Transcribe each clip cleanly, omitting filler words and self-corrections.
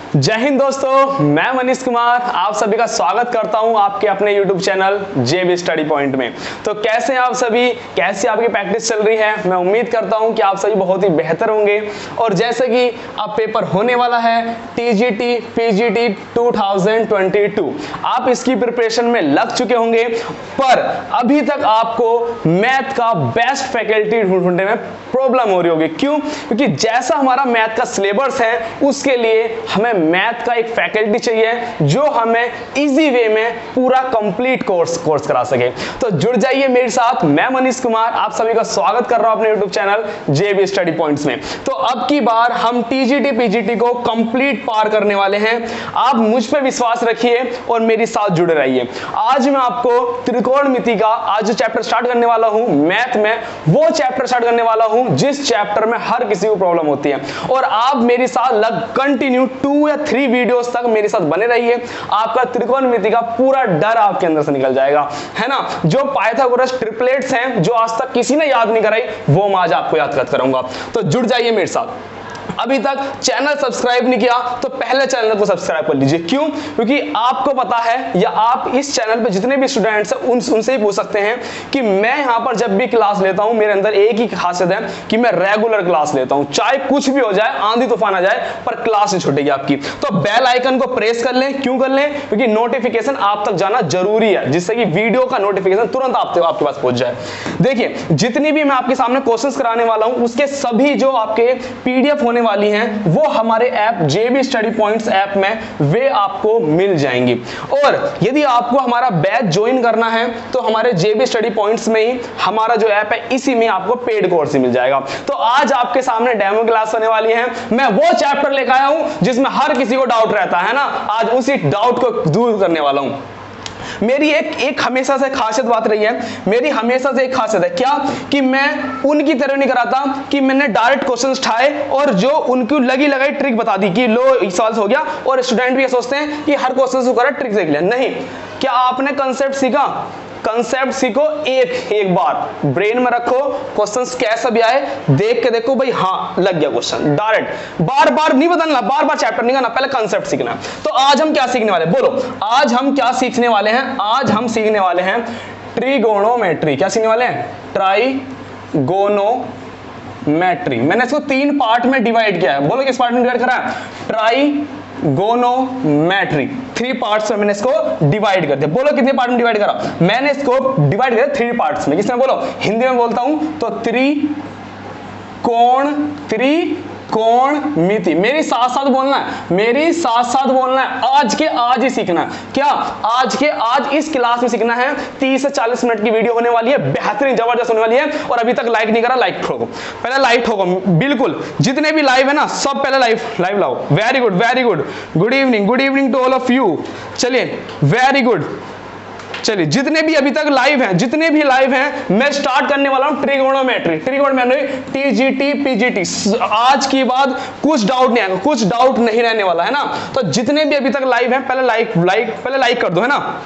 जय हिंद दोस्तों, मैं मनीष कुमार आप सभी का स्वागत करता हूं आपके अपने YouTube channel JB study point में। तो कैसे हैं आप सभी, कैसी आपकी प्रैक्टिस चल रही है। मैं उम्मीद करता हूं कि आप सभी बहुत ही बेहतर होंगे। और जैसे कि अब पेपर होने वाला है TGT PGT 2022, आप इसकी प्रिपरेशन में लग चुके होंगे, पर अभी तक आपको मैथ का बेस्ट फैकल्टी ढूंढने में प्रॉब्लम हो रही होगी। क्यों? क्योंकि जैसा हमारा मैथ का सिलेबस है उसके लिए हमें मैथ का एक फैकल्टी चाहिए जो हमें इजी वे में पूरा कंप्लीट कोर्स करा सके। तो जुड़ जाइए मेरे साथ, मैं मनीष कुमार आप सभी का स्वागत कर रहा हूं अपने YouTube channel JB study points में। तो अब की बार हम TGT PGT को कंप्लीट पार करने वाले हैं। आप मुझ पर विश्वास रखिए और मेरे साथ जुड़े रहिए। आज मैं आपको त्रिकोणमिति का आज जो चैप्टर स्टार्ट करने वाला हूं मैथ में, वो चैप्टर स्टार्ट करने वाला हूं जिस चैप्टर में हर किसी को प्रॉब्लम होती है। और आप मेरे साथ कंटिन्यू 2 या 3 वीडियोस तक मेरे साथ बने रहिए, आपका त्रिकोणमिति का पूरा डर आपके अंदर से निकल जाएगा, है ना। जो पाइथागोरस ट्रिपलेट्स हैं जो आज तक किसी ने याद नहीं कराई, वो मैं आज आपको याद कराऊंगा। तो जुड़ जाइए मेरे साथ। अभी तक चैनल सब्सक्राइब नहीं किया तो पहले चैनल को सब्सक्राइब कर लीजिए। क्यों? क्योंकि आपको पता है, या आप इस चैनल पे जितने भी स्टूडेंट्स हैं उनसे ही पूछ सकते हैं कि मैं यहाँ पर जब भी क्लास लेता हूँ मेरे अंदर एक ही खासियत है कि मैं रेगुलर क्लास लेता हूँ, चाहे कुछ भी हो जाए, आंधी तूफान आ जाए, पर क्लास नहीं छूटेगी आपकी। तो बेल आइकन को प्रेस कर लें। क्यों कर लें? क्योंकि नोटिफिकेशन आप तक जाना जरूरी है, जिससे कि वीडियो का नोटिफिकेशन तुरंत आपके पास पहुंच जाए। देखिए, जितनी भी मैं आपके सामने क्वेश्चंस कराने वाला हूं उसके सभी जो आपके PDF होने वाली हैं वो हमारे app JB study points app में वे आपको मिल जाएंगी। और यदि आपको हमारा बैच ज्वाइन करना है तो हमारे JB स्टडी पॉइंट्स में ही हमारा जो ऐप है इसी में आपको पेड कोर्स ही मिल जाएगा। तो आज आपके सामने डेमो क्लास होने वाली है। मैं वो चैप्टर लेकर आया हूं जिसमें हर किसी को डाउट रहता है ना, आज उसी डाउट को दूर करने वाला हूं। मेरी एक हमेशा से खासियत बात रही है, मेरी हमेशा से एक खासियत है क्या, कि मैं उनकी तरह नहीं कराता कि मैंने डायरेक्ट क्वेश्चंस उठाए और जो उनकी लगी लगाई ट्रिक बता दी कि लो इस सवाल हो गया, और स्टूडेंट भी ये सोचते हैं कि हर क्वेश्चन को करा ट्रिक देख लिया। नहीं, क्या आपने कंसेप्ट सीखा? कंसेप्ट सीखो, एक बार ब्रेन में रखो, क्वेश्चंस कैसा भी आए देख के देखो, भाई हाँ लग गया क्वेश्चन, डायरेक्ट बार बार नहीं बदलना, बार बार चैप्टर नहीं करना, पहले कंसेप्ट सीखना। तो आज हम क्या सीखने वाले, बोलो आज हम क्या सीखने वाले हैं? आज हम सीखने वाले हैं ट्रिगोनोमेट्री। क्या सीखने वाले हैं? ट्राइगोनोमेट्री। मैंने इसको 3 पार्ट में डिवाइड किया है। बोलो किस पार्ट में डिवाइड करा है? ट्राइगोनोमेट्री 3 पार्ट्स में मैंने इसको डिवाइड कर दिया। बोलो कितने पार्ट में डिवाइड करा? मैंने इसको डिवाइड किया 3 पार्ट्स में। किसमें? बोलो, हिंदी में बोलता हूं तो त्रिकोणमिति। मेरी साथ साथ बोलना है, मेरी साथ साथ बोलना है, आज के आज ही सीखना है। क्या? आज के आज इस क्लास में सीखना है। 30 से 40 मिनट की वीडियो होने वाली है, बेहतरीन जबरदस्त होने वाली है। और अभी तक लाइक नहीं करा, लाइक ठोको, पहले लाइक ठोको बिल्कुल। जितने भी लाइव है ना सब पहले लाइव लाओ। Very good, very good. Good evening to all of you. चलिए, वेरी गुड। चलिए, जितने भी अभी तक लाइव हैं, मैं स्टार्ट करने वाला हूं ट्रिगोनोमेट्री TGT PGT। आज की बाद कुछ डाउट नहीं आएगा, कुछ डाउट नहीं रहने वाला है ना। तो जितने भी अभी तक लाइव हैं पहले लाइक कर दो, है ना।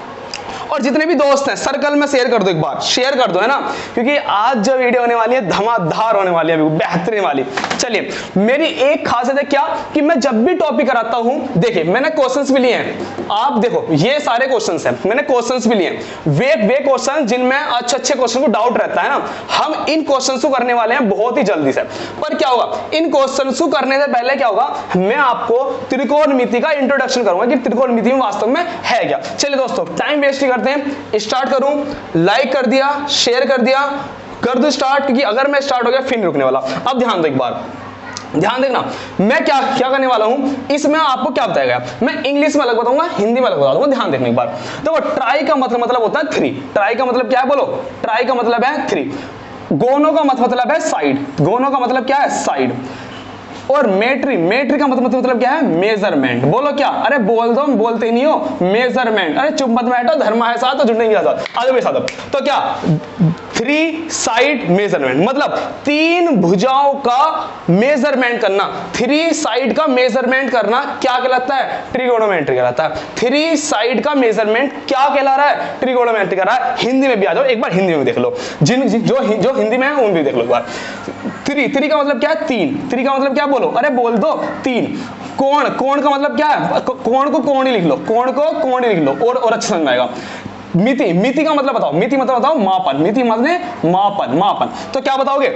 और जितने भी दोस्त हैं सर्कल में शेयर कर दो, एक बार शेयर कर दो, है ना, क्योंकि आज जो वीडियो होने वाली है धमाधम होने वाली है, बेहतरीन वाली। चलिए, मेरी एक खासियत है क्या, कि मैं जब भी टॉपिक कराता हूं, देखिए मैंने क्वेश्चंस भी लिए हैं, आप देखो ये सारे क्वेश्चंस हैं, मैंने क्वेश्चंस भी लिए। वे क्वेश्चन जिनमें अच्छे क्वेश्चन को डाउट रहता है ना, हम इन क्वेश्चंस को करने वाले हैं बहुत ही जल्दी से। पर क्या होगा, इन क्वेश्चंस को करने से पहले क्या होगा, मैं आपको त्रिकोणमिति का इंट्रोडक्शन करूंगा कि त्रिकोणमिति में वास्तव में है क्या। चलिए दोस्तों, टाइम वेस्ट नहीं करते हैं, स्टार्ट करूं। लाइक कर दिया, शेयर कर दिया, कर दो स्टार्ट, क्योंकि अगर मैं स्टार्ट हो गया फिर नहीं रुकने वाला। अब ध्यान दो, एक बार ध्यान देखना, मैं क्या करने वाला हूं, इसमें आपको क्या बताएगा। मैं इंग्लिश में अलग बताऊंगा, हिंदी में अलग बता दूंगा। ध्यान देखने एक बार। देखो, ट्राई का मतलब होता है 3। ट्राई का मतलब क्या है? बोलो, ट्राई का मतलब है 3। गोनो का मतलब है साइड। गोनो का मतलब क्या है? साइड। और मेट्री का मतलब क्या है? मेजरमेंट। बोलो क्या? अरे बोल दो, बोलते नहीं हो। मेजरमेंट। अरे चुप मत बैठो, धर्म है साथ तो जुड़ने के साथ आगे मेरे साथ। तो क्या? 3 साइड मेजरमेंट मतलब 3 भुजाओं का मेजरमेंट करना, 3 साइड का मेजरमेंट करना क्या कहलाता है? ट्रिगोनोमेट्री कहलाता है। 3 साइड का मेजरमेंट क्या कहला रहा है? ट्रिगोनोमेट्री कह रहा है। हिंदी में भी आ जाओ, एक बार हिंदी में देख लो, जो हिंदी में है उन भी देख लो एक बार। 3 का मतलब क्या है? 3 का मतलब क्या? बोलो, अरे बोल दो 3। कोण, कोण का मतलब क्या है, कोण को कोण ही लिख लो, कोण को कोण ही लिख लो और अच्छा समझ में आएगा। मिति, मिति का मतलब बताओ, मिति मतलब बताओ मापन, मिति मतलब मापन, मापन। तो क्या बताओगे,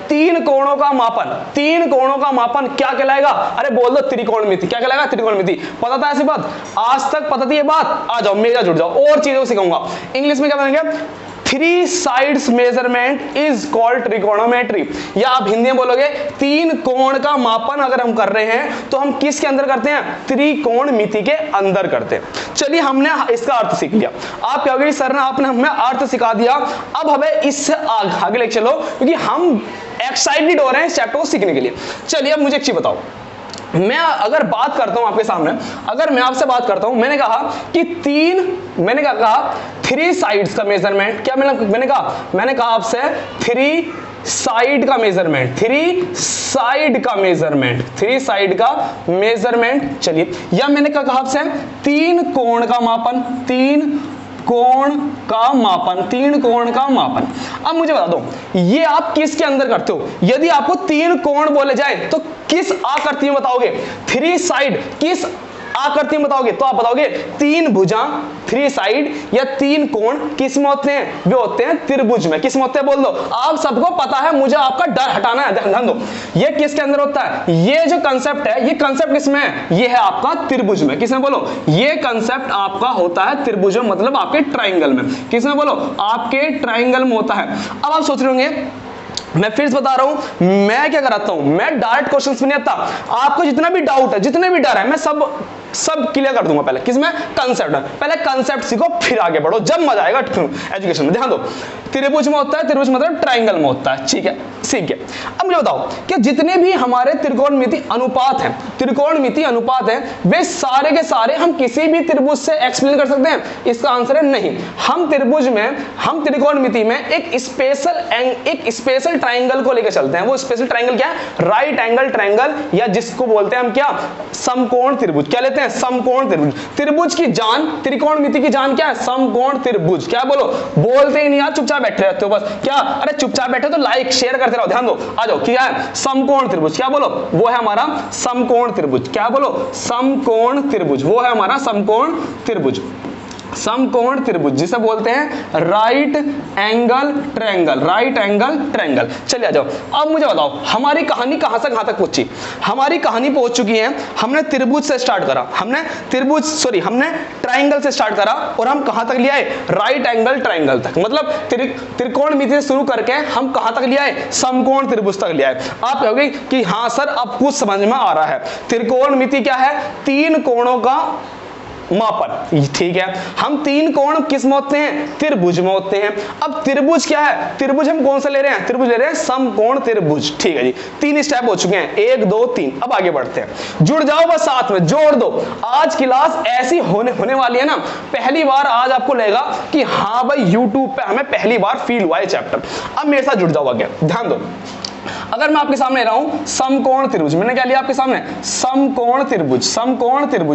तीन कोणों का मापन, तीन कोणों का मापन क्या कहलाएगा, अरे बोल दो त्रिकोणमिति, क्या कहलाएगा, त्रिकोणमिति। पता था ऐसी बात, आज तक पता थी ये बात, आ जाओ मेरा जुड़ जाओ, और चीजों को सिखाऊंगा। इंग्लिश में क्या बनेंगे, three sides measurement is called त्रिकोणोमेट्री, या आप हिंदी में बोलोगे तीन कोण का मापन अगर हम कर रहे हैं तो हम किसके अंदर करते हैं, त्रिकोणमिति के अंदर करते हैं। चलिए हमने इसका अर्थ सीख लिया। आप कहोगे सर ने आपने हमें अर्थ सिखा दिया, अब हमें इससे आगे लेके चलो, क्योंकि हम एक्साइटेड हो रहे हैं इस चैप्टर को सीखने के लिए। चलिए अब मुझे एक चीज बताओ, मैं अगर बात करता हूं आपके सामने, अगर मैं आपसे बात करता हूं, मैंने कहा कि मैंने कहा थ्री साइड्स का मेजरमेंट, क्या मैंने कहा आपसे थ्री साइड का मेजरमेंट, थ्री साइड का मेजरमेंट, चलिए, या मैंने कहा आपसे तीन कोण का मापन, तीन कोण का मापन। अब मुझे बता दो, ये आप किसके अंदर करते हो, यदि आपको तीन कोण बोले जाए तो किस आकृति में बताओगे, थ्री साइड किस आकृति में बताओगे, तो आप बताओगे तीन भुजा, थ्री साइड, या तीन कोण किस में होते हैं, वे होते हैं त्रिभुज में। किस में होते हैं बोल दो, आप सबको पता है, मुझे आपका डर हटाना है, ध्यान दो, ये किसके अंदर होता है, ये जो कंसेप्ट है, ये कंसेप्ट किसमें है, ये है आपका त्रिभुज में। किसमें बोलो, ये कंसेप्ट आपका होता है त्रिभुज में, मतलब आपके ट्राइंगल में। किसमें बोलो, आपके ट्राइंगल में होता है। अब आप सोच रहे होंगे, मैं फिर से बता रहा हूं, मैं क्या कराता हूं, मैं डायरेक्ट क्वेश्चंस में नहीं आता, आपको जितना भी डाउट है, जितने भी डर है, मैं सब क्लियर कर दूंगा। पहले किसमें, कंसेप्ट में, पहले कंसेप्ट सीखो फिर आगे बढ़ो, जब मजा आएगा एजुकेशन में। ध्यान दो, त्रिभुज में होता है, त्रिभुज मतलब ट्राइंगल में होता है, ठीक है, सीख गए। अब मुझे बताओ कि जितने भी हमारे त्रिकोणमिति अनुपात हैं, वे सारे के सारे हम किसी भी त्रिभुज से एक्सप्लेन कर सकते हैं, इसका आंसर है नहीं। हम त्रिकोणमिति में एक स्पेशल ट्राइंगल को लेकर चलते हैं। वो स्पेशल ट्राइंगल क्या है, राइट एंगल ट्राइंगल, या जिसको बोलते हैं हम क्या, समकोण त्रिभुज। क्या लेते हैं, समकोण त्रिभुज। त्रिभुज की जान, त्रिकोणमिति की जान क्या है, समकोण त्रिभुज। क्या बोलो, बोलते ही नहीं यार, चुपचाप बैठे रहते हो बस, क्या, अरे चुपचाप बैठे तो लाइक शेयर करते रहो, ध्यान दो, आ जाओ, क्या है, समकोण त्रिभुज। क्या बोलो, वो है हमारा समकोण त्रिभुज। क्या बोलो, समकोण त्रिभुज, वो है हमारा समकोण त्रिभुज, समकोण त्रिभुज, जिसे बोलते हैं राइट एंगल ट्रायंगल। चलिए आ जाओ, अब मुझे बताओ हमारी कहानी कहां से कहां तक पहुंची। हमारी कहानी पहुंच चुकी है, हमने त्रिभुज से स्टार्ट करा, हमने ट्रायंगल से स्टार्ट करा, और हम कहां तक ले आए, राइट एंगल ट्रायंगल तक। मतलब त्रिकोणमिति से शुरू करके हम कहां तक ले आए, समकोण त्रिभुज तक ले आए। आप कहोगे कि हाँ सर अब कुछ समझ में आ रहा है। त्रिकोणमिति क्या है, तीन कोणों का मापन, ठीक है। हम तीन कोण किस में होते हैं, त्रिभुज में होते हैं। अब त्रिभुज क्या है, त्रिभुज हम कौन सा ले रहे हैं, त्रिभुज ले रहे हैं समकोण त्रिभुज, ठीक है जी। तीन स्टेप हो चुके हैं, 1 2 3। अब आगे बढ़ते हैं, जुड़ जाओ बस साथ में, जोड़ दो। आज क्लास ऐसी होने वाली है ना, पहली बार आज आपको लगेगा कि हाँ भाई यूट्यूब पे हमें पहली बार फील हुआ है चैप्टर। अब मेरे साथ जुड़ जाओ आगे, ध्यान दो। अगर मैं आपके सामने रहा हूं समकोण त्रिभुज, मैंने क्या लिया आपके सामने, समकोण त्रिभुज,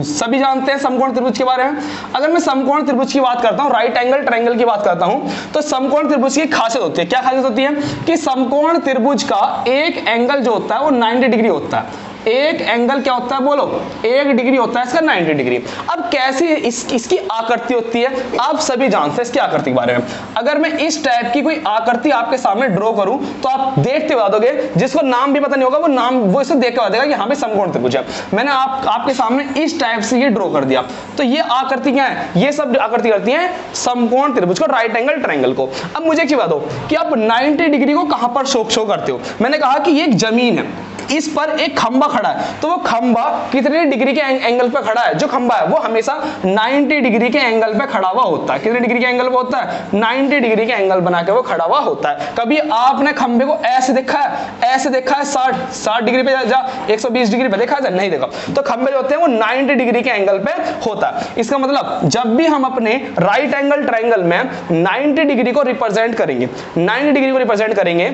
सभी जानते हैं समकोण त्रिभुज के बारे में। अगर मैं समकोण त्रिभुज की बात करता हूं, राइट एंगल ट्रायंगल की बात करता हूं, तो समकोण त्रिभुज की खासियत होती है, क्या खासियत होती है कि समकोण त्रिभुज का एक एंगल जो होता है वो 90 डिग्री होता है। एक एंगल क्या होता है बोलो, 1 डिग्री होता है इसका 90 डिग्री। अब कैसी इसकी आकृति होती है, आप सभी जानते हैं इसकी आकृति के बारे में। अगर मैं इस टाइप की कोई आकृति आपके सामने ड्रॉ करूं तो आप देखते बता दोगे, जिसको नाम भी पता नहीं होगा वो इसे देख के बता देगा कि हाँ भाई समकोण त्रिभुज है। मैंने आपके सामने इस टाइप से ये ड्रॉ कर दिया, तो ये आकृति क्या है, ये सब आकृति करती है समकोण त्रिभुज को, राइट एंगल ट्रायंगल को। अब मुझे एक बात दो कि आप 90 डिग्री को कहां पर शो करते हो। मैंने कहा कि ये एक जमीन है, इस पर एक खंबा खड़ा है, तो वो खंबा कितने डिग्री के एंगल पे खड़ा है, जो खंबा है वो हमेशा 90 डिग्री के एंगल पे खड़ा हुआ होता है। कितने डिग्री के एंगल पे होता है, 90 डिग्री के एंगल बना के वो खड़ा हुआ होता है। कभी आपने खंबे को ऐसे देखा है 60 डिग्री पे जा 120 डिग्री पे देखा है, नहीं देखा। तो खंबे जो होते हैं वो 90 डिग्री के एंगल पे होता है। इसका मतलब जब भी हम अपने राइट एंगल ट्रायंगल में 90 डिग्री को रिप्रेजेंट करेंगे, 90 डिग्री को रिप्रेजेंट करेंगे,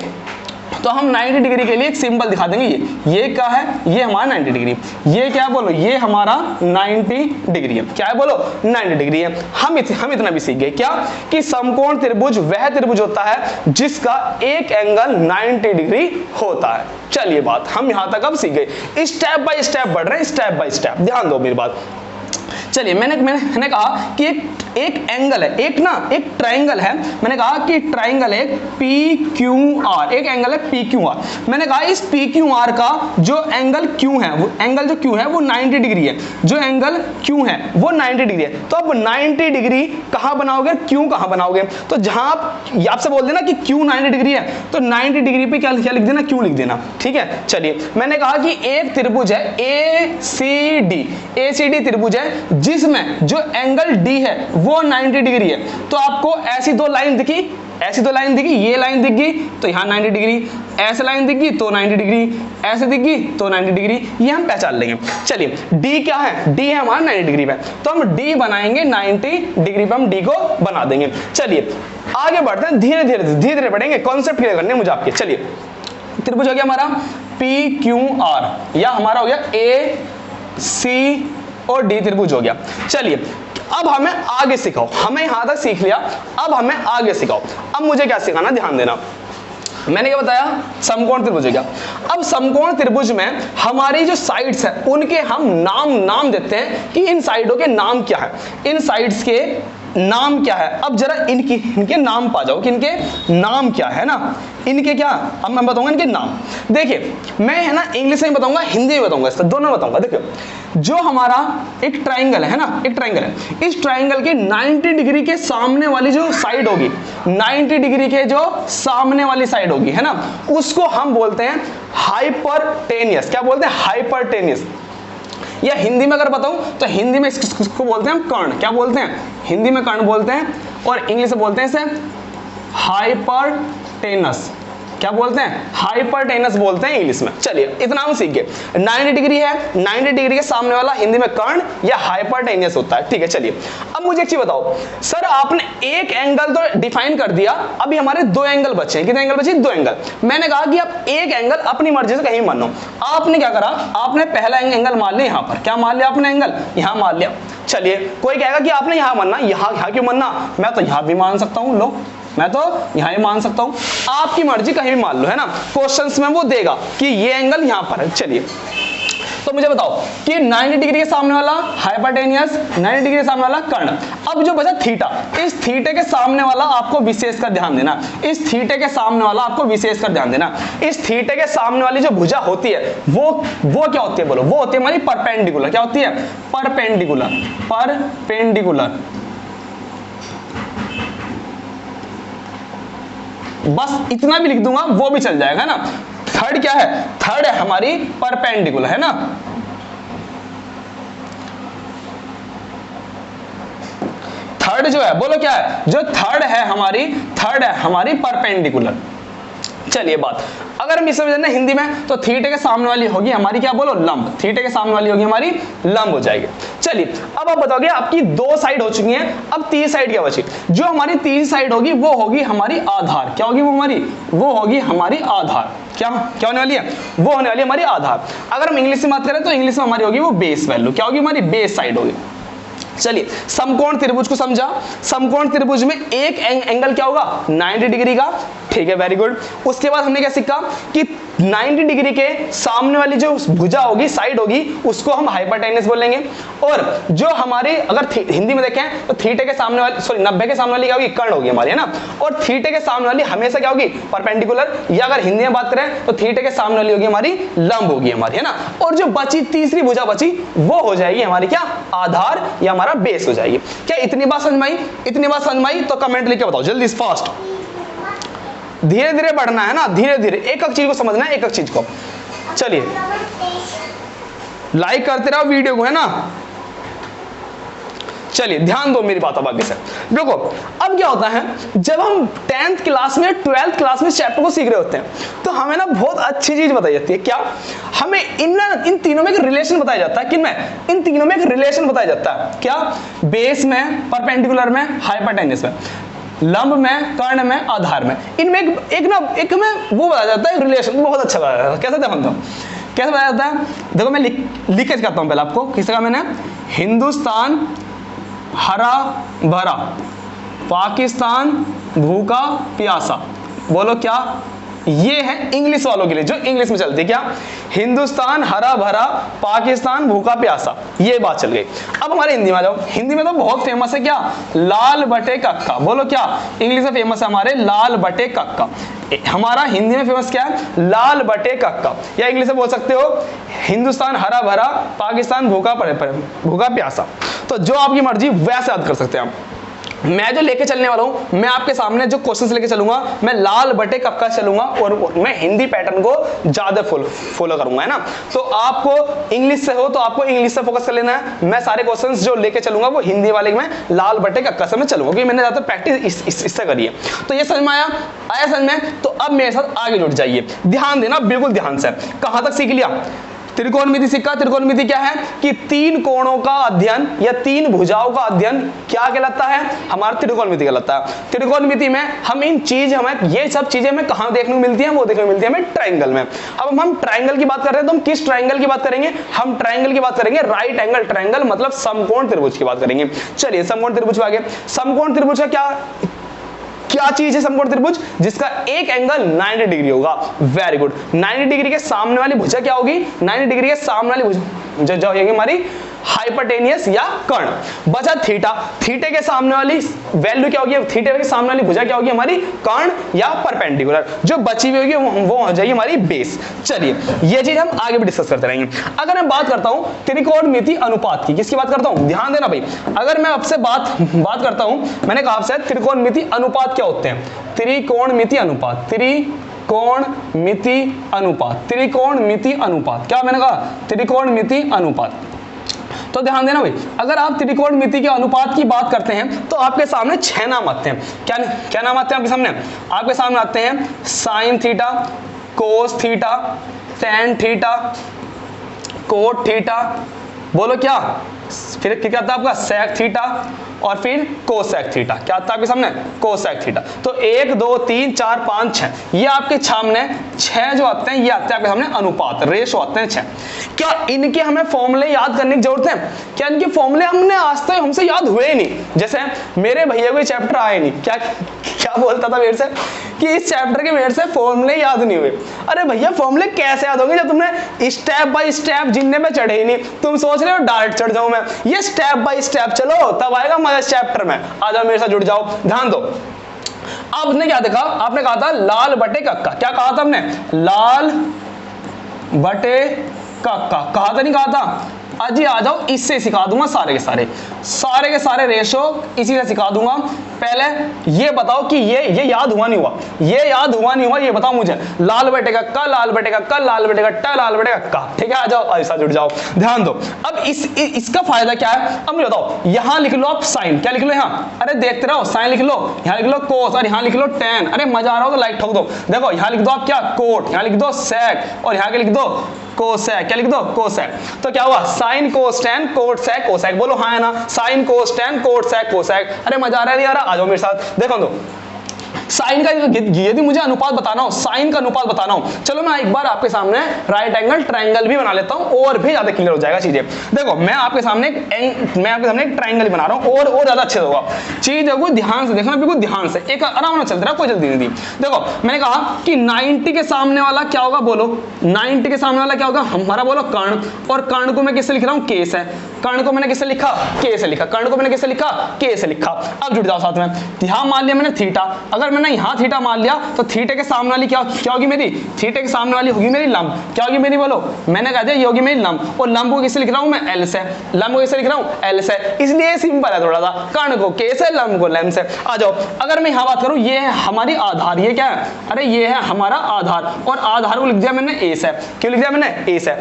तो हम 90 डिग्री के लिए एक सिंबल दिखा देंगे, ये क्या है, ये हमारा 90 डिग्री, ये क्या बोलो, ये हमारा 90 डिग्री है, क्या है बोलो 90 डिग्री है। हम इतना भी सीख गए क्या, कि समकोण त्रिभुज वह त्रिभुज होता है जिसका एक एंगल 90 डिग्री होता है। चलिए बात हम यहां तक अब सीख गए, स्टेप बाय स्टेप बढ़ रहे हैं, स्टेप बाय स्टेप, ध्यान दो मेरी बात। चलिए मैंने कहा कि एक एंगल है, एक ट्रायंगल है, मैंने कहा कि ट्रायंगल है PQR, एक एंगल है PQR। मैंने कहा इस PQR का जो एंगल Q है, वो एंगल जो Q है वो 90 डिग्री है, जो एंगल Q है वो 90 डिग्री है। तो अब 90 डिग्री कहां बनाओगे, Q कहां बनाओगे, तो जहां आपसे बोल देना कि Q 90 डिग्री है, तो 90 डिग्री पे क्या लिख देना, Q लिख देना, ठीक है। चलिए मैंने कहा कि एक त्रिभुज है ACD त्रिभुज है जिसमें जो एंगल D है वो 90 डिग्री है। तो आपको ऐसी दो लाइन दिखी, ये लाइन दिख गई तो यहाँ 90 डिग्री, ऐसे लाइन दिख गई तो 90 डिग्री, ऐसे दिख गई तो 90 डिग्री, ये हम पहचान लेंगे। चलिए D क्या है, D है हमारा 90 डिग्री पे, तो हम D बनाएंगे 90 डिग्री पे, हम D को बना देंगे। चलिए आगे बढ़ते हैं, धीरे धीरे बढ़ेंगे, कॉन्सेप्ट क्लियर करने मुझे आपके। चलिए त्रिभुज हो गया हमारा PQR, या हमारा हो गया AC और D त्रिभुज हो गया। चलिए अब हमें आगे सिखाओ, हमें यहां तक सीख लिया, अब हमें आगे सिखाओ। अब मुझे क्या सिखाना, ध्यान देना। मैंने क्या बताया, समकोण त्रिभुज हो गया। अब समकोण त्रिभुज में हमारी जो साइड्स है उनके हम नाम देते हैं कि इन साइडों के नाम क्या है, इन साइड्स के नाम क्या है। अब जरा इनके नाम पा जाओ कि इनके नाम क्या है ना, इनके क्या, अब मैं बताऊंगा इनके नाम। देखिए मैं है ना इंग्लिश में बताऊंगा, हिंदी में बताऊंगा, इसका दोनों बताऊंगा। देखिए जो हमारा एक ट्रायंगल है ना, एक ट्रायंगल है, इस ट्रायंगल के 90 डिग्री के सामने वाली जो साइड होगी, 90 डिग्री के जो सामने वाली साइड होगी है ना, उसको हम बोलते हैं हाइपरटेनियस। क्या बोलते हैं, हाइपरटेनियस। या हिंदी में अगर बताऊं तो हिंदी में इसको बोलते हैं हम कर्ण। क्या बोलते हैं, हिंदी में कर्ण बोलते हैं, और इंग्लिश में बोलते हैं इसे हाइपरटेनस। क्या बोलते हैं, हाइपरटेनस बोलते हैं इंग्लिश में। चलिए इतना हम सीख गए, 90 डिग्री है, 90 डिग्री के सामने वाला हिंदी में कर्ण या हाइपरटेनियस होता है, ठीक है। चलिए अब मुझे एक चीज बताओ, सर आपने एक एंगल तो डिफाइन कर दिया, अभी हमारे दो एंगल बचे हैं। कितने एंगल बचे, दो एंगल। मैंने कहा कि आप एक एंगल अपनी मर्जी से कहीं मानो। आपने क्या करा, आपने पहला एंगल मान लिया यहां पर। क्या मान लिया आपने, एंगल यहां मान लिया। चलिए कोई कहेगा कि आपने यहां मानना, यहां क्यों मानना, मैं तो यहां भी मान सकता हूं, लो मैं तो यहां ही मान सकता हूं, आपकी मर्जी कहीं भी मान लो है ना। क्वेश्चंस में वो देगा कि ये एंगल यहां पर है। चलिए तो मुझे बताओ कि 90 डिग्री के सामने वाला हाइपरटेनियस, 90 डिग्री के सामने वाला कर्ण। अब जो बचा थीटा, इस थीटे के सामने वाला आपको विशेष कर ध्यान देना, इस थीटे के सामने वाला आपको विशेष कर ध्यान देना। इस थीटे के सामने वाली जो भुजा होती है वो क्या होती है बोलो, वो होती है हमारी परपेंडिकुलर। क्या होती है, परपेंडिकुलर, परपेंडिकुलर। बस इतना भी लिख दूंगा वो भी चल जाएगा ना। थर्ड क्या है, थर्ड है हमारी परपेंडिकुलर है ना। थर्ड जो है बोलो क्या है, जो थर्ड है हमारी परपेंडिकुलर। चलिए बात अगर हम इसे समझना हिंदी में तो थीटे के सामने वाली होगी हमारी क्या बोलो, लंब। थीटे के सामने वाली होगी हमारी लंब हो जाएगी। चलिए अब आप बताओगे आपकी दो साइड हो चुकी हैं, अब तीसरी साइड क्या बची। जो हमारी तीसरी साइड होगी वो होगी हमारी आधार। क्या होगी वो होगी हमारी आधार। क्या होने वाली है, वो होने वाली है हमारी आधार। अगर हम इंग्लिश में बात करें तो इंग्लिश में हमारी होगी वो बेस वैल्यू। क्या होगी, हमारी बेस साइड होगी। चलिए समकोण त्रिभुज को समझा, समकोण त्रिभुज में एक एंगल क्या होगा, 90 डिग्री का, ठीक है, वेरी गुड। उसके बाद हमने क्या सीखा कि 90 डिग्री के सामने वाली जो भुजा होगी, साइड होगी, उसको हम हाइपरटेनियस बोलेंगे। और जो हमारे अगर हिंदी में देखें तो थीटे के सामने वाली, सॉरी 90 के सामने वाली क्या होगी, कर्ण होगी हमारी है ना। और थीटे के सामने वाली हमेशा क्या होगी, परपेंडिकुलर। या अगर हिंदी में बात करें तो थीटे के सामने वाली होगी हमारी लंब होगी हमारी है ना। और जो बची तीसरी भुजा बची वो हो जाएगी हमारी क्या, आधार या हमारा बेस हो जाएगी। क्या इतनी बात समझ में आई, इतनी बात समझ में आई तो कमेंट लिख के बताओ जल्दी, फास्ट। धीरे धीरे बढ़ना है ना, धीरे धीरे एक एक चीज को समझना है, एक एक चीज को। चलिए लाइक करते रहो वीडियो को है ना। चलिए ध्यान दो मेरी बात अब आगे से। देखो अब क्या होता है, जब हम 10th क्लास में 12th क्लास में चैप्टर को सीख रहे होते हैं तो हमें ना बहुत अच्छी चीज बताई जाती है। क्या, हमें इन तीनों में एक रिलेशन बताया जाता है। किनमें, इन तीनों में एक रिलेशन बताया जाता है। क्या, बेस में, परपेंडिकुलर में, हाइपरटेनियस में। लंब में, कर्ण में, आधार में, इनमें एक में वो बताया जाता है रिलेशन, बहुत अच्छा बताया जाता है। कैसे देखो तो कैसे बताया जाता है, देखो मैं लिख के करता हूं पहले आपको। किसका का मैंने, हिंदुस्तान हरा भरा, पाकिस्तान भूखा प्यासा। बोलो क्या, ये है इंग्लिश वालों के लिए, जो इंग्लिश में चलती है। क्या, हिंदुस्तान हरा भरा, पाकिस्तान भूखा प्यासा, ये बात चल गई। अब हमारे हिंदी में आ जाओ। हिंदी में तो बहुत फेमस है क्या, लाल बटे कक्का। बोलो क्या, इंग्लिश में फेमस है हमारे लाल बटे कक्का। हमारा हिंदी में फेमस क्या है, लाल बटे कक्का, या इंग्लिश में बोल सकते हो हिंदुस्तान हरा भरा, पाकिस्तान भूखा प्यासा। तो जो आपकी मर्जी वैसे याद कर सकते हैं आप। मैं जो लेके चलने वाला हूं, मैं आपके सामने जो क्वेश्चंस लेके चलूंगा, मैं लाल बटे कक्का चलूंगा और मैं हिंदी पैटर्न को ज्यादा फॉलो करूंगा, है ना। तो आपको इंग्लिश से हो तो आपको इंग्लिश से फोकस कर लेना है। मैं सारे क्वेश्चंस जो लेके चलूंगा वो हिंदी वाले में लाल बटे कक्का से मैं चलूंगा, क्योंकि मैंने ज्यादा प्रैक्टिस इससे करी है। तो ये समझ में आया समझ में। तो अब मेरे साथ आगे जुड़ जाइए, ध्यान देना बिल्कुल ध्यान से। कहां तक सीख लिया, त्रिकोणमिति सीखा। त्रिकोणमिति क्या है कि तीन कोणों का अध्ययन या तीन भुजाओं का अध्ययन क्या कहलाता है, हमारा त्रिकोणमिति कहलाता है। त्रिकोणमिति में हम ये सब चीजें हमें कहां देखने को मिलती हैं, वो देखने को मिलती है हमें ट्रायंगल में। अब हम ट्रायंगल की बात कर रहे हैं तो हम किस ट्रायंगल की बात करेंगे, हम ट्रायंगल की बात करेंगे राइट एंगल ट्रायंगल, मतलब समकोण त्रिभुज की बात करेंगे। चलिए समकोण त्रिभुज आगे। समकोण त्रिभुज का क्या चीज है समकोण त्रिभुज, जिसका एक एंगल 90 डिग्री होगा। Very good. 90 डिग्री के सामने वाली भुजा क्या होगी, 90 डिग्री के सामने वाली भुजा जो होगी हमारी हाइपोटेनियस या कर्ण। बचा थीटा, थीटे के सामने वाली वैल्यू क्या होगी, थीटे के सामने वाली भुजा क्या होगी हमारी कर्ण या परपेंडिकुलर। जो बची हुई होगी वो हो जाएगी हमारी बेस। चलिए ये चीज हम आगे भी डिस्कस करते रहेंगे। अगर मैं बात करता हूं त्रिकोणमिति अनुपात की, किसकी बात करता हूं, ध्यान देना भाई। अगर मैं आपसे बात करता हूं, मैंने कहा आपसे त्रिकोणमिति अनुपात क्या होते हैं, त्रिकोणमिति अनुपात, त्रिकोणमिति अनुपात, त्रिकोणमिति अनुपात, क्या मैंने कहा, त्रिकोणमिति अनुपात। तो ध्यान देना भाई, अगर आप त्रिकोणमिति के अनुपात की बात करते हैं तो आपके सामने 6 नाम आते हैं। क्या नाम आते हैं आपके सामने, आपके सामने आते हैं sine theta, cos theta, tan theta, cot theta. बोलो क्या, फिर क्या आता है आपका सेक थीटा, और फिर कोसेक थीटा। क्या आता है आपके सामने, कोसेक थीटा। तो 1 2 3 4 5 6, ये आपके सामने 6 जो आते हैं, ये आते हैं आपके सामने अनुपात, रेशो आते हैं 6। क्या इनके हमें फॉर्मूले याद करने की जरूरत है, क्या इनके फॉर्मूले हमने आज तक हमसे याद हुए ही नहीं। जैसे मेरे भैया को चैप्टर आए नहीं, क्या बोलता था मेरे से कि इस चैप्टर के मेरे से फॉर्मूले याद नहीं हुए। अरे भैया फॉर्मूले कैसे याद होंगे जब तुमने स्टेप बाय स्टेप जिनने पे चढ़े ही नहीं। तुम सोच रहे हो डायरेक्ट चढ़ जाऊं मैं, ये स्टेप बाय स्टेप चलो तब आएगा मजा इस चैप्टर में। आ जाओ मेरे साथ जुड़ जाओ, ध्यान दो। आपने क्या देखा, आपने कहा था लाल बटे कक्का। क्या कहा था हमने, लाल बटे कक्का, कहा था नहीं कहा था। अजी आ जाओ, इससे सिखा दूंगा सारे के सारे रेशो इसी से सिखा दूंगा। पहले ये बताओ कि ये याद हुआ नहीं हुआ, ये याद हुआ नहीं हुआ, ये बताओ मुझे। लाल बटे कक्का, लाल बटे कक्का, लाल बटे कट्टा, लाल बटे कक्का, ठीक है। आ जाओ ऐसा जुड़ जाओ, ध्यान दो। अब इसका फायदा क्या है, अब मुझे बताओ। यहां लिख लो आप साइन, क्या लिख लो यहाँ, अरे देखते रहो, साइन लिख लो, यहाँ लिख लो कोस, और यहाँ लिख लो टेन। अरे मजा आ रहा हो तो लाइक ठोक दो। देखो यहाँ लिख दो आप क्या, कोट, यहाँ लिख दो सेक, और यहाँ के लिख दो कोसेक। क्या लिख दो, कोसेक। तो क्या हुआ, sine cos tan cot sec cosec. बोलो हाँ है ना, sine cos tan cot sec cosec. अरे मजा आ रहा है नहीं आ रहा, आ जाओ मेरे साथ। देखो तो साइन का यदि मुझे अनुपात बताना हो, साइन का अनुपात बताना हो, चलो मैं एक बार आपके सामने राइट एंगल ट्रायंगल भी बना लेता हूं, और भी ज्यादा क्लियर हो जाएगा चीजें। देखो मैं आपके सामने एक ट्रायंगल बना रहा हूं, और ज्यादा अच्छे होगा। चीज को ध्यान से देखना, बिल्कुल ध्यान से, एक आराम से चल रहा, कोई जल्दी नहीं दी। देखो मैंने कहा कि 90 के सामने वाला क्या होगा, बोलो 90 के सामने वाला क्या होगा हमारा, बोलो कर्ण। और कर्ण को मैं किससे लिख रहा हूं, के से। कर्ण को मैंने किससे लिखा, के से लिखा। कर्ण को मैंने किससे लिखा, के से लिखा। अब जुड़ जाओ साथ में। यहां मान लिया मैंने थीटा, अगर मैंने यहां थीटा मान लिया तो थीटे के सामने वाली क्या होगी मेरी, थीटे के सामने वाली होगी मेरी लंब। क्या होगी मेरी, बोलो, मैंने कहा था ये होगी मेरी लंब। और लंब को किससे लिख रहा हूं मैं, एल से। लंब को किससे लिख रहा हूं, एल से, इसलिए सिंपल है थोड़ा सा। कर्ण को के से, लंब को लंब से। आ जाओ, अगर मैं यहां बात करूं, ये है हमारी आधार। ये क्या है, अरे ये है हमारा आधार, और आधार को लिख दिया मैंने ए से। क्यों लिख दिया मैंने, ए से।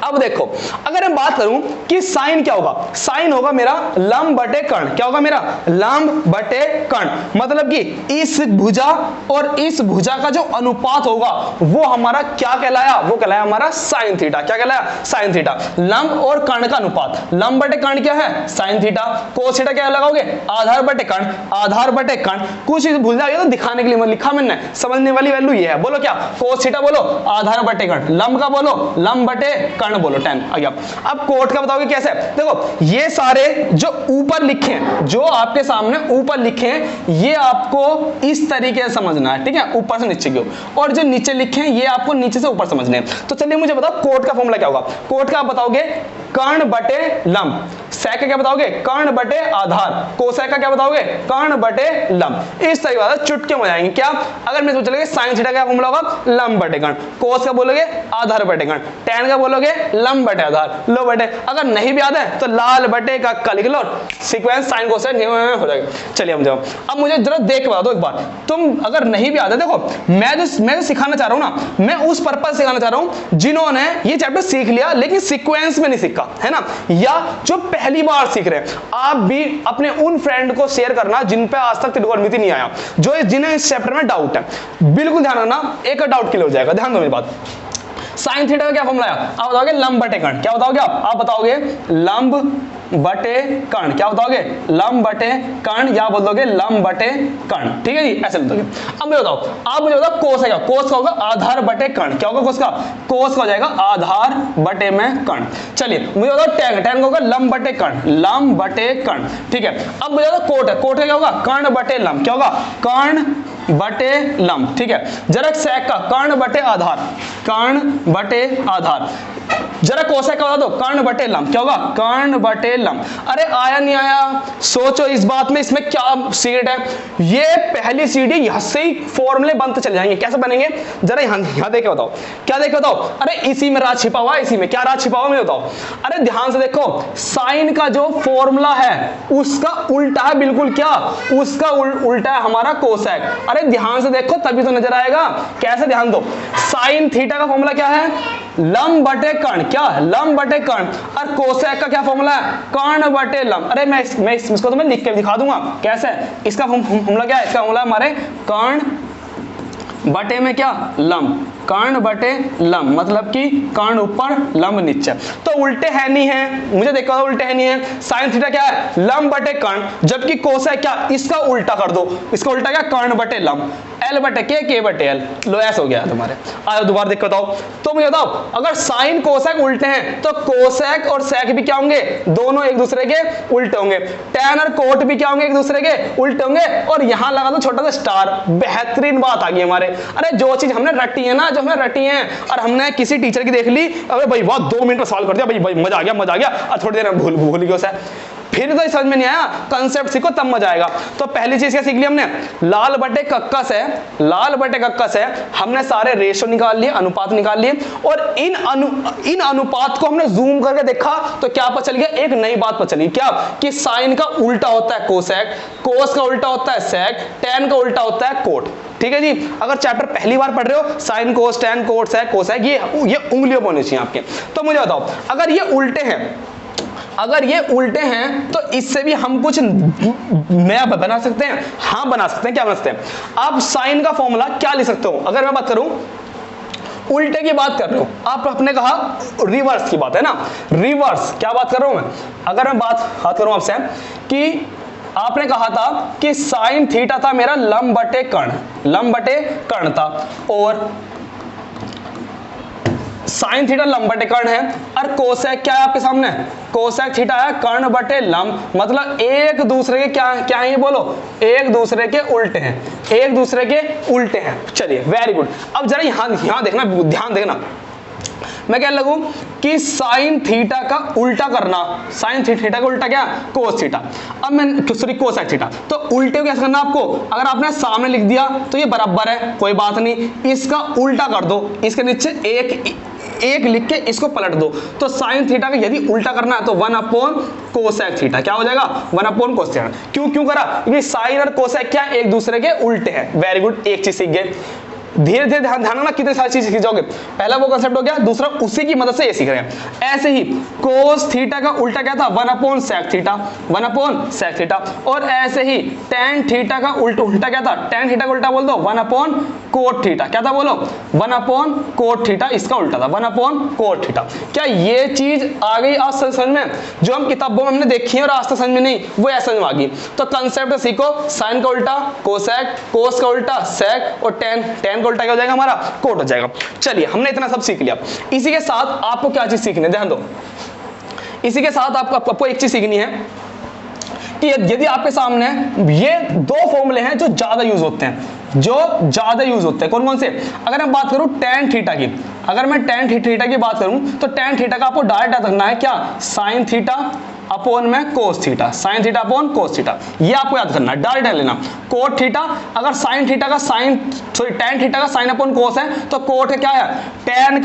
अब देखो, अगर मैं बात करूं कि साइन क्या होगा, साइन होगा मेरा लंब बटे कर्ण। क्या होगा मेरा? लंब बटे कर्ण। मतलब कि इस भुजा और इस भुजा का जो अनुपात होगा वो हमारा क्या कहलाया? वो कहलाया हमारा साइन थीटा। क्या कहलाया? Sine theta. लंब और कर्ण का अनुपात, लंब बटे कर्ण क्या है? Sine theta. कोस थीटा क्या लगाओगे? आधार बटे कर्ण। आधार बटे कर्ण, कुछ भूल जाओगे तो दिखाने के लिए लिखा मैंने, समझने वाली वैल्यू ये है। बोलो क्या? कोस थीटा बोलो आधार बटे कर्ण, लंब का बोलो लंब बटे कर्ण बोलो, 10 आ गया। अब कोट का बताओगे कैसे? देखो ये सारे जो ऊपर लिखे हैं, जो आपके सामने ऊपर लिखे हैं, ये आपको इस तरीके से समझना है, ठीक है, ऊपर से नीचे की ओर, और जो नीचे लिखे हैं ये आपको नीचे से ऊपर समझने हैं। तो चलिए मुझे बताओ कोट का फॉर्मूला क्या होगा। कोट का आप बताओगे कर्ण बटे लंब, सेक का क्या बताओगे? कर्ण बटे आधार, कोसेक का क्या बताओगे? कर्ण बटे लंब। इस तरीके से चुटके में जाएंगे। क्या? अगर मैं सोच लगे साइन थीटा का फॉर्मूला होगा लंब बटे कर्ण, कोस का बोलोगे आधार बटे कर्ण, टैन का बोलोगे लंब बटे आधार, लो बटे, अगर नहीं भी याद है तो लाल बटे का लिख लो, सीक्वेंस साइन कोसेक हो जाएगा। चलिए हम जाओ, अब मुझे जरा देख बता दो एक बार, तुम अगर नहीं भी याद है, देखो मैं जो सिखाना चाह रहा हूं ना, मैं उस पर्पस सिखाना चाह रहा हूं जिन्होंने ये चैप्टर सीख लिया लेकिन सीक्वेंस में नहीं सीखा है ना, या जो पहली बार सीख रहे हैं। आप भी अपने उन फ्रेंड को शेयर करना जिन पे आज तक त्रिकोणमिति नहीं आया, जो जिन्हें इस चैप्टर में डाउट है। बिल्कुल ध्यान रखना, एक डाउट क्लियर हो जाएगा। ध्यान दो मेरी बात। साइन थीटा का क्या फॉर्मूला है? आप बताओगे लंब बटे कर्ण। क्या बताओगे आप बताओगे लंब बटे कर्ण। क्या बताओगे? लंब बटे कर्ण, या बोलोगे लंब बटे कर्ण, ठीक है जी, ऐसे बताओगे। अब मुझे बताओ, आप मुझे बताओ कोस है क्या? कोस का होगा आधार बटे कर्ण। क्या होगा कोस का? कोस का हो जाएगा आधार बटे में कर्ण। चलिए मुझे बताओ टैन, टैन का होगा लंब बटे कर्ण, लंब बटे कर्ण, ठीक है। अब मुझे बताओ कोट है, कोट का क्या होगा? कर्ण बटे लंब। क्या होगा? कर्ण बटे लंब, ठीक है। जरा सेक का कर्ण बटे आधार, कर्ण बटे आधार। जरा कोसेक का बता दो, कर्ण बटे लंब। क्या होगा? कर्ण बटे लंब। अरे आया नहीं आया? सोचो इस बात में, इसमें क्या सीक्रेट है? ये पहली सीढ़ी यहां से ही फॉर्मूले बनते चले जाएंगे। कैसे बनेंगे? जरा यहां देख के बताओ, क्या देख के बताओ? अरे इसी में राज छिपा हुआ है, इसी में क्या राज छिपा हुआ मुझे बताओ। अरे ध्यान से देखो, साइन का जो फॉर्मूला है उसका उल्टा है, बिल्कुल क्या? उसका उल्टा है हमारा कोसेक। अरे ध्यान से देखो तभी तो नजर आएगा। कैसे? ध्यान दो, साइन थीटा का फॉर्मूला क्या है? लंब बटे कर्ण। क्या? लंब बटे कर्ण। और कोसेक का क्या फॉर्मूला है? कर्ण बटे लंब। अरे मैं इसको तो मैं लिख के दिखा दूंगा। कैसे? इसका फॉर्मूला क्या है? इसका फॉर्मूला हमारे कर्ण बटे में क्या? लंब, कर्ण बटे लंब, मतलब कि कर्ण ऊपर लंब नीचे। तो उल्टे है नहीं है, मुझे देखो उल्टे है नहीं है। साइन थीटा क्या है? लंब बटे कर्ण, जबकि कोसेक क्या? इसका उल्टा कर दो, इसका उल्टा क्या? कर्ण बटे लंब, एल बटे के बटे एल। लो ऐसा हो गया तुम्हारे। आज दोबारा देख बताओ, तो मुझे बताओ, अगर साइन कोसेक उल्टे हैं तो कोसेक और सेक भी क्या होंगे? दोनों एक दूसरे के उल्टे होंगे। टैन और कोट भी क्या होंगे? एक दूसरे के उल्टे होंगे। और यहां लगा दो छोटा सा स्टार। बेहतरीन बात आ गई हमारे। अरे जो चीज हमने रटी है ना, जो हमने रटी है, और हमने किसी टीचर की देख ली, अरे भाई वाह 2 मिनट में सॉल्व कर दिया, भाई मजा आ गया, मजा आ गया, और थोड़ी देर में भूल गया उसे, फिर तो समझ में नहीं आया। कंसेप्ट सीखो तब मजा आएगा। तो पहली चीज क्या सीख ली हमने? लाल बटे कक्का से, लाल बटे कक्का से हमने सारे रेशो निकाल लिए, अनुपात निकाल लिए, और इन अनुपात को हमने जूम करके देखा तो क्या पता चल गया? एक नई बात पता चली। क्या? कि साइन का उल्टा होता है कोसेक, कोस का उल्टा होता है सेक, टैन का उल्टा होता है कोट। ठीक है जी। अगर चैप्टर पहली बार पढ़ रहे हो, sine cos tan cot sec cosec, ये उंगलियों पर होनी चाहिए आपके। तो मुझे बताओ, अगर ये उल्टे हैं, अगर ये उल्टे हैं तो इससे भी हम कुछ नया बना सकते हैं। हाँ बना सकते हैं। क्या बना सकते हैं? आप साइन का फॉर्मूला क्या लिख सकते हो? अगर मैं बात करूं उल्टे की बात कर रहे हो, आप अपने कहा रिवर्स की बात है ना, रिवर्स क्या बात कर रहा हूं मैं? अगर मैं बात करूं आपसे कि आपने कहा था कि साइन थीटा था मेरा लंब बटे कर्ण, लंब बटे कर्ण था, और साइन थीटा लंब बटे कर्ण है, और कोसेक क्या है आपके सामने? कोसेक थीटा है कर्ण बटे लंब, मतलब एक दूसरे के क्या है? ये बोलो, एक दूसरे के उल्टे हैं, एक दूसरे के उल्टे हैं। चलिए वेरी गुड। अब जरा यहां देखना, ध्यान देखना, मैं क्या लगूं कि साइन थीटा का उल्टा करना, साइन थीटा का उल्टा क्या? Cos theta. अब मैं सॉरी कोसेक थीटा, तो उल्टे को कैसे करना आपको? अगर आपने सामने लिख दिया तो ये बराबर है, कोई बात नहीं, इसका उल्टा कर दो, इसके नीचे एक लिख के इसको पलट दो। तो साइन थीटा का यदि उल्टा करना है तो 1/, कोसेक थीटा क्या हो जाएगा? 1/, कोस थीटा। क्यों करा? क्योंकि साइन और कोसेक क्या एक दूसरे के उल्टे हैं। वेरी गुड, एक चीज सीख गए। धीरे धीरे ध्यान रखना कितनी सारी चीज सीख जाओगे। पहला वो कंसेप्ट हो गया, दूसरा उसी की मदद से ये सीख रहे हैं। ऐसे ही कोस थीटा का उल्टा क्या था, 1/sec थीटा, 1/sec थीटा। और ऐसे ही टेन थीटा का उल्टा क्या था, टेन थीटा का उल्टा बोल दो 1/cot थीटा। क्या था बोलो, 1/cot थीटा, इसका उल्टा था 1/cot थीटा। क्या ये चीज आ गई आज समझ में, जो हम किताबों में हमने देखी है और आज तक समझ में नहीं, वो ऐसा समझ में आ गई। तो कंसेप्ट सीखो, साइन का उल्टा कोसेक, कोस का उल्टा सेक, और टेन का उल्टा क्या हो जाएगा हमारा, कोट हो जाएगा। चलिए हमने इतना सब सीख लिया। इसी के साथ आपको क्या चीज सीखनी है, ध्यान दो, इसी के साथ आपको एक चीज सीखनी है कि यदि आपके सामने ये दो फॉर्मूले हैं जो ज्यादा यूज होते हैं, कौन कौन से। अगर मैं बात करूं टेन थीटा की, अगर मैं टेन थीटा की बात करूं तो टेन थीटा का आपको डायरेक्ट याद रखना है क्या, साइन थीटा अपॉन में cos theta, sign theta upon cos theta, ये आपको याद करना है, डायरेक्ट लेना। कोट थीटा, अगर साइन थीटा का साइन टेन थीटा का साइन अपॉन कोस है तो कोट क्या है, टेन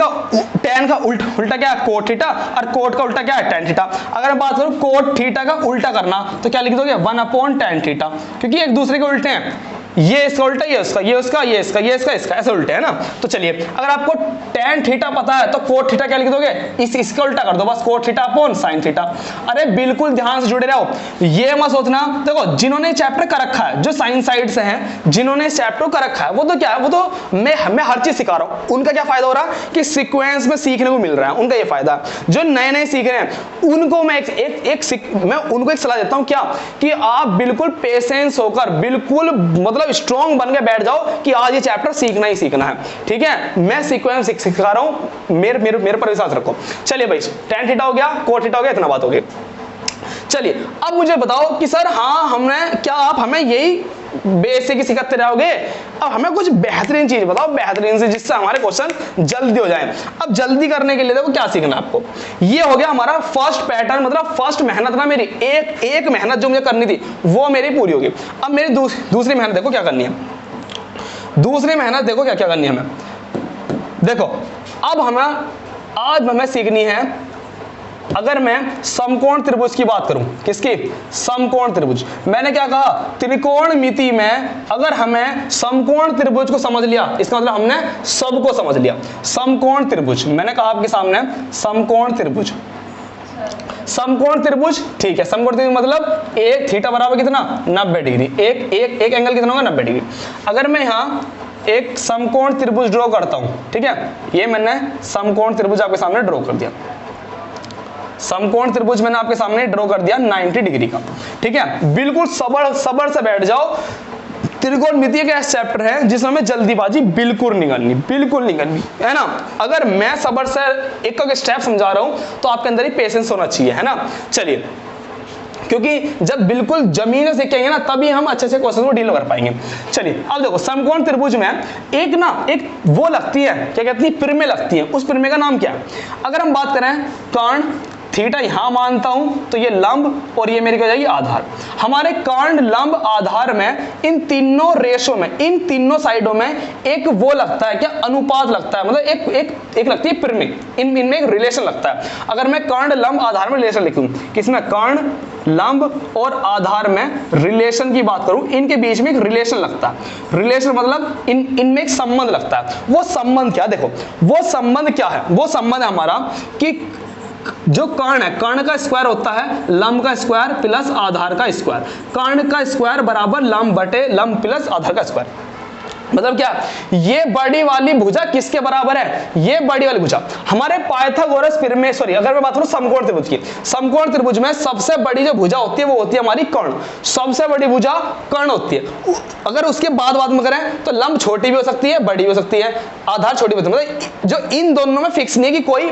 का उल्टा क्या है, कोट थीटा, और कोट का उल्टा क्या है, टेन थीटा। अगर मैं बात करूं कोट थीटा का उल्टा करना तो क्या लिख दोगे, 1/tan थीटा, क्योंकि एक दूसरे के उल्टे हैं, ये इसका उल्टा, ये उसका, ये उसका, ये इसका, ये इसका, इसका, ऐसे उल्टे है ना। तो चलिए अगर आपको tan थीटा पता है तो कोट थीटा क्या लिख दोगे, इसका उल्टा कर दो बस, cot theta upon sine theta. अरे बिल्कुल ध्यान से जुड़े रहो, ये मत सोचना, देखो जिन्होंने चैप्टर कर रखा है, जो साइंस साइड से हैं, जिन्होंने चैप्टर कर रखा है, वो तो क्या है, वो तो मैं हर चीज सिखा रहा हूं। उनका क्या फायदा हो रहा है कि सीक्वेंस में सीखने को मिल रहा है, उनका ये फायदा। जो नए नए सीख रहे हैं उनको मैं मैं उनको एक सलाह देता हूं, क्या कि आप बिल्कुल पेशेंस होकर, बिल्कुल मतलब स्ट्रॉन्ग बन के बैठ जाओ कि आज ये चैप्टर सीखना ही सीखना है, ठीक है। मैं सीक्वेंस सिखा रहा हूं, मेरे पर विश्वास रखो। चलिए भाई, tan थीटा हो गया, कोट थीटा हो गया, इतना बात हो गई। चलिए अब मुझे बताओ कि सर हाँ हमने क्या, आप हमें यही बेसिक सिखाते रहोगे, अब हमें कुछ बेहतरीन चीज बताओ, बेहतरीन से, जिससे हमारे क्वेश्चन जल्दी हो जाए। अब जल्दी करने के लिए देखो क्या सीखना आपको, ये हो गया हमारा फर्स्ट पैटर्न, मतलब फर्स्ट मेहनत ना मेरी, एक मेहनत जो मुझे करनी थी वो मेरी पूरी होगी। अब मेरी दूसरी मेहनत देखो क्या करनी है, दूसरी मेहनत देखो क्या क्या करनी है हमें। देखो अब हमें सीखनी है, अगर मैं समकोण त्रिभुज की बात करूं, किसकी, समकोण त्रिभुज। मैंने क्या कहा, त्रिकोणमिति में अगर हमें समकोण त्रिभुज को समझ लिया, इसका मतलब हमने सबको समझ लिया। समकोण त्रिभुज मैंने कहा आपके सामने, समकोण त्रिभुज, समकोण त्रिभुज, ठीक है। समकोण त्रिभुज मतलब एक थीटा बराबर कितना, 90 डिग्री, एक एंगल कितना होगा, 90 डिग्री। अगर मैं यहाँ एक समकोण त्रिभुज ड्रॉ करता हूं, ठीक है, ये मैंने समकोण त्रिभुज आपके सामने ड्रॉ कर दिया, समकोण त्रिभुज मैंने आपके सामने ड्रॉ कर दिया 90 डिग्री का, ठीक है। बिल्कुल सबर से बैठ जाओ, त्रिकोणमिति का चैप्टर है जिसमें हमें जल्दीबाजी बिल्कुल नहीं करनी है ना। अगर मैं सबर से एक स्टेप समझा रहा हूं तो आपके अंदर ही पेशेंस होना चाहिए, है ना। चलिए, क्योंकि जब बिल्कुल जमीन से सीखेंगे ना तभी हम अच्छे से क्वेश्चन को डील कर पाएंगे। चलिए अब देखो, समकोण त्रिभुज में एक वो लगती है, क्या कहती है, पिरमे लगती है, उस पिरमे का नाम क्या है। अगर हम बात करें कर्ण थीटा यहां मानता हूं तो ये लंब और ये मेरी क्या हो जाएगी, आधार। हमारे कर्ण लंब आधार में इन तीनों रेशों में, इन तीनों साइडों में एक वो लगता है, क्या अनुपात लगता है, मतलब एक लगती है पिरमे, इनमें एक रिलेशन लगता है। अगर मैं कर्ण लंब आधार में रिलेशन लिखूं, किसमें, कर्ण लंब और आधार में रिलेशन की बात करूं, इनके बीच में एक रिलेशन लगता है। रिलेशन मतलब इनमें एक संबंध लगता है। वो संबंध क्या, देखो वो संबंध क्या है, वो संबंध है हमारा कि जो कर्ण है, कर्ण का स्क्वायर होता है लंब का स्क्वायर प्लस आधार का स्क्वायर, कर्ण का स्क्वायर बराबर लंब बटे लंब प्लस आधार का स्क्वायर। मतलब क्या, ये बड़ी वाली भुजा किसके बराबर है, ये बड़ी वाली भुजा हमारे पाइथागोरस पिरमे, सॉरी अगर मैं बात करूं समकोण त्रिभुज की, समकोण त्रिभुज में सबसे बड़ी जो भुजा होती है वो होती है हमारी कर्ण, सबसे बड़ी भुजा कर्ण होती है। अगर उसके बाद में करें तो लंब छोटी भी हो सकती है, बड़ी भी हो सकती है, आधार छोटी भी हो सकती है, मतलब जो इन दोनों में फिक्स नहीं है कि कोई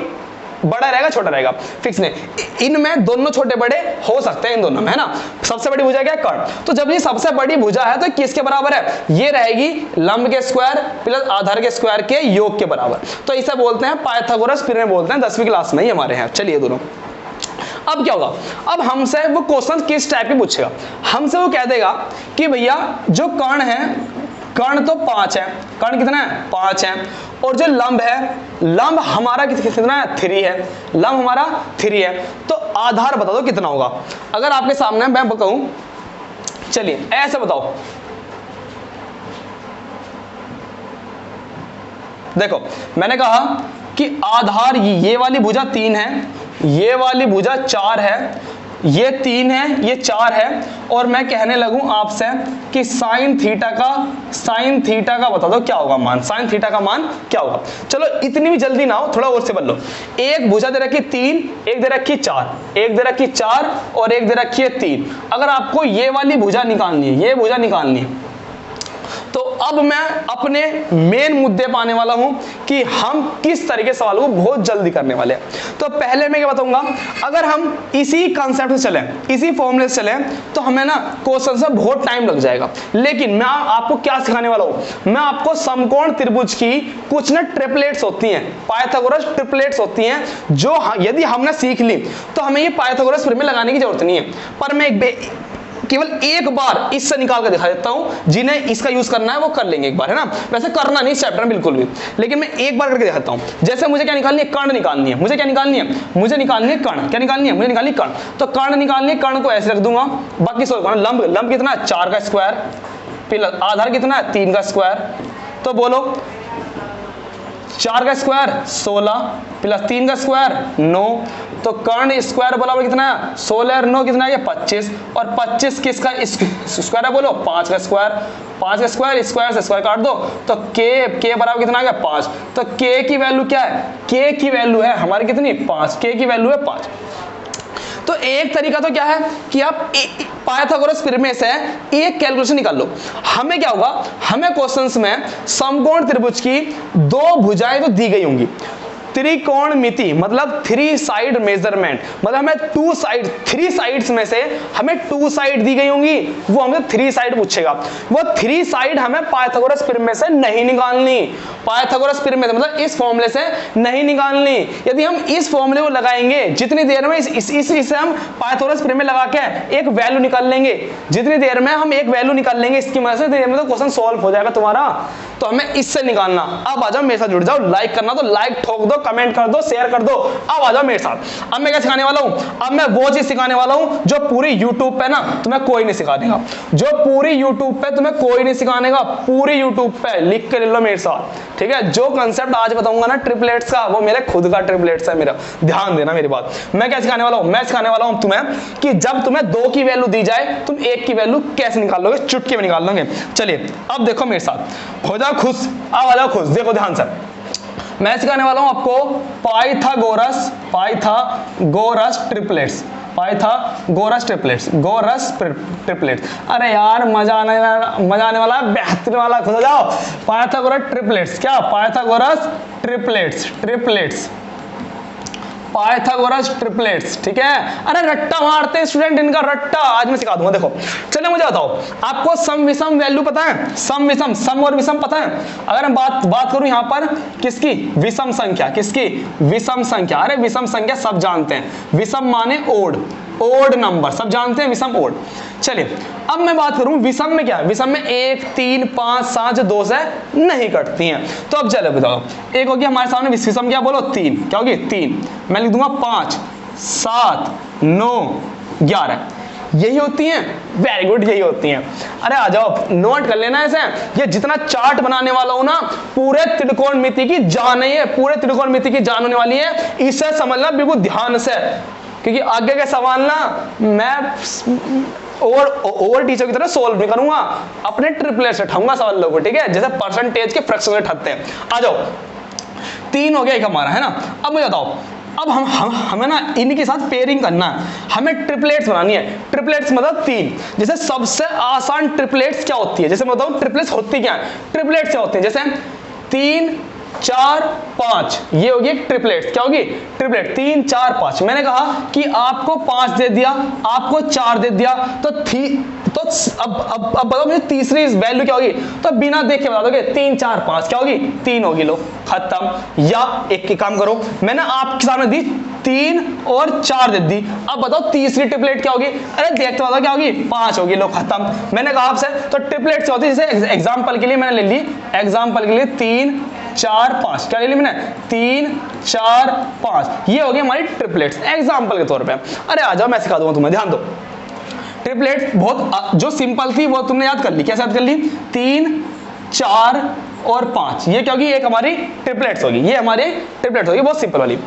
बड़ा रहेगा छोटा रहेगा, फिक्स नहीं। इनमें दोनों छोटे बड़े हो सकते हैं, इन दोनों में, है ना। सबसे बड़ी भुजा क्या है, कर्ण। तो जब ये सबसे बड़ी भुजा है तो किसके बराबर है, ये रहेगी लंब के स्क्वायर प्लस आधार के स्क्वायर के योग के बराबर। तो इसे बोलते हैं पाइथागोरस पिरमे बोलते हैं, 10वीं क्लास में ही हमारे हैं। चलिए दोनों, अब क्या होगा, अब हमसे वो क्वेश्चन किस टाइप की पूछेगा, हमसे वो कह देगा कि भैया जो कर्ण है, कर्ण तो 5 है, कर्ण कितना है, 5 है, और जो लंब है, लंब हमारा कितना है, 3 है, लंब हमारा 3 है, तो आधार बता दो कितना होगा। अगर आपके सामने मैं कहूं, चलिए ऐसे बताओ, देखो मैंने कहा कि आधार ये वाली भुजा 3 है, ये वाली भुजा 4 है, ये 3 है, ये 4 है, और मैं कहने लगूं आपसे कि साइन थीटा का बता दो क्या होगा मान, साइन थीटा का मान क्या होगा। चलो इतनी भी जल्दी ना हो, थोड़ा और से बदलो। एक भुजा दे रखी 3, एक दे रखी 4, एक दे रखी 4 और एक दे रखी है 3। अगर आपको ये वाली भुजा निकालनी है, ये भुजा निकालनी है, तो अब मैं अपने मेन मुद्दे पर आने वाला हूं कि हम किस तरीके से सवाल को बहुत जल्दी करने वाले हैं। तो पहले मैं क्या बताऊंगा, अगर हम इसी कॉन्सेप्ट से चलें, इसी फॉर्मूले से चलें, तो हमें ना क्वेश्चन से बहुत टाइम लग जाएगा। लेकिन मैं आपको क्या सिखाने वाला हूं, मैं आपको समकोण त्रिभुज की कुछ ना ट्रिपलेट्स होती हैं, पाइथागोरस ट्रिपलेट्स होती हैं, जो यदि हमने सीख ली तो हमें ये पाइथागोरस फिर में लगाने की जरूरत नहीं है। पर मैं केवल एक बार इससे निकाल कर दिखा देता हूं, जिन्हें इसका यूज करना है वो कर लेंगे एक बार, है ना। वैसे करना नहीं इस चैप्टर में बिल्कुल भी, लेकिन मैं एक बार करके दिखाता हूं। जैसे मुझे क्या निकालनी है, कर्ण निकालनी है। मुझे क्या निकालनी है, मुझे निकालनी है कर्ण। क्या निकालनी है, मुझे निकालनी है कर्ण। तो कर्ण निकालनी है, कर्ण को ऐसे रख दूंगा, बाकी सोल्व करना। लंब कितना है, 4 का स्क्वायर, फिर आधार कितना है, 3 का स्क्वायर। तो बोलो 4 का स्क्वायर 16 प्लस 3 का स्क्वायर 9, तो कर्ण स्क्वायर बोला कितना है, 16 और 9 कितना है, ये 25, और 25 किसका स्क्वायर है, बोलो 5 का स्क्वायर। 5 का स्क्वायर, स्क्वायर से स्क्वायर काट दो, तो के बराबर कितना आ गया, 5। तो के की वैल्यू क्या है, के की वैल्यू है हमारी कितनी, 5। के की वैल्यू है 5। तो एक तरीका तो क्या है कि आप पाइथागोरस प्रमेय से एक कैलकुलेशन निकाल लो। हमें क्या होगा, हमें क्वेश्चंस में समकोण त्रिभुज की 2 भुजाएं तो दी गई होंगी, त्रिकोणमिति मतलब 3 साइड मेजरमेंट, मतलब हमें 2 साइड 3 साइड्स में से हमें 2 साइड दी गई होंगी, वो हमें 3 साइड पूछेगा। वो 3 साइड हमें पाइथागोरस प्रमेय से नहीं निकालनी, पाइथागोरस प्रमेय मतलब इस फॉर्मूले से नहीं निकालनी। यदि हम इस फॉर्मूले को लगाएंगे, जितनी देर में इसे हम पाइथागोरस प्रमेय लगा के एक वैल्यू निकाल लेंगे, जितनी देर में हम एक वैल्यू निकाल लेंगे इसकी मदद से, देर में तो क्वेश्चन सॉल्व हो जाएगा तुम्हारा। तो हमें इससे निकालना। अब आ जाओ मेरे साथ, जुड़ जाओ, लाइक करना तो लाइक ठोक दो, कमेंट कर दो, शेयर कर दो। अब आ जाओ मेरे साथ। अब मैं क्या सिखाने वाला हूं, अब मैं वो चीज सिखाने वाला हूं जो पूरी यूट्यूब पे ना तुम्हें कोई नहीं सिखानेगा, जो पूरी यूट्यूब पे तुम्हें कोई नहीं सिखानेगा, पूरी यूट्यूब पे लिख के ले लो मेरे साथ, ठीक है। जो कंसेप्ट आज बताऊंगा ना ट्रिपलेट्स का, वो मेरे खुद का ट्रिपलेट्स है मेरा, ध्यान देना मेरी बात। मैं क्या सिखाने वाला हूं, मैं सिखाने वाला हूं तुम्हें कि जब तुम्हें 2 की वैल्यू दी जाए, तुम 1 की वैल्यू कैसे निकाल लोगे, चुटकी में निकाल लोगे। चलिए अब देखो मेरे साथ, हो जाओ खुश, अब आ जाओ खुश, देखो ध्यान से। मैं सिखाने वाला हूं आपको पाइथागोरस ट्रिपलेट्स, पाइथागोरस ट्रिपलेट्स। अरे यार मजा आने वाला, बेहतरीन वाला, खुद हो जाओ। पाइथागोरस ट्रिपलेट्स, क्या पाइथागोरस ट्रिपलेट्स, पाइथागोरस ट्रिपलेट्स, ठीक है। अरे रट्टा मारते हैं स्टूडेंट, इनका रट्टा आज मैं सिखा दूंगा। देखो चलिए मुझे बताओ, आपको सम विषम वैल्यू पता है, सम और विषम पता है। अगर हम बात करूं यहां पर किसकी, विषम संख्या, किसकी, विषम संख्या। अरे विषम संख्या सब जानते हैं, विषम माने ओड नंबर, सब जानते हैं विषम ओड। चलिए अब मैं बात करूं विषम में, क्या विषम में 1 3 5 7 2 से नहीं कटती हैं। तो अब चलो बताओ, एक होगी हमारे सामने विषम, क्या बोलो 3, क्या होगी 3, मैं लिख दूंगा 5 7 9 11, यही होती हैं। वेरी गुड, यही होती हैं। अरे आ जाओ, नोट कर लेना ऐसे, ये जितना चार्ट बनाने वाला हूं ना, पूरे त्रिकोणमिति की जान है, पूरे त्रिकोणमिति की जान होने वाली है, इसे समझना बिल्कुल ध्यान से, क्योंकि आगे के सवाल ना मैं और टीचर की तरह सोल्व नहीं करूंगा, अपने ट्रिपलेट से उठाऊंगा सवाल लोगों, ठीक है, जैसे परसेंटेज के फ्रैक्शन से उठाते हैं। आ जाओ, 3 हो गया एक हमारा, है ना। अब मुझे बताओ, अब हमें ना इनके साथ पेयरिंग करना है, हमें ट्रिपलेट्स बनानी है। ट्रिपलेट्स मतलब 3, जैसे सबसे आसान ट्रिपलेट्स क्या होती है, जैसे मैं बताऊं ट्रिपलेट्स होती क्या है, ट्रिपलेट्स क्या होती है, जैसे 3 4 5, ये होगी ट्रिपलेट्स, क्या होगी ट्रिपलेट, 3 4 5। मैंने कहा कि आपको 5 दे दिया, आपको 4 दे दिया, तो अब बताओ मुझे तीसरी वैल्यू क्या होगी, तो बिना देख के बता दोगे 3 4 5 क्या होगी, 3 होगी, लो खत्म। या एक काम करो, मैंने आपके सामने दी 3 और 4 दे दी, अब बताओ तीसरी ट्रिपलेट क्या होगी, अरे देखते बताओ क्या होगी, 5 होगी, लो खत्म। मैंने कहा आपसे तो ट्रिपलेट क्या होती है, जैसे एग्जांपल के लिए मैंने ले ली, एग्जांपल के लिए 3 4 5, क्या ले ली मैंने, 3 4 5, ये होगी हमारी ट्रिपलेट्स एग्जांपल के तौर पे। अरे आ जाओ मैं सिखा दूंगा तुम्हें, ध्यान दो। ट्रिपलेट्स बहुत जो सिंपल थी वो तुमने याद कर ली, कैसे याद कर ली, 3 4 और 5, ये क्या होगी, एक हमारी ट्रिपलेट्स होगी, ये हमारी ट्रिपलेट्स होगी, बहुत सिंपल वाली।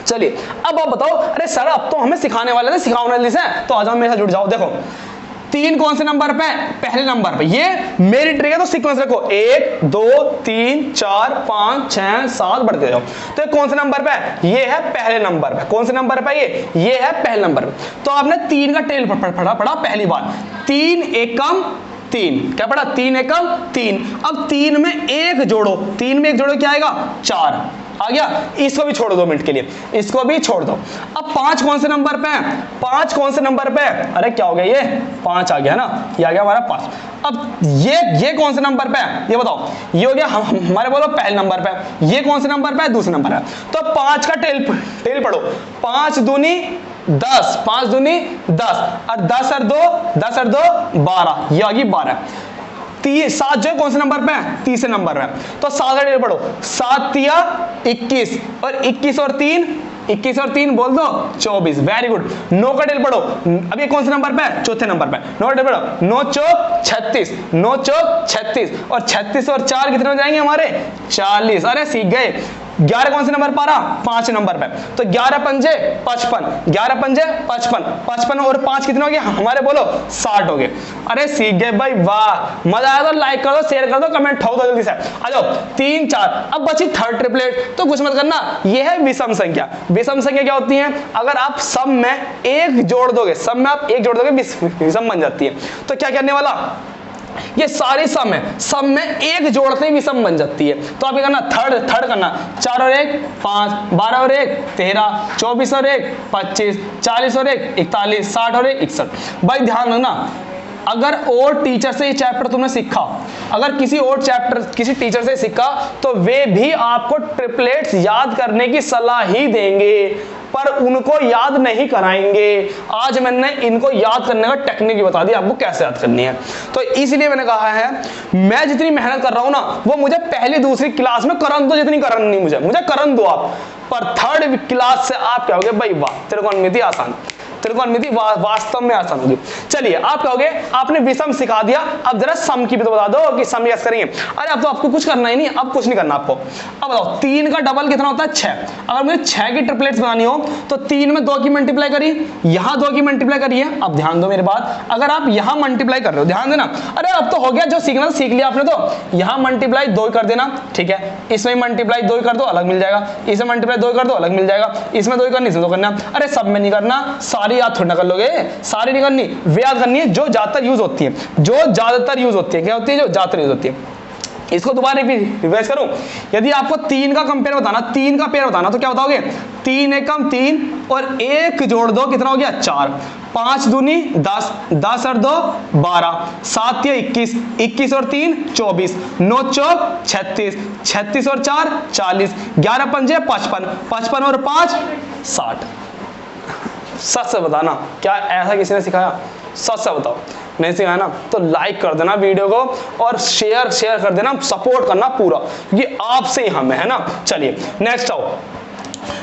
चलिए अब आप बताओ, अरे सर अब तो हमें सिखाने वाले थे, सिखाने वाले से, तो आ जाओ मेरे साथ जुड़ जाओ। देखो 3 कौन से नंबर पे, पहले नंबर पे, ये मेरी ट्रिक है तो सीक्वेंस रखो, 1 2 3 4 5 6 7 बढ़ते जाओ। तो कौन से नंबर पे, ये है पहले नंबर पे, कौन से नंबर पे, ये है पहले नंबर पे। तो आपने 3 का टेल पढ़ा पहली बार, 3 एकम 3, क्या पढ़ा, 3 एकम 3। अब 3 में 1 जोड़ो, 3 में 1 जोड़ो क्या आएगा, 4 आ गया। इसको भी छोड़ दो मिनट के लिए, इसको भी छोड़ दो। अब 5 कौन से नंबर पे है, 5 कौन से नंबर पे है, अरे क्या हो गया, ये 5 आ गया ना, ये आ गया हमारा 5। अब ये कौन से नंबर पे है, ये बताओ, ये हो गया हमारे बोलो पहले नंबर पे, ये कौन से नंबर पे है, दूसरे नंबर है। तो 5 का टेल पढ़ो, 5 दूनी 10, 5 दूनी 10, और 10 और 2 12, ये आ गई 12। 7 जो कौन से नंबर पे है, तीसरे नंबर पे। तो 7 का टेल पढ़ो, 7 तिया 21, और 21 और 3 बोल दो 24, वेरी गुड। 9 का टेल पढ़ो, अब ये कौन से नंबर पे है, चौथे नंबर पे। 9 का टेल पढ़ो, 9 चौक 36, 9 चौक 36, और 36 और 4 कितने हो जाएंगे हमारे, 40। अरे सीख गए। 11 कौन से नंबर पर आ, 5 नंबर पे। तो 11 पंजे 55, 11 पंजे 55, 55 और 5 कितने हो गए हमारे, बोलो 60 हो गए। अरे सीख गए भाई, वाह, मजा आया तो लाइक कर दो, शेयर कर दो, कमेंट ठोक दो जल्दी से। आ जाओ 3 4। अब बची थर्ड ट्रिपलेट, तो कुछ मत करना, ये है विषम संख्या। विषम संख्या क्या होती है, अगर आप सम में 1 जोड़ दोगे, सम में आप 1 जोड़ दोगे विषम बन जाती है। तो क्या करने वाला, ये सारी सम है, सम में 1 जोड़ते ही विषम बन जाती है। तो आप ये करना, थर्ड करना, 4 और 1 5, 12 और 1 13, 24 और 1 25, 40 और 1 41, 60 और 1 61। भाई ध्यान रखना, अगर और टीचर से ये चैप्टर तुमने सीखा, अगर किसी और चैप्टर किसी टीचर से सीखा, तो वे भी आपको ट्रिपलेट्स याद करने की सलाह ही देंगे, पर उनको याद नहीं कराएंगे। आज मैंने इनको याद करने का टेक्निक बता दी, आपको कैसे याद करनी है। तो इसलिए मैंने कहा है, मैं जितनी मेहनत कर रहा हूं ना, वो मुझे पहली दूसरी क्लास में करन दो, जितनी करनी मुझे करन दो आप, पर थर्ड क्लास से आप क्या होगे, भाई वाह, त्रिकोणमिति आसान, त्रिकोणमिति वास्तव में आसान होगी। चलिए आप कहोगे आपने विषम सिखा दिया, अब जरा सम की भी तो बता दो कि सम कैसे करेंगे। अरे अब तो आपको कुछ करना ही नहीं, अब कुछ नहीं करना आपको। अब बताओ 3 का डबल कितना होता है, 6। अगर मुझे 6 की ट्रिपलेट्स बनानी हो, तो 3 में 2 की मल्टीप्लाई करी, यहां 2 की मल्टीप्लाई करिए। अब ध्यान दो मेरी बात, अगर आप यहां मल्टीप्लाई कर रहे हो, ध्यान देना, अरे अब तो हो गया, जो सीखना था सीख लिया आपने, तो यहां मल्टीप्लाई 2 कर देना, ठीक है। इसमें मल्टीप्लाई 2 कर दो, अलग मिल जाएगा। इसमें मल्टीप्लाई 2 कर दो, अलग मिल जाएगा। इसमें 2 करनी, इसमें 2 करना। अरे सब में नहीं करना, सारी याद थोड़ी ना कर लोगे, सारी नहीं करनी, वे याद करनी है जो ज्यादातर यूज होती है, जो ज्यादातर यूज होती है। क्या होती है, जो ज्यादातर यूज होती है। इसको दोबारा रिवाइज करूं, यदि आपको 3 का कंपेयर बताना, 3 का पेयर बताना, तो क्या बताओगे, 3 एकम 3 और 1 जोड़ दो, कितना हो गया, 4। 5 दूनी 10, 10 और 2 12, 7 या 21, 21 और 3 24, 9 चौक 36, 36 और 4 40, 11 पंजे 55, 55 और 5 60। सच से बताना, क्या ऐसा किसी ने सिखाया, सच से बताओ, नहीं सिखाया ना, तो लाइक कर देना वीडियो को, और शेयर कर देना, सपोर्ट करना पूरा, क्योंकि आपसे ही हमें है ना। चलिए नेक्स्ट आओ,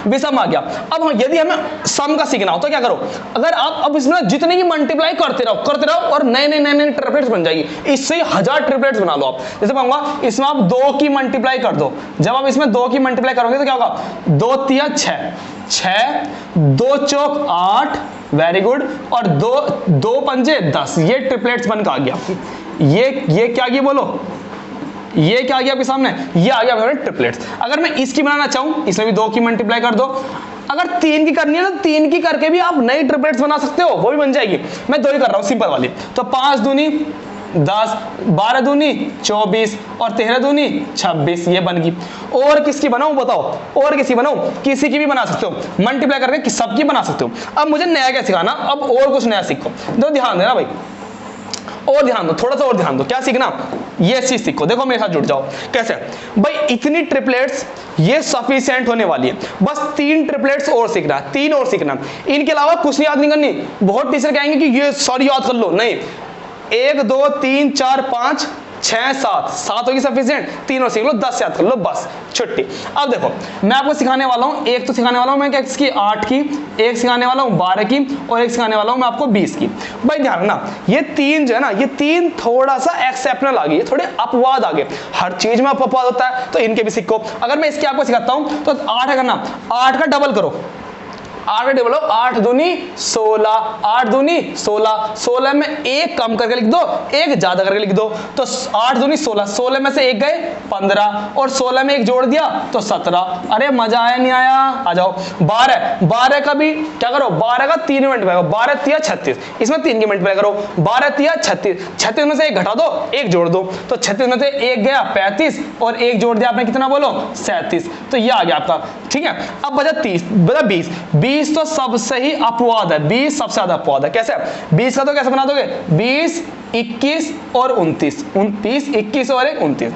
विषम आ गया। अब यदि हमें सम का सीखना हो तो क्या करो, अगर आप अब इसमें जितने की मल्टीप्लाई करते रहो और नए ट्रिपलेट्स बन जाएगी, इससे 1000 ट्रिपलेट्स बना लो आप। जैसे कहूंगा, इसमें आप 2 की मल्टीप्लाई कर दो, जब आप इसमें 2 की मल्टीप्लाई करोगे तो क्या होगा, 2 तिया 6, 2 चौक 8, वेरी गुड, और 2 पंजे 10, ये ट्रिपलेट्स बन के आ गया। ये क्या गया, बोलो, ये क्या आ गया आपके सामने, ये आ गया ट्रिपलेट्स। अगर मैं इसकी बनाना चाहूं, इसमें भी 2 की मल्टीप्लाई कर दो। अगर 3 की करनी है तो 3 की करके भी आप नई ट्रिपलेट्स बना सकते हो, वो भी बन जाएगी। मैं 2 ही कर रहा हूं, सिंपल वाली। तो 5 दूनी 10, 12 दूनी 24 और 13 दूनी 26, ये बन गई। और किसकी बनाऊं बताओ, और किसी बनाऊं, किसी की भी बना सकते हो, मल्टीप्लाई करके सबकी बना सकते हो। अब मुझे नया क्या सिखाना, अब और कुछ नया सीखो, तो ध्यान देना भाई, और ध्यान दो, थोड़ा सा और ध्यान दो, क्या सीखना, ये चीज सीखो। देखो मेरे साथ जुड़ जाओ, कैसे भाई, इतनी ट्रिपलेट्स ये सफिशिएंट होने वाली है, बस 3 ट्रिपलेट्स और सीखना, 3 और सीखना, इनके अलावा कुछ याद नहीं करनी। बहुत टीचर कहेंगे कि ये सारी याद कर लो, नहीं, 1 2 3 4 5 6 7 7 होगी सफिशिएंट, तीनों सीख लो, 10 याद कर लो, बस छुट्टी। अब देखो मैं आपको सिखाने वाला हूं, एक तो सिखाने वाला हूं मैं x की 8 की, एक सिखाने वाला हूं 12 की, और एक सिखाने वाला हूं मैं आपको 20 की। भाई ध्यान रखना ये तीन जो है ना, ये तीन थोड़ा सा एक्सेप्शनल आ गई, थोड़े अपवाद आ गए, हर चीज में अपवाद होता है, तो इनके भी सीखो। अगर मैं इसके आपको सिखाता हूं तो 8 है करना, 8 का डबल करो, 8 का डबल 8 दूनी 16, 8 दूनी 16, 16 में एक कम करके लिख दो, एक ज्यादा करके लिख दो, तो 8 दूनी 16, 16 में से एक गए 15, और 16 में एक जोड़ दिया तो 17। अरे मजा आया नहीं आया? आ जाओ। 12, 12 का भी क्या करो, 12 का 3 मिनट में, 12 3 36, इसमें 3 की मिनट में करो, 12 3 36, 36 में से एक घटा दो, एक जोड़ दो, तो 36 में से एक गया 35, और एक जोड़ दिया आपने, कितना बोलो 37, तो ये आ गया आपका। ठीक है, अब बचा 30, बचा 20, 20 तो सबसे ही अपवाद है, 20 सबसे ज्यादा अपवाद है। कैसे 20 का तो कैसे बना दोगे, 20 21 और 29, 29 21 और 29,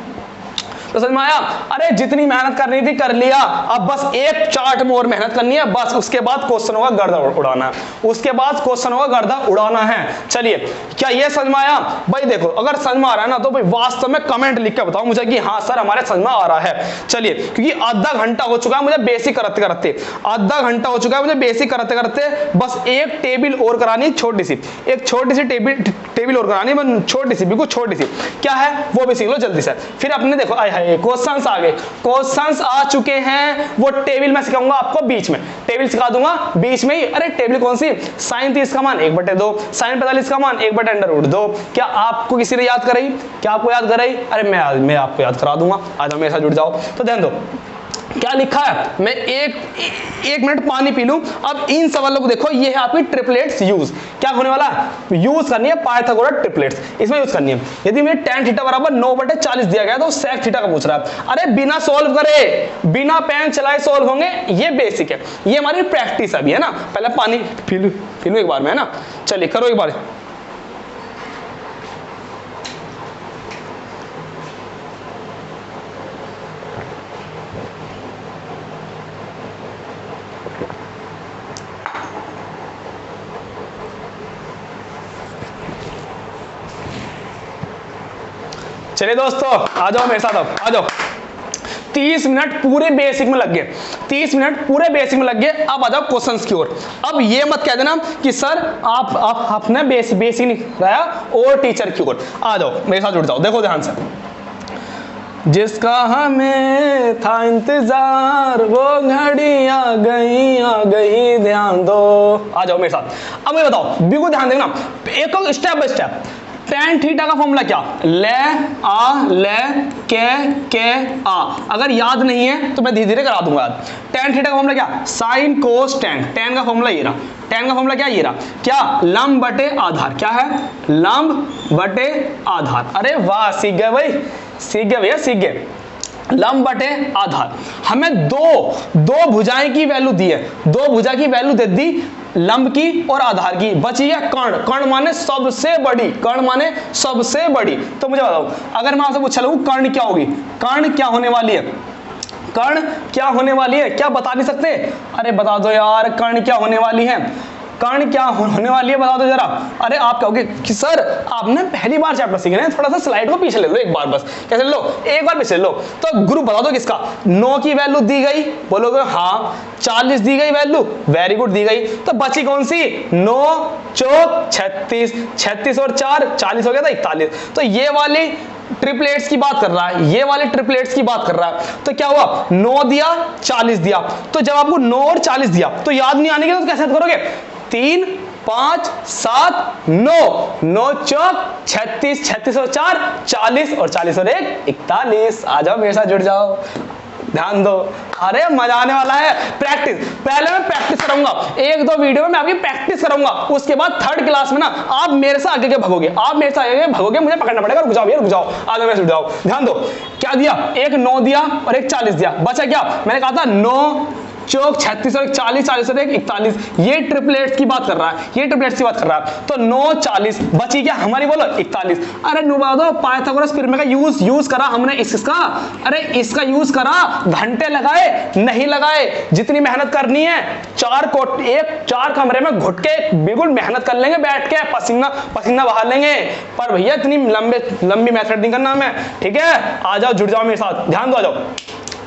तो समझ में आया? अरे जितनी मेहनत करनी थी कर लिया, अब बस एक चार्ट में और मेहनत करनी है, बस उसके बाद क्वेश्चन होगा गर्दा उड़ाना है, उसके बाद क्वेश्चन होगा गर्दा उड़ाना है। चलिए क्या ये समझ में आया? भाई देखो अगर समझ में आ रहा है ना तो भाई वास्तव में कमेंट लिख के बताओ मुझे कि हाँ सर हमारे समझ में आ रहा है। चलिए क्योंकि आधा घंटा हो चुका है मुझे बेसिक करते करते, आधा घंटा हो चुका है मुझे बेसिक करते करते, बस एक टेबल और करानी, छोटी सी, एक छोटी सी टेबल और करानी, छोटी सी, बिल्कुल छोटी सी, क्या है वो भी सीख लो जल्दी से। फिर अपने देखो क्वेश्चंस आ गए, क्वेश्चंस आ चुके हैं, वो टेबल मैं सिखाऊंगा आपको बीच में, टेबल सिखा दूंगा बीच में ही। अरे टेबल कौन सी, sin 30 का मान 1/2, sin 45 का मान 1/√2। क्या आपको किसी ने याद कराई? क्या आपको याद कराई? अरे मैं आपको याद करा दूंगा, आज मेरे साथ जुड़ जाओ। तो ध्यान दो क्या लिखा है, मैं एक मिनट पानी पी लूं। अब इन सवालों को देखो, ये है आपकी ट्रिपलेट्स यूज, क्या होने वाला है, यूज करनी है पाइथागोरस ट्रिपलेट्स, इसमें यूज करनी है। यदि मुझे tan थीटा बराबर 9/40 दिया गया तो sec थीटा का पूछ रहा है, अरे बिना सॉल्व करे, बिना पेन चलाए सॉल्व होंगे, ये बेसिक है, ये हमारी प्रैक्टिस अभी है ना। पहले पानी पी लूं एक बार में, है ना। चलिए करो एक बार। चलिए दोस्तों आ जाओ मेरे साथ, अब आ जाओ। 30 मिनट पूरे बेसिक में लग गए, 30 मिनट पूरे बेसिक में लग गए। अब आ जाओ क्वेश्चंस की ओर। अब ये मत कह देना कि सर आपने बेसिक नहीं कराया, और टीचर की ओर आ जाओ, मेरे साथ जुड़ जाओ। देखो ध्यान से, जिसका हमें था इंतजार वो घड़ी आ गई, ध्यान दो। आ जाओ मेरे साथ। अब मैं बताओ, बिल्कुल ध्यान देना, एक step by step. tan theta का फॉर्मूला क्या, ले के आ। अगर याद नहीं है तो मैं धीरे धीरे करा दूंगा याद। tan थीटा का फॉर्मूला क्या, sin cos tan, tan का फॉर्मूला ये रहा, tan का फॉर्मूला क्या ये रहा, क्या लंब बटे आधार, क्या है लंब बटे आधार। अरे वाह सीख गए भाई, सीख गए भैया, सीख गए। लंब बटे आधार, हमें दो भुजाएं की वैल्यू दी है, दो भुजा की वैल्यू दे दी, लंब की और आधार की। बची है कर्ण, कर्ण माने सबसे बड़ी, कर्ण माने सबसे बड़ी। तो मुझे बताओ, अगर मैं आपसे पूछा लूं कर्ण क्या होगी, कर्ण क्या होने वाली है, कर्ण क्या होने वाली है, क्या बता नहीं सकते? अरे बता दो यार, कर्ण क्या होने वाली है, कर्ण क्या होने वाली है, बता दो जरा। अरे आप कहोगे कि सर आपने पहली बार चैप्टर सीख रहे हैं, थोड़ा सा स्लाइड को पीछे ले लो एक बार, बस कैसे ले लो, एक बार पीछे ले लो। तो ग्रुप बता दो किसका, 9 की वैल्यू दी गई, बोलोगे हाँ, 40 दी गई वैल्यू, वेरी गुड दी गई, तो बची कौन सी, 9 4 36, 36 और 4 40 हो गया था 41। तो ये वाली ट्रिपलेट्स की बात कर रहा है, ये वाले ट्रिपलेट्स की बात कर रहा है। तो क्या हुआ, 9 दिया 40 दिया, तो जब आपको 9 और 40 दिया तो याद नहीं आने के तो कैसे करोगे, 3 5 7 9, 9 चौक 36, 36 और 4 40, और 40 और 1 41। आ जाओ मेरे साथ जुड़ जाओ, ध्यान दो। अरे मजा आने वाला है। प्रैक्टिस, पहले मैं प्रैक्टिस कराऊंगा, 1-2 वीडियो में मैं आपकी प्रैक्टिस कराऊंगा, उसके बाद 3rd क्लास में ना आप मेरे से आगे भागोगे, आप मेरे से आगे भागोगे, मुझे पकड़ना पड़ेगा। रुक जाओ भैया, रुक जाओ, आ जाओ मेरे से जुड़ जाओ। ध्यान दो, क्या दिया, एक 9 दिया और एक 40 दिया, बचा क्या, मैंने कहा था 9 चौक 36 और 40, 40 और 41, ये ट्रिपलेट्स की बात कर रहा है, ये ट्रिपलेट्स की बात कर रहा है। तो 9 40 बची क्या हमारी, बोलो 41। अरे नुबा दो पाइथागोरस प्रमेय का यूज करा हमने इसका, अरे इसका यूज करा, घंटे लगाए नहीं लगाए, जितनी मेहनत करनी है 4 कमरे में घुट के बिल्कुल मेहनत कर लेंगे, बैठ के पसीना पसीना बहा लेंगे, पर भैया इतनी लंबी मेथड नहीं करना हमें, ठीक है। आ जाओ, जुड़ जाओ मेरे साथ, ध्यान दो, आ जाओ।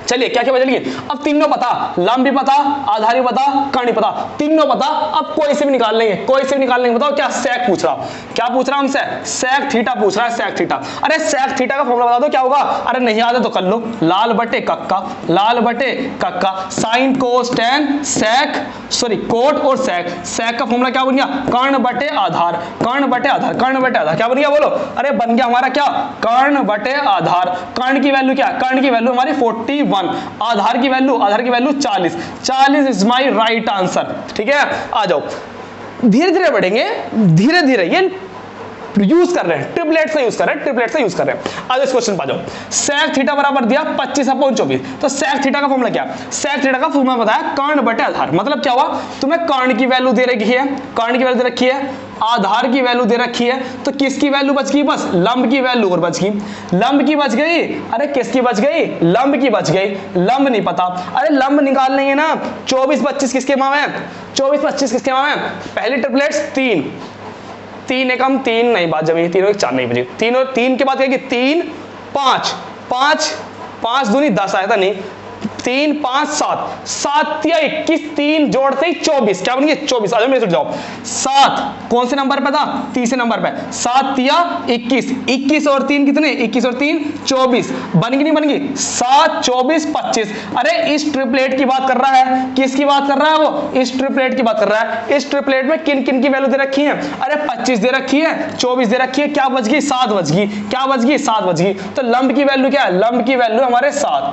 चलिए क्या क्या बदलिए, अब तीनों पता, लंब भी पता, आधार भी पता, कर्ण भी पता, तीनों पता। अब कोई से भी निकाल लेंगे, कोई से भी निकाल लेंगे। बताओ क्या सेक पूछ रहा, क्या पूछ रहा हमसे, सेक थीटा पूछ रहा है, सेक थीटा। अरे सेक थीटा का फॉर्मूला बता दो क्या होगा, अरे नहीं याद है तो कर लो, लाल बटे कक्का, लाल बटे कक्का, sine cos tan sec, sorry cot और सेक, सेक का फॉर्मूला क्या बन गया, कर्ण बटे आधार, कर्ण बटे आधार, कर्ण बटे आधार, क्या बन गया बोलो, अरे बन गया हमारा क्या, कर्ण बटे आधार। कर्ण की वैल्यू क्या, कर्ण की वैल्यू हमारी 41, आधार की value 40, 40 is my right answer, ठीक है। आ जाओ, धीरे धीरे बढ़ेंगे, धीरे धीरे ये यूज कर रहे हैं, ट्रिपलेट से यूज कर रहे हैं, ट्रिपलेट से यूज कर रहे हैं। आज इस क्वेश्चन पर जाओ, सेक थीटा बराबर दिया 25/24, तो सेक थीटा का फॉर्मूला क्या, सेक थीटा का फॉर्मूला बताया कर्ण बटे आधार। मतलब क्या हुआ, तुम्हें कर्ण की वैल्यू दे रखी है, कर्ण की वैल्यू दे रखी है, आधार की वैल्यू दे रखी है, तो किसकी वैल्यू बच गई, बस लंब की वैल्यू और बच गई, लंब की बच गई। अरे किसकी बच गई, लंब की बच गई, लंब नहीं पता, अरे लंब निकाल लेंगे ना। 24 25 किसके माँ में, 24 25 किसके माँ में, पहली ट्रिपलेट्स 3 एकम 3 नहीं, बात जमी, 3 और 1 4 नहीं बची, 3 और 3 के बाद क्या, 3 5 5 5 दूनी 10 आया था, नहीं 3 5 7 7 या 21, 3 जोड़ते ही 24, क्या बन गया 24। आ मेरे जाओ, 7 कौन से नंबर पे था, तीसरे नंबर पे, 7 या 21, 21 और 3 कितने, 21 और 3 24, बन गई नहीं बन गई, 7 24 25। अरे इस ट्रिपलेट की बात कर रहा है, किसकी बात कर रहा है वो, इस ट्रिपलेट की बात कर रहा है। इस ट्रिपलेट में किन किन की वैल्यू दे रखी है, अरे 25 दे रखी है, 24 दे रखी है, क्या बच गई 7 बच गई, क्या बच गई 7 बच गई। तो लंब की वैल्यू क्या है, लंब की वैल्यू हमारे 7।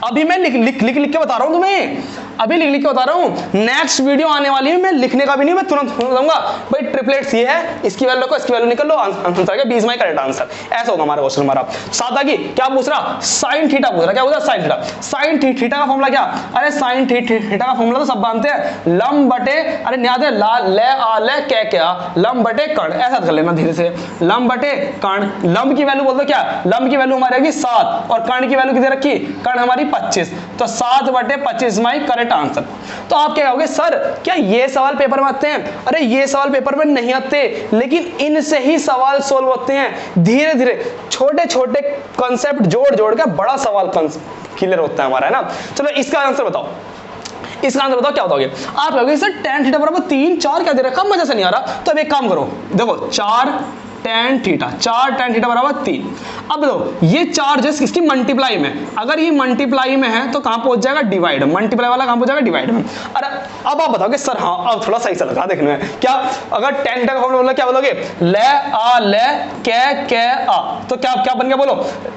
अभी मैं लिख के बता रहा हूं तुम्हें, अभी लिख के बता रहा हूं, नेक्स्ट वीडियो आने वाली है, मैं लिखने का भी नहीं, मैं तुरंत दूंगा भाई ट्रिपलेट्स ये है, इसकी वैल्यू को इसकी वैल्यू निकल लो, आंसर क्या 20 माई करेक्ट आंसर। ऐसा होगा हमारा क्वेश्चन। हमारा साथ आगे क्या पूछ रहा, साइन थीटा पूछ रहा, क्या पूछ रहा साइन थीटा, साइन थीटा का फॉर्मूला क्या, अरे साइन थीटा का फॉर्मूला तो सब जानते हैं, लंब बटे, अरे याद है ला ले आ ले क्या लंब बटे कर्ण, ऐसा कर लेना धीरे से, लंब बटे कर्ण। लंब की वैल्यू बोल दो क्या, लंब की वैल्यू हमारी आएगी 7 और कर्ण की वैल्यू कितनी रखी, कर्ण हमारी 25, तो 7/25 माई करेक्ट आंसर। तो आप क्या कहोगे, सर क्या ये सवाल पेपर में आते हैं, अरे ये सवाल पेपर में नहीं आते, लेकिन इनसे ही सवाल सोल्व होते हैं। धीरे धीरे छोटे छोटे कॉन्सेप्ट जोड़ के बड़ा सवाल क्लियर होता है हमारा, है ना। चलो इसका आंसर बताओ, इसका आंसर बताओ क्या बताओगे आप। कहोगे सर tan थीटा बराबर 3 4 क्या दे रखा, मजा से नहीं आ रहा। तो अब एक काम करो, देखो 4 tan थीटा बराबर 3। अब देखो ये 4 जो इसकी मल्टीप्लाई में, अगर ये मल्टीप्लाई में है तो कहां पहुंच जाएगा, डिवाइड, मल्टीप्लाई वाला कहां पहुंच जाएगा, डिवाइड में। अरे अब आप बताओगे सर, हाँ अब थोड़ा सही से लगा देखने में, क्या अगर tan थीटा का फॉर्मूला क्या बोलोगे, ले आ ले के आ, तो क्या बन गया बोलो,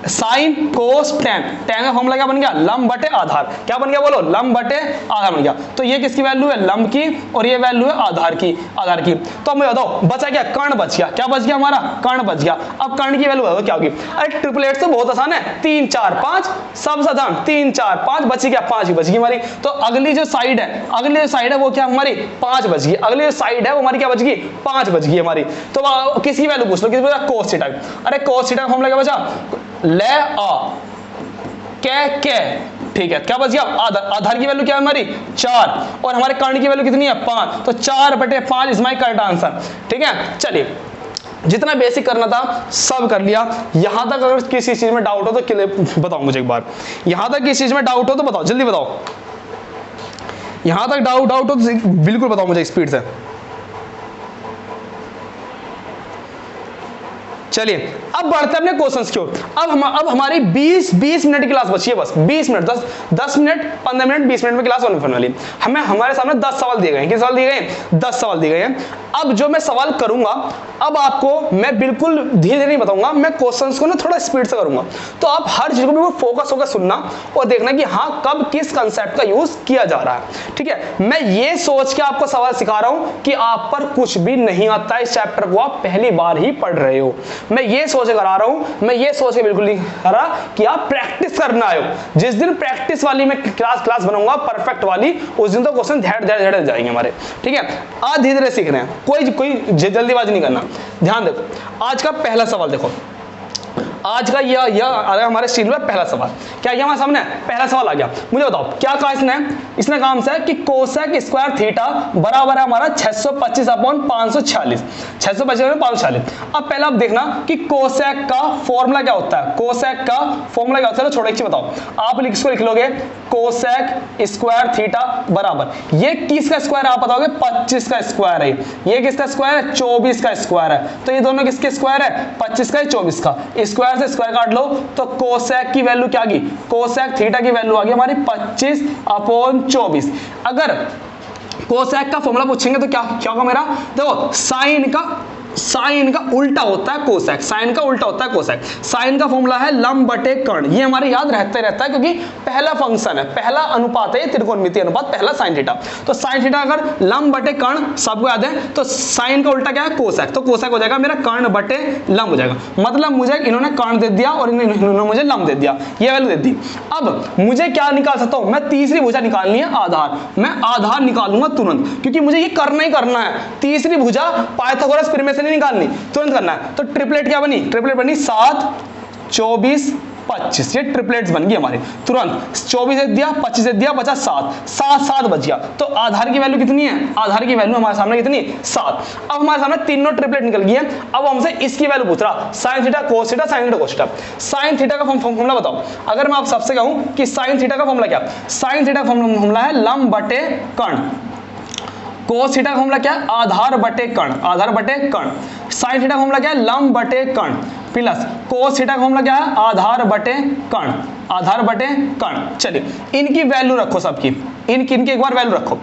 साइन कोस tan का फॉर्मूला क्या बन गया, लंब बटे आधार, क्या बन गया बोलो, लंब बटे आधार बन गया। तो ये किसकी वैल्यू है, लंब की, और ये वैल्यू है आधार की, तो हमें बताओ बचा क्या, कर्ण बच गया, क्या बच गया हमारा, कर्ण बच गया। अब कर्ण की वैल्यू क्या होगी, अरे ट्रिपलेट तो बहुत आसान है, 3 4 5 सब आसान, 3 4 5 बची क्या, 5 ही बच गई हमारी। तो अगली जो साइड है वो क्या हमारी 5 बच गई, अगली जो साइड है वो हमारी क्या बच गई, 5 बच गई हमारी। तो किसकी वैल्यू पूछ लो, किसकी वैल्यू, कोस थीटा। अरे कोस थीटा का फॉर्मूला क्या बचा, ले आ के, ठीक है, क्या बच गया, आधार की वैल्यू क्या है हमारी 4, और हमारे कर्ण की वैल्यू कितनी है 5, तो 4/5 इज माय करेक्ट आंसर। ठीक है, चलिए जितना बेसिक करना था सब कर लिया। यहां तक अगर किसी चीज में डाउट हो तो बताओ मुझे एक बार, यहां तक किसी चीज में डाउट हो तो बताओ, जल्दी बताओ, यहां तक डाउट हो तो बिल्कुल बताओ मुझे स्पीड से। चलिए अब बढ़ते हैं अपने क्वेश्चंस की ओर। अब हमारी 20 मिनट की क्लास बची है, बस 20 मिनट, 10 मिनट 15 मिनट 20 मिनट में क्लास होने वाली है। हमारे सामने 10 सवाल दिए गए हैं। कितने सवाल दिए गए हैं, 10 सवाल दिए गए हैं। अब जो मैं सवाल करूंगा, अब आपको मैं बिल्कुल धीरे धीरे नहीं बताऊंगा, मैं क्वेश्चंस को ना थोड़ा स्पीड से करूंगा, तो आप हर चीज को बिल्कुल फोकस होकर सुनना और देखना कि हाँ कब किस कंसेप्ट का यूज किया जा रहा है। ठीक है, मैं ये सोच के आपको सवाल सिखा रहा हूं कि आप पर कुछ भी नहीं आता, इस चैप्टर को आप पहली बार ही पढ़ रहे हो, मैं ये सोच के करा रहा हूं, मैं ये सोच के बिल्कुल नहीं करा कि आप प्रैक्टिस करना आए हो। जिस दिन प्रैक्टिस वाली मैं क्लास बनाऊंगा परफेक्ट वाली, उस दिन तो क्वेश्चन धैर्य जाएंगे हमारे। ठीक है, आज धीरे धीरे सीख रहे हैं, कोई जल्दीबाजी नहीं करना। ध्यान देखो, आज का पहला सवाल देखो, आज का यह आ गया हमारे स्टील में पहला सवाल। क्या ये हमारे सामने पहला सवाल आ गया? मुझे बताओ क्या कहा इसने कहा हमसे कि कोसेक स्क्वायर थीटा बराबर है हमारा 625 अपॉन 546, 625 अपॉन 546। अब पहले आप देखना कि कोसेक का फॉर्मूला क्या होता है, कोसेक का फॉर्मूला क्या होता है। छोटा एक चीज बताओ, आप इसको लिख लोगे कोसेक स्क्वायर थीटा बराबर, ये किसका स्क्वायर है आप बताओगे? 25 का स्क्वायर है। ये किसका स्क्वायर है? 24 का स्क्वायर है। तो ये दोनों किसके स्क्वायर है? 25 का 24 का। स्क्वायर से स्क्वायर काट लो तो कोसेक की वैल्यू क्या आ गई? कोसेक थीटा की वैल्यू आ गई हमारी 25 अपॉन 24। अगर कोसेक का फॉर्मूला पूछेंगे तो क्या होगा मेरा? देखो साइन का उल्टा होता है कोसेक, साइन का उल्टा होता है कोसेक। साइन का फॉर्मूला है लंब बटे कर्ण, ये हमारे याद रहता है क्योंकि पहला फंक्शन है, पहला अनुपात है त्रिकोणमितीय अनुपात, पहला साइन थीटा। तो साइन थीटा अगर लंब बटे कर्ण सबको याद है, तो साइन का उल्टा क्या है? कोसेक। तो कोसेक हो जाएगा मेरा कर्ण बटे लंब हो जाएगा। मतलब मुझे इन्होंने कर्ण दे दिया और इन्होंने मुझे लंब दे दिया, ये वैल्यू दे दी। अब मुझे क्या निकाल सकता हूं मैं? तीसरी भुजा निकालनी है, आधार। मैं आधार निकालूंगा तुरंत, क्योंकि मुझे ये करना ही करना है। तीसरी भुजा पाइथागोरस प्रमेय से नहीं निकालनी, तुरंत करना है। तो ट्रिपलेट क्या बनी? ट्रिपलेट बनी 7, 24, 25। ये ट्रिपलेट्स बन गई हमारी तुरंत। 24 दे दिया, 25 दे दिया, बचा 7 बच गया। तो आधार की वैल्यू कितनी है? आधार की वैल्यू हमारे सामने कितनी? 7। अब हमारे सामने तीनों ट्रिपलेट निकल गई है। अब हमसे इसकी वैल्यू पूछ रहा, sine theta cos theta, sine theta cos theta. Sine theta का फॉर्मूला बताओ। अगर मैं आप सबसे कहूं कि साइन थीटा का फॉर्मूला क्या? साइन थीटा का फॉर्मूला है लंब बटे कर्ण। कोस थीटा का फॉर्मूला क्या है? आधार बटे कर्ण, आधार बटे कर्ण। साइन थीटा का फॉर्मूला क्या है? लंब बटे कर्ण प्लस कोस थीटा का फॉर्मूला क्या है? आधार बटे कर्ण, आधार बटे कर्ण। चलिए इनकी वैल्यू रखो सबकी, इनकी एक बार वैल्यू रखो।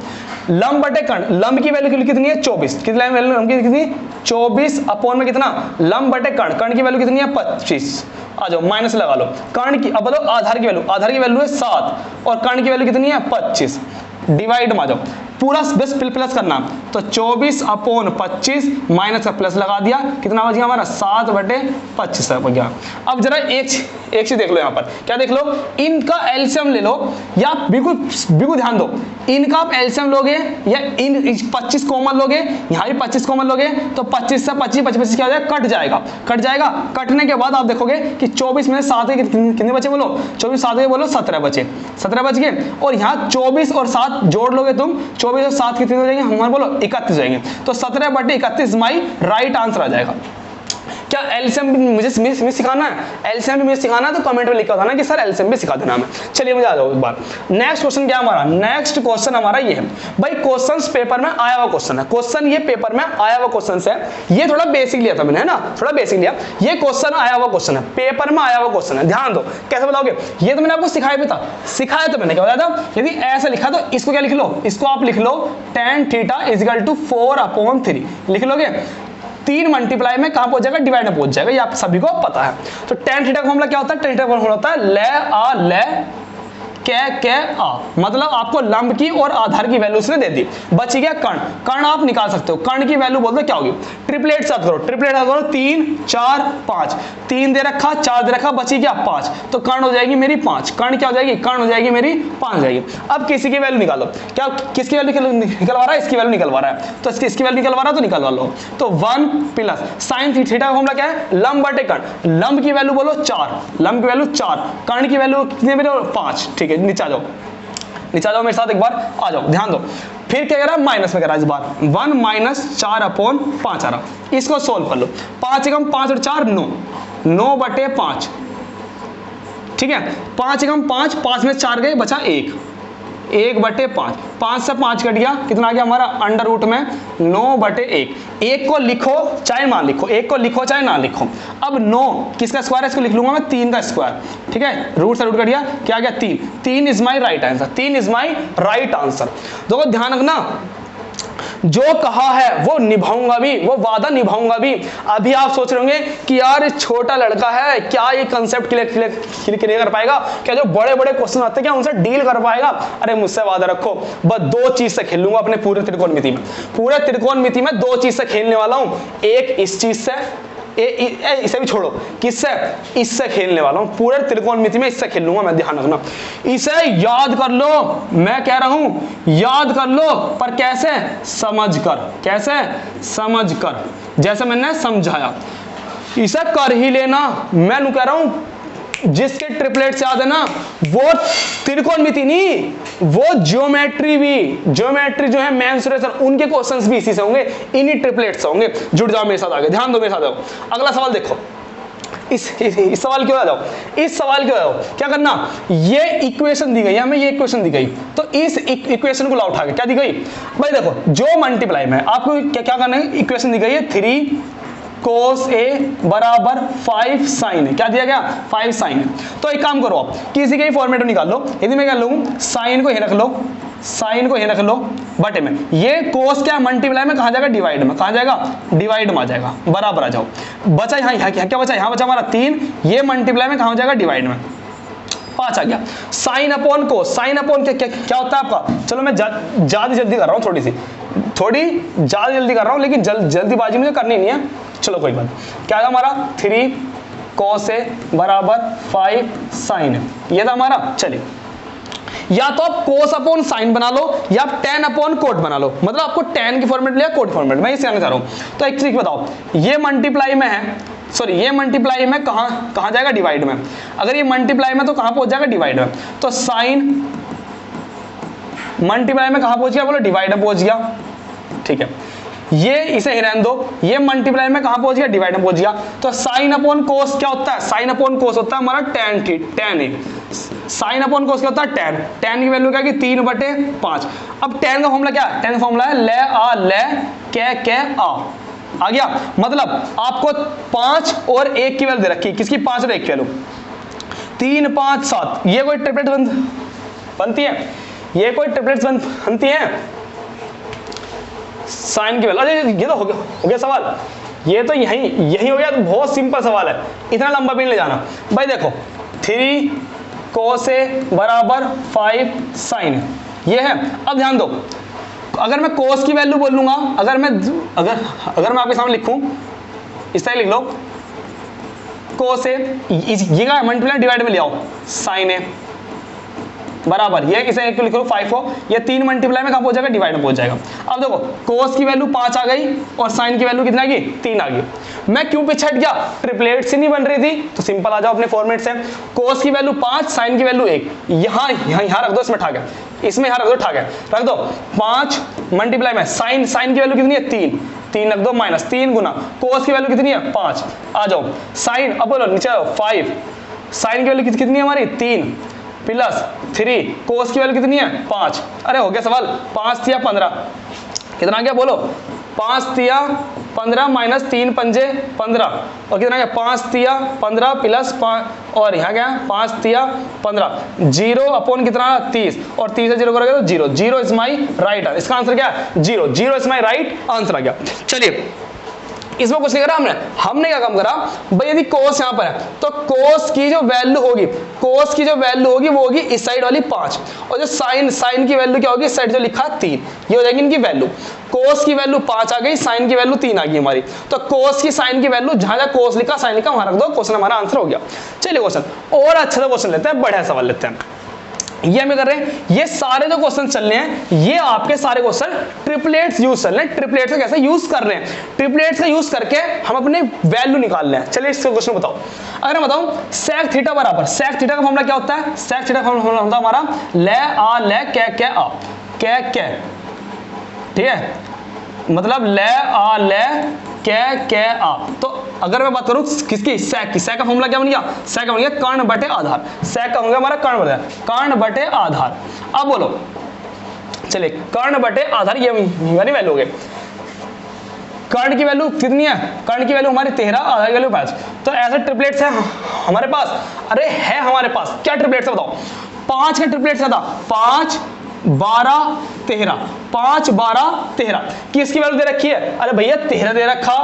लंब बटे कर्ण, लंब की वैल्यू कितनी है? 24। कितनी वैल्यू लंब की? कितनी? 24 अपॉन में कितना? लंब बटे कर्ण, कर्ण की वैल्यू कितनी है? 25। आ जाओ माइनस लगा लो। कर्ण की अब बताओ आधार की वैल्यू, आधार की वैल्यू है 7 और कर्ण की वैल्यू कितनी है? 25। डिवाइड में आ जाओ, पूरा बस प्लस करना। तो 24 अपॉन 25 माइनस का प्लस लगा दिया, कितना बच गया हमारा? 7 बटे 25 बच गया। अब जरा एक चीज देख लो, यहाँ पर क्या देख लो, इनका एलसीएम ले लो, या बिल्कुल ध्यान दो, इनका आप एलसीएम लोगे या इन 25 कॉमन लोगे, यहाँ भी 25 कॉमन लोगे, तो 25 से 25 क्या हो जाएगा? कट जाएगा। कटने के बाद आप देखोगे कि 24 में 7 कितने बचे बोलो? 24 7 बोलो 17 बचे, 17 बच गए। और यहाँ 24 और 7 जोड़ लोगे तुम, 24 और 7 कितने हो जाएंगे हमारे बोलो? 31 जाएंगे। तो 17 बटे 31 माई राइट आंसर आ जाएगा। क्या एलसीएम भी मुझे सिखाना है? एलसीएम भी मुझे सिखाना है तो कमेंट में लिखा था ना कि सर एलसीएम भी सिखा देना हमें। चलिए मुझे आ जाओ एक बार। नेक्स्ट क्वेश्चन क्या हमारा? नेक्स्ट क्वेश्चन हमारा ये है भाई, क्वेश्चंस पेपर में आया हुआ क्वेश्चन है, क्वेश्चन ये पेपर में आया हुआ क्वेश्चन है। ये थोड़ा बेसिक लिया था मैंने, है ना, थोड़ा बेसिक लिया। ये क्वेश्चन आया हुआ क्वेश्चन है, पेपर में आया हुआ क्वेश्चन है। ध्यान दो कैसे बताओगे? ये तो मैंने आपको सिखाया भी था, सिखाया तो मैंने क्या बताया था? यदि ऐसा लिखा तो इसको क्या लिख लो? इसको आप लिख लो tan थीटा इक्वल टू 4/3 लिख लोगे। 3 मल्टीप्लाई में कहां पहुंच जाएगा? डिवाइड में पहुंच जाएगा, ये आप सभी को पता है। तो tan थीटा का फॉर्मूला क्या होता है? tan थीटा का फॉर्मूला होता है ले आ ले कै आ, मतलब आपको लंब की और आधार की वैल्यू उसने दे दी। बच गया कर्ण, कर्ण आप निकाल सकते हो। कर्ण की वैल्यू बोल दो क्या होगी? ट्रिपलेट साथ करो, ट्रिपलेट साथ करो, 3 4 5, 3 दे रखा, 4 दे रखा, बची क्या? 5। तो कर्ण हो जाएगी मेरी 5। कर्ण क्या हो जाएगी? कर्ण हो जाएगी मेरी 5 हो जाएगी। अब किसी की वैल्यू निकालो, क्या किसकी वैल्यू निकलवा रहा है? इसकी वैल्यू निकलवा रहा है, तो इसकी वैल्यू निकलवा रहा है तो निकलवा लो। तो 1 प्लस साइन थीटा का फॉर्मूला क्या है? लंब बटे कर्ण। लंब की वैल्यू बोलो 4, लंब की वैल्यू 4, कर्ण की वैल्यू कितनी मेरे? 5। ठीक है, नीचे आ जाओ, नीचे आ जाओ मेरे साथ एक बार, आ जाओ ध्यान दो। फिर क्या करा? माइनस में करा इस बार, 1 माइनस 4/5 आ रहा। इसको सोल्व कर लो। 5 एकम 5 और 4 9, 9 बटे 5। ठीक है, 5 एकम 5, 5 में 4 गए, बचा 1, 1 बटे 5, 5 से 5 कट गया, कितना आ गया हमारा? अंडर रूट में 9 बटे 1। 1 को लिखो चाहे ना लिखो, 1 को लिखो चाहे ना लिखो। अब 9 किसका स्क्वायर है? इसको लिख लूंगा मैं 3 का स्क्वायर। ठीक है, रूट से रूट कट गया, क्या आ गया? 3 is my right answer, 3 is my right answer. देखो ध्यान रखना, जो कहा है वो निभाऊंगा भी, वो वादा निभाऊंगा भी। अभी आप सोच रहे होंगे कि यार छोटा लड़का है, क्या ये कंसेप्ट क्लियर कर पाएगा, क्या जो बड़े बड़े क्वेश्चन आते हैं क्या उनसे डील कर पाएगा? अरे मुझसे वादा रखो, बस 2 चीज से खेलूंगा अपने पूरे त्रिकोणमिति में। पूरे त्रिकोणमिति में 2 चीज से खेलने वाला हूं, एक इस चीज से, इसे भी छोड़ो, किससे? इससे खेलने वाला हूं पूरे त्रिकोणमिति में, इससे खेल लूंगा मैं, ध्यान रखना। इसे याद कर लो, मैं कह रहा हूं याद कर लो, पर कैसे? समझ कर। कैसे? समझ कर, जैसे मैंने समझाया। इसे कर ही लेना, मैं कह रहा हूं जिसके ट्रिपलेट्स याद है ना, वो त्रिकोणमिति नहीं, वो ज्योमेट्री भी, ज्योमेट्री जो है मेंसुरेशन, उनके क्वेश्चंस भी इसी से होंगे, इन्हीं ट्रिपलेट्स से होंगे। जुड़ जाओ मेरे साथ, आगे ध्यान दो मेरे साथ। आओ अगला सवाल देखो, इस सवाल क्यों आ जाओ, इस सवाल क्यों आ जाओ। क्या करना, ये इक्वेशन दी गई हमें, ये इक्वेशन दी गई, तो इस इक्वेशन को ला उठा के क्या दी गई भाई, देखो जो मल्टीप्लाई में आपको क्या करना है, इक्वेशन दी गई है 3 cos A बराबर 5 sin है। क्या दिया गया? 5 sin है। तो एक काम करो, आप किसी के भी फॉर्मेट में निकाल लो। यदि मैं क्या लूँ, साइन को ही रख लो, साइन को ही रख लो बटे में, ये cos क्या मल्टीप्लाई में कहाँ जाएगा? डिवाइड में। कहाँ जाएगा? डिवाइड में आ जाएगा। बराबर आ जाओ, बचा यहाँ क्या बचा? यहाँ बचा हमारा 3, ये मल्टीप्लाई में कहाँ हो जाएगा? डिवाइड में। 5 आ गया। साइन अपॉन कोस, साइन अपॉन क्या होता है आपका? चलो मैं ज्यादा जल्दी कर रहा हूँ, थोड़ी ज्यादा जल्दी कर रहा हूँ, लेकिन जल्दीबाजी मुझे करनी नहीं है। चलो कोई बात। क्या था हमारा? 3 cos A बराबर 5 sin है, ये था हमारा। चलिए, या तो आप cos अपॉन साइन बना लो, या आप tan अपॉन कोट बना लो, मतलब आपको tan की फॉर्मेट लिया, कोट फॉर्मेट, मैं इसे आने चाह रहा हूं। तो एक ट्रिक बताओ, ये मल्टीप्लाई में है, सॉरी ये मल्टीप्लाई में कहां जाएगा? डिवाइड में। अगर ये मल्टीप्लाई में तो कहां पहुंच जाएगा? डिवाइड में। तो साइन मल्टीप्लाई में कहां पहुंच गया? बोलो डिवाइड में पहुंच गया। ठीक है, ये इसे ही रहने दो, ये मल्टीप्लाई में कहां पहुंच गया? डिवाइड में पहुंच गया। तो साइन अपॉन कोस क्या होता है? साइन अपॉन कोस होता है हमारा tan है। साइन अपॉन कोस क्या होता है? tan की वैल्यू क्या है? 3/5। अब tan का फॉर्मूला क्या है? tan का फॉर्मूला है ले आ ले कै आ गया। मतलब आपको 5 और 1 की वैल्यू दे रखी, किसकी? 5 और 1 की वैल्यू, 3 5 7। ये कोई ट्रिपलेट बनती है? ये कोई ट्रिपलेट्स बनती है? साइन की वैल्यू, अरे ये तो हो गया सवाल, ये तो यही हो गया। तो बहुत सिंपल सवाल है, इतना लंबा भी नहीं ले जाना भाई। देखो 3 cos A बराबर 5 sin ये है। अब ध्यान दो, अगर मैं cos की वैल्यू बोलूंगा, अगर मैं आपके सामने लिखूं, इस तरह लिख लो, cos A ये का मल्टीप्लाई डिवाइड में ले आओ, sin A बराबर, ये इसे एक लिखो 5 हो, ये 3 मल्टीप्लाई में कहां पहुंच जाएगा? डिवाइड में पहुंच जाएगा। अब देखो cos की वैल्यू 5 आ गई और sin की वैल्यू कितना आ गई? 3 आ गई। मैं क्यों पीछे हट गया? ट्रिपलेट से नहीं बन रही थी, तो सिंपल आ जाओ अपने फॉर्मेट से। cos की वैल्यू 5, sin की वैल्यू 1, यहां रख दो, इसमें ठा गया, इसमें यहां रख दो, ठा गया, रख दो। 5 मल्टीप्लाई में sin की वैल्यू कितनी है? 3 रख दो, माइनस 3 गुना cos की वैल्यू कितनी है? 5 आ जाओ। sin, अब बोलो नीचे आओ, 5 sin की वैल्यू कितनी है हमारी? 3 प्लस 3 cos की वैल्यू कितनी है? 5। अरे हो गया सवाल, 5 तिया 15, कितना आ गया बोलो? 5 तिया 15 माइनस 3 पंजे 15, और कितना आ गया? 5 तिया 15 प्लस 5, और यहाँ क्या? 5 तिया 15, 0 अपॉन कितना? 30, और 30 से 0 करोगे तो 0, 0 इज माई राइट आंसर। इसका आंसर क्या है? 0 इज माई राइट आंसर आ गया। चलिए, इसमें कुछ नहीं करा हमने क्या काम करा भाई, यदि cos यहां पर है तो cos की जो वैल्यू होगी वो होगी इस साइड वाली 5, और जो sin की वैल्यू क्या होगी? इस साइड जो लिखा 3, ये हो जाएगी इनकी वैल्यू। cos की वैल्यू 5 आ गई, sin की वैल्यू 3 आ गई हमारी। तो cos की sin की वैल्यू जहां cos लिखा sin लिखा वहां रख दो, क्वेश्चन हमारा आंसर हो गया। चलिए क्वेश्चन और अच्छा सा क्वेश्चन लेते हैं, बढ़िया सवाल लेते हैं। ये हम कर रहे हैं, ये सारे जो क्वेश्चन चल रहे हैं, ये आपके सारे क्वेश्चन ट्रिपलेट्स यूज चल रहे हैं। ट्रिपलेट्स का कैसे यूज कर रहे हैं? ट्रिपलेट्स का यूज करके हम अपने वैल्यू निकाल रहे हैं। चलिए इसका क्वेश्चन बताओ। अगर मैं बताऊं sec थीटा बराबर, sec थीटा का फॉर्मूला क्या होता है? sec थीटा का फॉर्मूला होता है हमारा ले आ ले कै आ, कै, ठीक है, मतलब ले आ ले कै आ। तो अगर मैं बात करूं किसकी? sec की, sec का फॉर्मूला क्या बन गया? sec का बन गया कर्ण बटे आधार, sec का होगा हमारा कर्ण बटे आधार। अब बोलो, चलिए कर्ण बटे आधार, ये वाली वैल्यू हो गई। कर्ण की वैल्यू कितनी है? कर्ण की वैल्यू हमारी 13, आधार की वैल्यू 5। तो ऐसे ट्रिपलेट्स है हमारे पास, अरे है हमारे पास, क्या ट्रिपलेट्स है बताओ? 5 के ट्रिपलेट्स था, 5 12 13, 5 12 13, किसकी वैल्यू दे रखी है? अरे भैया 13 दे रखा,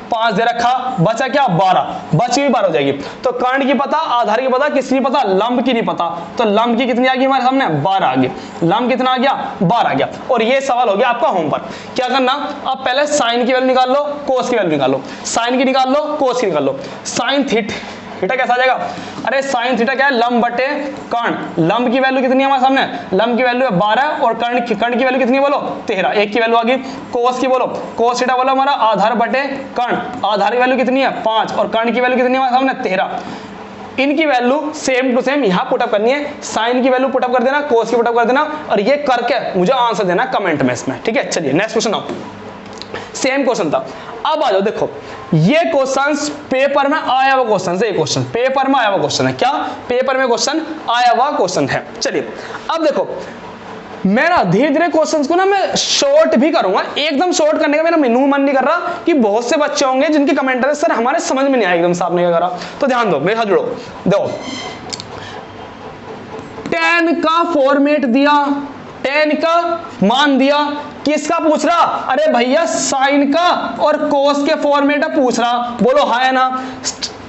5 दे रखा, बचा क्या? 12, बची हुई 12 हो जाएगी। तो कर्ण की पता, आधार की पता, किसकी पता? लंब की नहीं पता। तो लंब की कितनी आ गई हमारे सामने? 12 आ गई। लंब कितना आ गया? 12 आ गया। और ये सवाल हो गया आपका होमवर्क। क्या करना? अब पहले साइन की वैल्यू निकाल लो, कोस की वैल्यू निकाल लो। साइन की निकाल लो, कोस की निकाल लो। साइन थीटा कैसा आ जाएगा? अरे साइन थीटा क्या है? लंब बटे कर्ण। लंब की वैल्यू कितनी है हमारे सामने? लंब की वैल्यू है 12 और कर्ण की वैल्यू कितनी है बोलो? 13, एक की वैल्यू आ गई। कोस की बोलो, कोस थीटा बोलो हमारा आधार बटे कर्ण। आधार की वैल्यू कितनी है? 5 और कर्ण की वैल्यू कितनी है हमारे सामने? 13। इनकी वैल्यू सेम टू सेम यहां पुटअप करनी है। साइन की वैल्यू पुटअप कर देना, कोस की पुटअप कर देना, और ये करके मुझे आंसर देना कमेंट में इसमें, ठीक है। चलिए नेक्स्ट क्वेश्चन आओ। सेम क्वेश्चन था। अब आ जाओ, देखो ये क्वेश्चंस पेपर में आया हुआ क्वेश्चन है। ये क्वेश्चन पेपर में आया हुआ क्वेश्चन है। क्या? पेपर में क्वेश्चन आया हुआ क्वेश्चन है। चलिए अब देखो, मैं ना धीरे धीरे क्वेश्चंस को ना मैं शॉर्ट भी करूंगा। एकदम शॉर्ट करने का मेरा मन नहीं कर रहा कि बहुत से बच्चे होंगे जिनके कमेंट है सर हमारे समझ में नहीं आया एकदम से आपने क्या करा। तो ध्यान दो, मेरे साथ जुड़ो। देखो tan का फॉर्मेट दिया, tan का मान दिया, किसका पूछ रहा? अरे भैया साइन का और कोस के फॉर्मेट में पूछ रहा। बोलो हाँ है ना?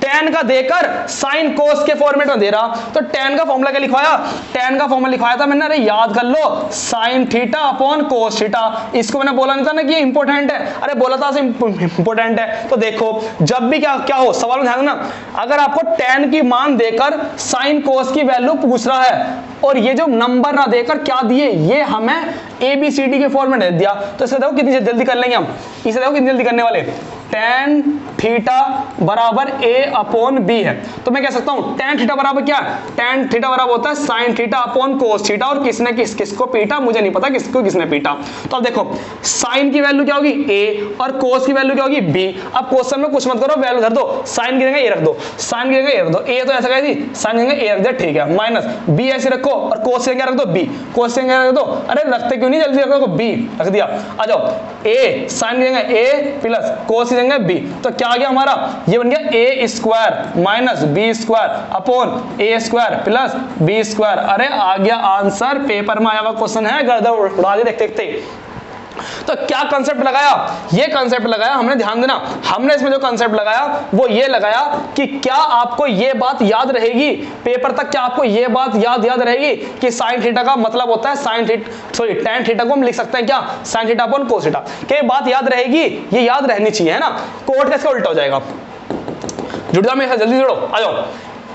tan का देकर साइन कोस के फॉर्मेट में दे रहा। तो tan का फॉर्मूला क्या लिखवाया? tan का फॉर्मूला लिखवाया था मैंने, अरे याद कर लो, sine theta upon cos theta. इसको मैंने बोला नहीं था ना कि इंपॉर्टेंट है? अरे बोला था इंपॉर्टेंट है। तो देखो जब भी क्या हो, सवाल में ध्यान देना, अगर आपको tan की मान देकर साइन कोस की वैल्यू पूछ रहा है और ये जो नंबर ना देकर क्या दिए, ये हमें ABCD के फॉर्मेट दे दिया, तो इसे देखो कितनी जल्दी कर लेंगे हम। इसे देखो कितनी जल्दी करने वाले। tan थीटा बराबर A अपॉन B है। तो मैं कह सकता हूं tan थीटा बराबर क्या? tan थीटा बराबर होता है sign theta upon cos theta, और किसने किसको पीटा मुझे नहीं पता, किसने पीटा। तो अब देखो साइन की वैल्यू क्या होगी? A, और कोस की वैल्यू क्या होगी? B। अब क्वेश्चन में कुछ मत करो, वैल्यू धर दो। साइन की जगह A रख दो, साइन की जगह A रख दो। A तो ऐसा कह दी, साइन की जगह A रख दे, ठीक है। माइनस B ऐसे रखो और कोस की जगह रख दो B, कोस की जगह रख दो। अरे रखते क्यों नहीं, जल्दी रखो, B रख दिया। आ जाओ, A साइन की जगह A प्लस कोस की जगह B, तो क्या आ गया हमारा? ये बन गया A square minus B square upon A square plus B square. अरे आ गया आंसर, पेपर में आया हुआ क्वेश्चन है, गर्दन उड़ा दे देखते देखते। तो क्या कंसेप्ट लगाया? ये कंसेप्ट लगाया हमने, ध्यान देना, हमने इसमें जो कंसेप्ट लगाया वो ये लगाया कि क्या आपको ये बात याद रहेगी पेपर तक, क्या आपको ये बात याद रहेगी कि साइन थीटा का मतलब होता है tan थीटा को हम लिख सकते हैं क्या? Sign theta upon cos theta. क्या ये बात याद रहेगी? ये याद रहनी चाहिए, है ना? कोट कैसे उल्टा हो जाएगा? जुड़ जाओ मेरे साथ, जल्दी जुड़ो, आ जाओ।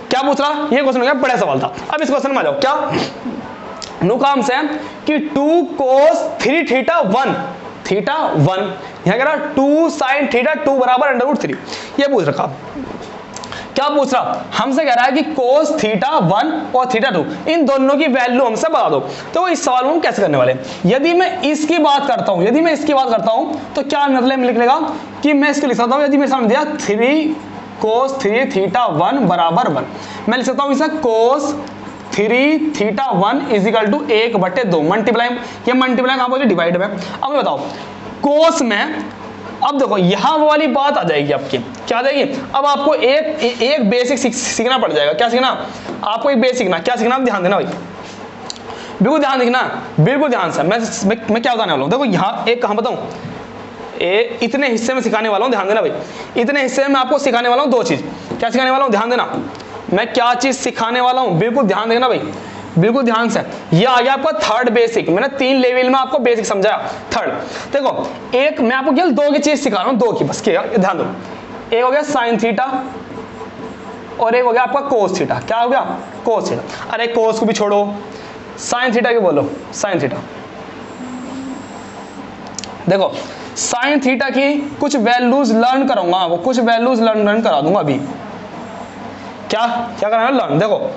क्या पूछ रहा? ये क्वेश्चन हो गया, बड़ा सवाल था। अब इस क्वेश्चन में आ जाओ। क्या नुकाम से कि 2 cos 3 थीटा 1 थीटा 1, यहां कह रहा 2 sin थीटा 2 बराबर √3। ये पूछ रखा। क्या पूछ रहा? हमसे कह रहा है कि cos थीटा 1 और थीटा 2 इन दोनों की वैल्यू हमसे बता दो। तो इस सवाल में हम कैसे करने वाले? यदि मैं इसकी बात करता हूं, तो क्या मतलब लिख लेगा कि मैं इसको लिख सकता हूं, यदि मेरे सामने दिया 3 cos 3 थीटा 1 बराबर 1, मैं लिख सकता हूं इसे cos 3 theta 1 is equal to 1/2 multiply, ये मल्टीप्लाई कहां पहुंचे? डिवाइड में। अब मैं बताओ कोस में, अब देखो यहां वो वाली बात आ जाएगी आपकी, क्या आ जाएगी? अब आपको एक बेसिक सीखना पड़ जाएगा। क्या सीखना? आपको एक बेसिक सीखना। क्या सीखना? ध्यान देना भाई, बिल्कुल ध्यान देखना, बिल्कुल ध्यान से। मैं क्या बताने वाला हूं, देखो यहां एक कहां बताऊं, इतने हिस्से में सिखाने वाला हूं, ध्यान देना भाई। इतने हिस्से में आपको सिखाने वाला हूं 2 चीज। क्या सिखाने वाला हूं? ध्यान देना, मैं क्या चीज सिखाने वाला हूं, बिल्कुल ध्यान देना भाई, बिल्कुल ध्यान से। ये आ गया आपका थर्ड बेसिक। मैंने 3 लेवल में आपको बेसिक समझाया। थर्ड देखो, एक मैं आपको केवल 2 की चीज सिखा रहा हूं, 2 की बस, क्या ध्यान दो। एक हो गया साइन थीटा और एक हो गया आपका कोस थीटा। क्या हो गया? Cos theta. अरे कोस को भी छोड़ो, साइन थीटा की बोलो, साइन थीटा। देखो साइन थीटा की कुछ वैल्यूज लर्न कराऊंगा, वो कुछ वैल्यूज लर्न करा दूंगा अभी। क्या करना है? लर्न। देखो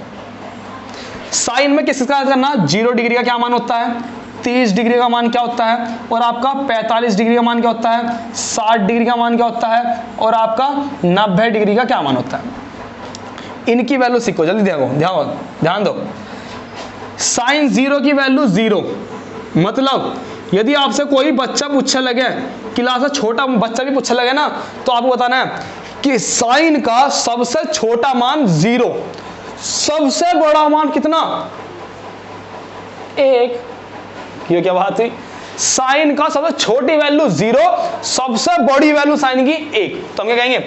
साइन में किसका करना? 0 डिग्री का क्या मान होता है, 30 डिग्री का मान क्या होता है, और आपका 45 डिग्री का मान क्या होता है, 60 डिग्री का मान क्या होता है, और आपका 90 डिग्री का क्या मान होता है। इनकी वैल्यू सीखो, जल्दी देखो, ध्यान दो। साइन 0 की वैल्यू 0, मतलब यदि आपसे कोई बच्चा पूछने लगे, क्लास से छोटा बच्चा भी पूछने लगे ना, तो आपको बताना है कि साइन का सबसे छोटा मान 0, सबसे बड़ा मान कितना? 1, ये क्या बात हुई, साइन का सबसे छोटी वैल्यू 0, सबसे बड़ी वैल्यू साइन की 1। तो हम क्या कहेंगे,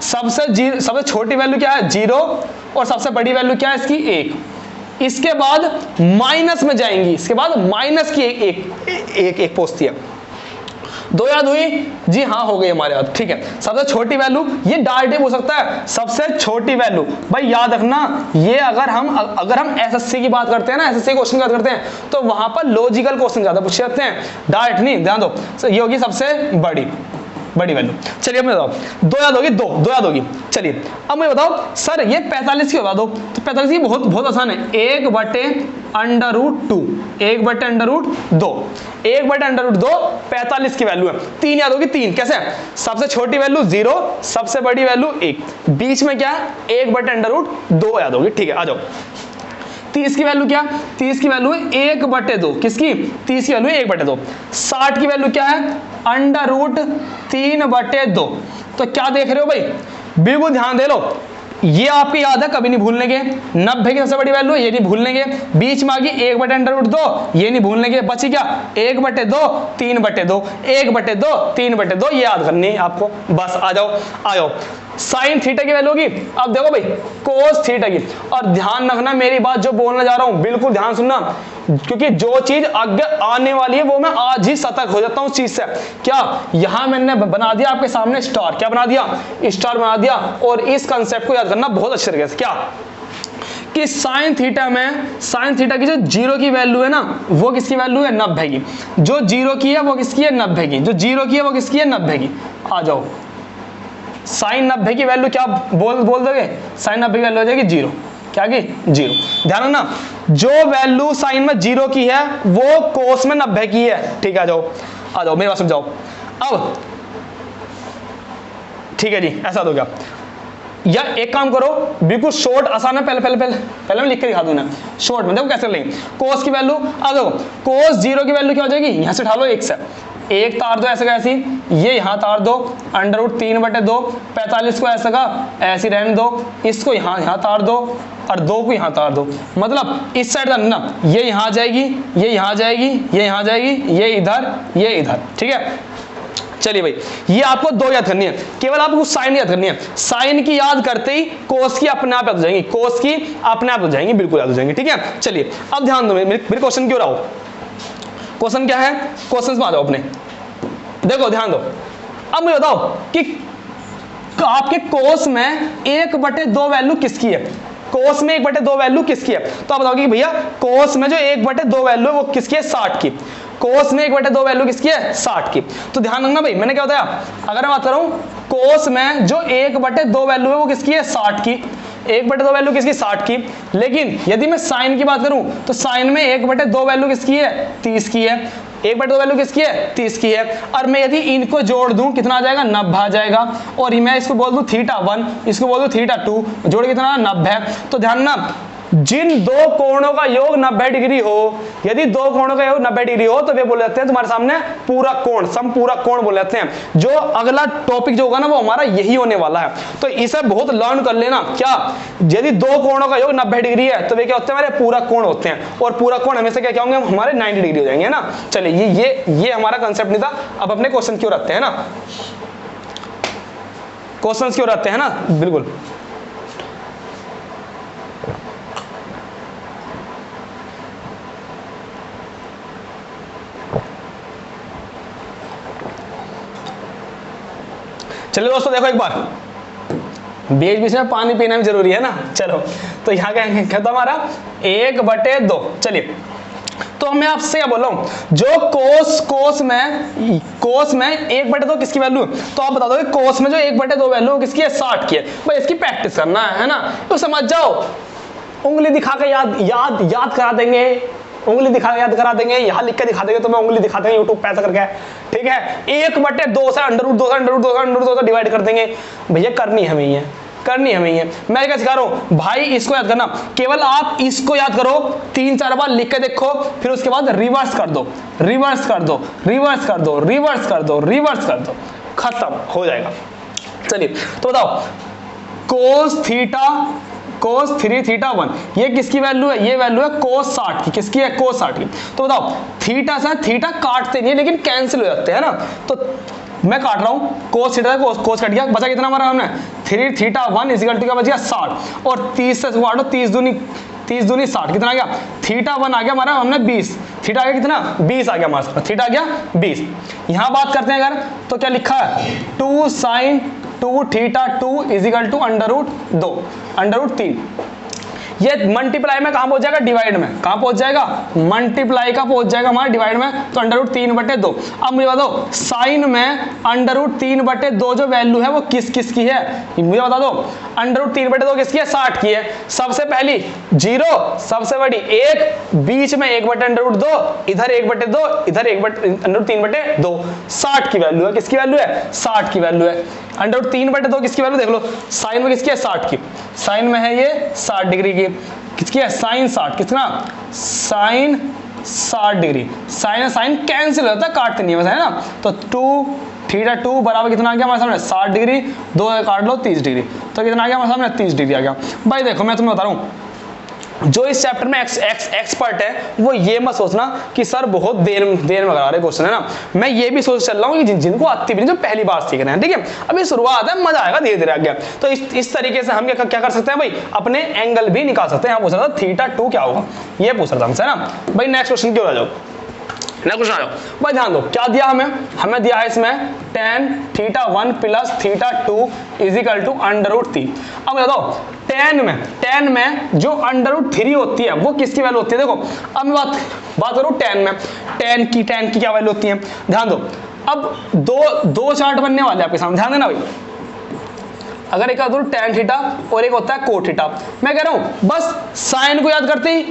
सबसे छोटी वैल्यू क्या है 0 और सबसे बड़ी वैल्यू क्या है इसकी 1। इसके बाद माइनस में जाएंगी, इसके बाद माइनस की एक पोस्ती है। 2 याद हुई जी, हाँ हो गई हमारे याद, ठीक है। सबसे छोटी वैल्यू, ये डायरेक्ट हो सकता है सबसे छोटी वैल्यू, भाई याद रखना ये अगर हम एसएससी की बात करते हैं ना, एसएससी क्वेश्चन की बात करते हैं तो वहां पर लॉजिकल क्वेश्चन ज्यादा पूछे जाते हैं, डायरेक्ट नहीं, ध्यान दो। ये होगी सबसे बड़ी वैल्यू। चलिए अब मैं बताओ, 2 याद होगी, 2 याद होगी। चलिए अब मैं बताओ सर ये 45 की बता दो, तो 45 की बहुत आसान है, 1/√2, 1/√2, 1/√2 45 की वैल्यू है। 3 याद होगी, 3 कैसे है, सबसे छोटी वैल्यू 0, सबसे बड़ी वैल्यू 1, बीच में क्या है 1/√2 याद होगी, ठीक है। आ जाओ 30 की वैल्यू क्या, 30 की वैल्यू है 1/2, किसकी, 30 की वैल्यू है 1/2। 60 की वैल्यू क्या है √3/2। तो क्या देख रहे हो भाई, बिल्कुल ध्यान दे लो, ये आपके याद है कभी नहीं भूलने के। 90 की सबसे बड़ी वैल्यू ये नहीं भूलने के, बीच में आ गई 1/√2 ये नहीं भूलने के, बची क्या 1/2 3/2, 1/2 3/2 ये याद करनी है आपको, बस आ जाओ। साइन थीटा की वैल्यू होगी, अब देखो भाई कोस थीटा की, और ध्यान रखना मेरी बात जो बोलने जा रहा हूं बिल्कुल ध्यान सुनना, क्योंकि जो चीज आगे आने वाली है वो मैं आज ही सतर्क हो जाता हूं उस चीज से। क्या यहां मैंने बना दिया आपके सामने स्टार, क्या बना दिया, स्टार बना दिया। और इस कंसेप्ट को याद करना बहुत अच्छे तरीके से, क्या कि साइन थीटा की जो 0 की वैल्यू है ना वो किसकी वैल्यू है 90 की, जो 0 की है वो किसकी है 90 की, जो 0 की है वो किसकी है 90 की। आ जाओ साइन 90 की वैल्यू क्या बोल दोगे, साइन 90 की वैल्यू हो जाएगी 0, क्या की 0। ध्यान रखना जो वैल्यू साइन में 0 की है वो कोस में 90 की है, ठीक है। आ जाओ मेरी बात समझाओ अब, ठीक है जी, ऐसा हो गया। या एक काम करो बिल्कुल शॉर्ट आसान है, पहले मैं लिख के दिखा दूं ना शॉर्ट में, देखो कैसे लेंगे कोस की वैल्यू। अब देखो कोस 0 की वैल्यू क्या हो जाएगी, यहां से उठा लो 1 से, 1 तार दो ऐसे का ऐसी, ये यहां तार दो √3/2, 45 को ऐसे का ऐसे रहने दो, इसको यहां तार दो और 2 को यहां तार दो, मतलब इस साइड ना ये यहां जाएगी, ये यहां जाएगी, ये यहां जाएगी, ये इधर, ठीक है। चलिए भाई ये आपको 2 याद करनी है, केवल आपको साइन याद करनी है। साइन की याद करते ही कोस की अपने आप याद हो जाएंगी, कोस की अपने आप हो जाएंगी, बिल्कुल याद हो जाएंगी, ठीक है। चलिए अब ध्यान दो, मेरे क्वेश्चन क्यों रहा, क्वेश्चन क्या है, क्वेश्चन में आ जाओ अपने, देखो ध्यान दो। अब मुझे बताओ कि आपके कोस में 1/2 वैल्यू किसकी है, कोस में 1/2 वैल्यू किसकी है, तो आप बताओगे कि भैया कोस में जो 1/2 वैल्यू है वो किसकी है 60 की, कोस में 1/2 वैल्यू किसकी है 60 की। तो ध्यान रखना भाई मैंने क्या बताया, अगर मैं बात कर रहा हूं कोस में जो 1/2 वैल्यू है वो किसकी है 60 की, 1/2 वैल्यू किसकी 60 की। लेकिन यदि मैं साइन की बात करूं तो साइन में 1/2 वैल्यू किसकी है 30 की है, 1/2 वैल्यू किसकी है 30 की है। और मैं यदि इनको जोड़ दूं कितना आ जाएगा 90 आ जाएगा, और मैं इसको बोल दूं θ1, इसको बोल दूं θ2, जोड़ कितना 90। तो ध्यान ना जिन 2 कोणों का योग 90 डिग्री हो, यदि 2 कोणों का योग 90 डिग्री हो तो वे बोले जाते हैं तुम्हारे सामने पूरा कोण, समपूरा कोण बोले जाते हैं। जो अगला टॉपिक जो होगा ना वो हमारा यही होने वाला है, तो इसे बहुत लर्न कर लेना। क्या यदि 2 कोणों का योग 90 डिग्री है तो वे क्या होते हैं हमारे पूरा कोण होते हैं, और पूरा कोण हमेशा क्या होंगे हमारे 90 डिग्री हो जाएंगे ना। चलिए ये हमारा कंसेप्ट नहीं था। अब अपने क्वेश्चन क्यों रखते हैं ना, क्वेश्चन क्यों रखते हैं ना, बिल्कुल चलो दोस्तों देखो एक बार, बीच में पानी पीना भी जरूरी है ना। चलो तो यहाँ क्या था हमारा 1/2। चलिए तो मैं आपसे क्या बोल रहा हूँ, जो कोस में 1/2 किसकी वैल्यू, तो आप बता दो कोस में जो 1/2 वैल्यू किसकी है 60 की है। भाई इसकी प्रैक्टिस करना है ना, तो समझ जाओ, उंगली दिखा के याद करा देंगे, उंगली दिखा याद करा देंगे, यहाँ लिख के दिखा देंगे तो मैं उंगली दिखा देंगे यूट्यूब पे ऐसा करके, ठीक है। 1/2 से √2 से डिवाइड कर देंगे, भैया करनी हमें ही है, करनी हमें ही है। मैं क्या सिखा रहा हूं भाई, इसको याद करना, केवल आप इसको याद करो, 3-4 बार लिख के देखो, फिर उसके बाद रिवर्स कर दो, रिवर्स कर दो, रिवर्स कर दो, रिवर्स कर दो, रिवर्स कर दो, खत्म हो जाएगा। चलिए तो बताओ कोस थीटा कोस 3 थीटा 1, ये किसकी वैल्यू है? ये वैल्यू है कोस 60 की। किसकी है? कोस 60 की। तो बताओ थीटा से थीटा काटते नहीं है लेकिन कैंसिल हो जाते हैं ना, तो मैं काट रहा हूं कोस थीटा से कोस कट गया, बचा कितना हमारा? हमने 3 थीटा 1 इज इक्वल टू क्या बच गया? 60, और 30 से काटो 30 दूनी 60, कितना आ गया? थीटा 1 आ गया हमारा, हमने 20, थीटा आ गया कितना? 20 आ गया हमारा, थीटा आ गया 20। यहां बात करते हैं अगर, तो क्या लिखा है? 2 sin 2 theta 2 is equal to √2 √3। ये मल्टीप्लाई में कहां पहुंच जाएगा? डिवाइड में। कहां पहुंच जाएगा? मल्टीप्लाई का पहुंच जाएगा हमारा डिवाइड में, तो √3/2। अब मुझे बताओ साइन में √3/2 जो वैल्यू है वो किस किस की है? मुझे बता दो √3/2 किसकी है? 60 की है। सबसे पहली 0, सबसे बड़ी 1, बीच में 1/√2, इधर 1/2, इधर 1/√3/2, 60 की वैल्यू है। किसकी वैल्यू है? 60 की वैल्यू है। √3/2 किसकी वैल्यू देख लो, साइन में किसकी है? 60 की। साइन में है ये 60 डिग्री की। किसकी है? साइन 60। कितना? Sine 60 degree. Sine sine cancel होता है, काटते नहीं है वैसे, है ना। तो 2 थीटा 2 बराबर कितना आ गया हमारे सामने? 60 डिग्री, 2 काट लो 30 डिग्री, तो कितना आ गया हमारे सामने? 30 डिग्री आ गया। भाई देखो मैं तुम्हें बता रहा हूँ, जो इस चैप्टर में एक्सपर्ट है वो ये मत सोचना कि सर बहुत देर में करा रहे क्वेश्चन, है ना। मैं ये भी सोच चल रहा हूँ कि जिनको आती भी नहीं, जो पहली बार सीख रहे हैं, ठीक है, अभी शुरुआत है, मजा आएगा धीरे धीरे आगे। तो इस तरीके से हम क्या कर सकते हैं भाई, अपने एंगल भी निकाल सकते हैं। यहाँ पूछ रहा था थीटा 2 क्या होगा, ये पूछ रहा था हमसे, है ना भाई। नेक्स्ट क्वेश्चन क्यों आ जाओ, नेक्स्ट क्वेश्चन आ जाओ भाई। ध्यान दो क्या दिया हमें दिया है इसमें tan theta 1 plus theta 2 is equal to √3। अब बताओ tan में जो √3 होती है वो किसकी वैल्यू होती है? देखो अब मैं बात करूं tan में, tan की क्या वैल्यू होती है? ध्यान दो, अब दो चार्ट बनने वाले आपके सामने, ध्यान देना भाई। अगर एक tan थीटा और एक होता है cot थीटा, मैं कह रहा हूं बस साइन को याद करते ही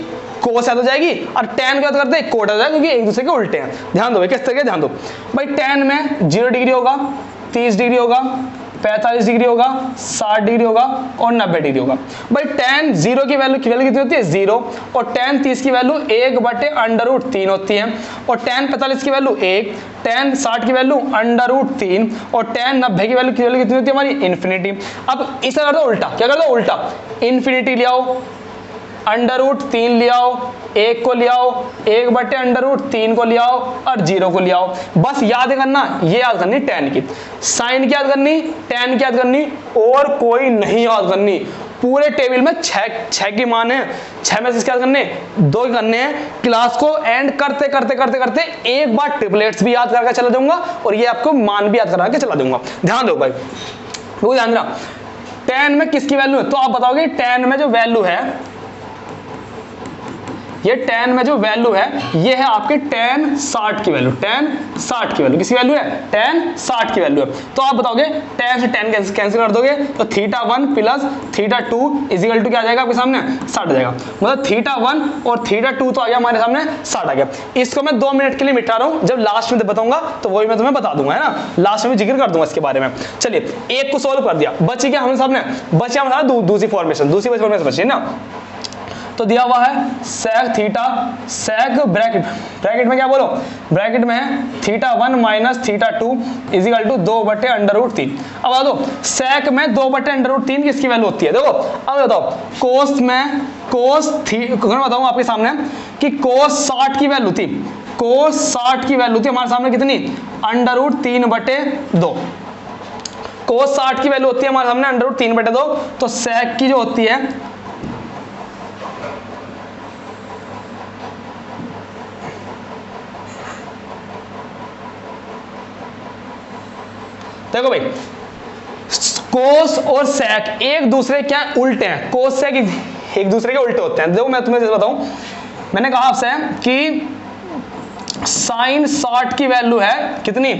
कोस याद हो जाएगी और tan को याद करते ही कोट हो जाएगा, क्योंकि एक दूसरे के उल्टे हैं। ध्यान दो किस तरीके, ध्यान दो भाई। tan में 0 डिग्री होगा, 30 डिग्री होगा, 45 डिग्री होगा, 60 डिग्री होगा और 90 डिग्री होगा। भाई tan 0 की वैल्यू कितनी होती है? 0, और tan 30 की वैल्यू 1/√3 होती है, और tan 45 की वैल्यू 1, tan 60 की वैल्यू √3, और tan 90 की वैल्यू कितनी होती है हमारी? इन्फिनिटी। अब इसे कर दो उल्टा, क्या कर दो? उल्टा इन्फिनिटी ले आओ, √3 ले आओ, 1 को ले आओ, 1/√3 को ले आओ और 0 को ले आओ। बस याद करना, ये याद करनी tan की, साइन की याद करनी, tan की याद करनी, और कोई नहीं याद करनी। पूरे टेबल में 6 की मान है, 6 में से क्या करने? 2 करने हैं। क्लास को एंड करते एक बार ट्रिपलेट्स भी याद करके चला जाऊंगा और ये आपको मान भी याद करा के चला दूंगा। ध्यान दो भाई, वो ध्यान देना। tan में किसकी वैल्यू है? तो आप बताओगे tan में जो वैल्यू है, ये tan में जो वैल्यू है ये है आपके tan 60 की वैल्यू। tan 60 की वैल्यू किसकी वैल्यू है? tan 60 की वैल्यू है। तो आप बताओगे tan से tan कैंसिल कर दोगे तो theta 1 plus theta 2 is equal to क्या आ जाएगा आपके सामने? 60 आ जाएगा। मतलब थीटा 1 और थीटा 2 तो आ गया हमारे सामने 60 आ गया। इसको मैं 2 मिनट के लिए मिटा रहा हूं, जब लास्ट में बताऊंगा तो वही मैं तुम्हें बता दूंगा, है ना, लास्ट में जिक्र कर दूंगा इसके बारे में। चलिए एक को सोल्व कर दिया, बच गया हमारे सामने, बचा हमारा दूसरी फॉर्मेशन बची है ना। तो दिया हुआ है sec थीटा, sec ब्रैकेट में क्या बोलो, ब्रैकेट में है theta 1 minus theta 2 is equal to 2/√3। अब आ दो sec में 2/√3 किसकी वैल्यू होती है? देखो अब बताओ cos में मैं बताऊं आपके सामने कि cos 60 की वैल्यू थी, cos 60 की वैल्यू थी हमारे सामने कितनी? √3/2। cos 60 की वैल्यू होती है हमारे सामने √3/2। तो sec की जो होती है देखो भाई, कोस और सेक एक दूसरे क्या उल्टे हैं, कोस सेक एक दूसरे के उल्टे होते हैं। देखो मैं तुम्हें बताऊं, मैंने कहा आपसे कि साइन 60 की वैल्यू है कितनी?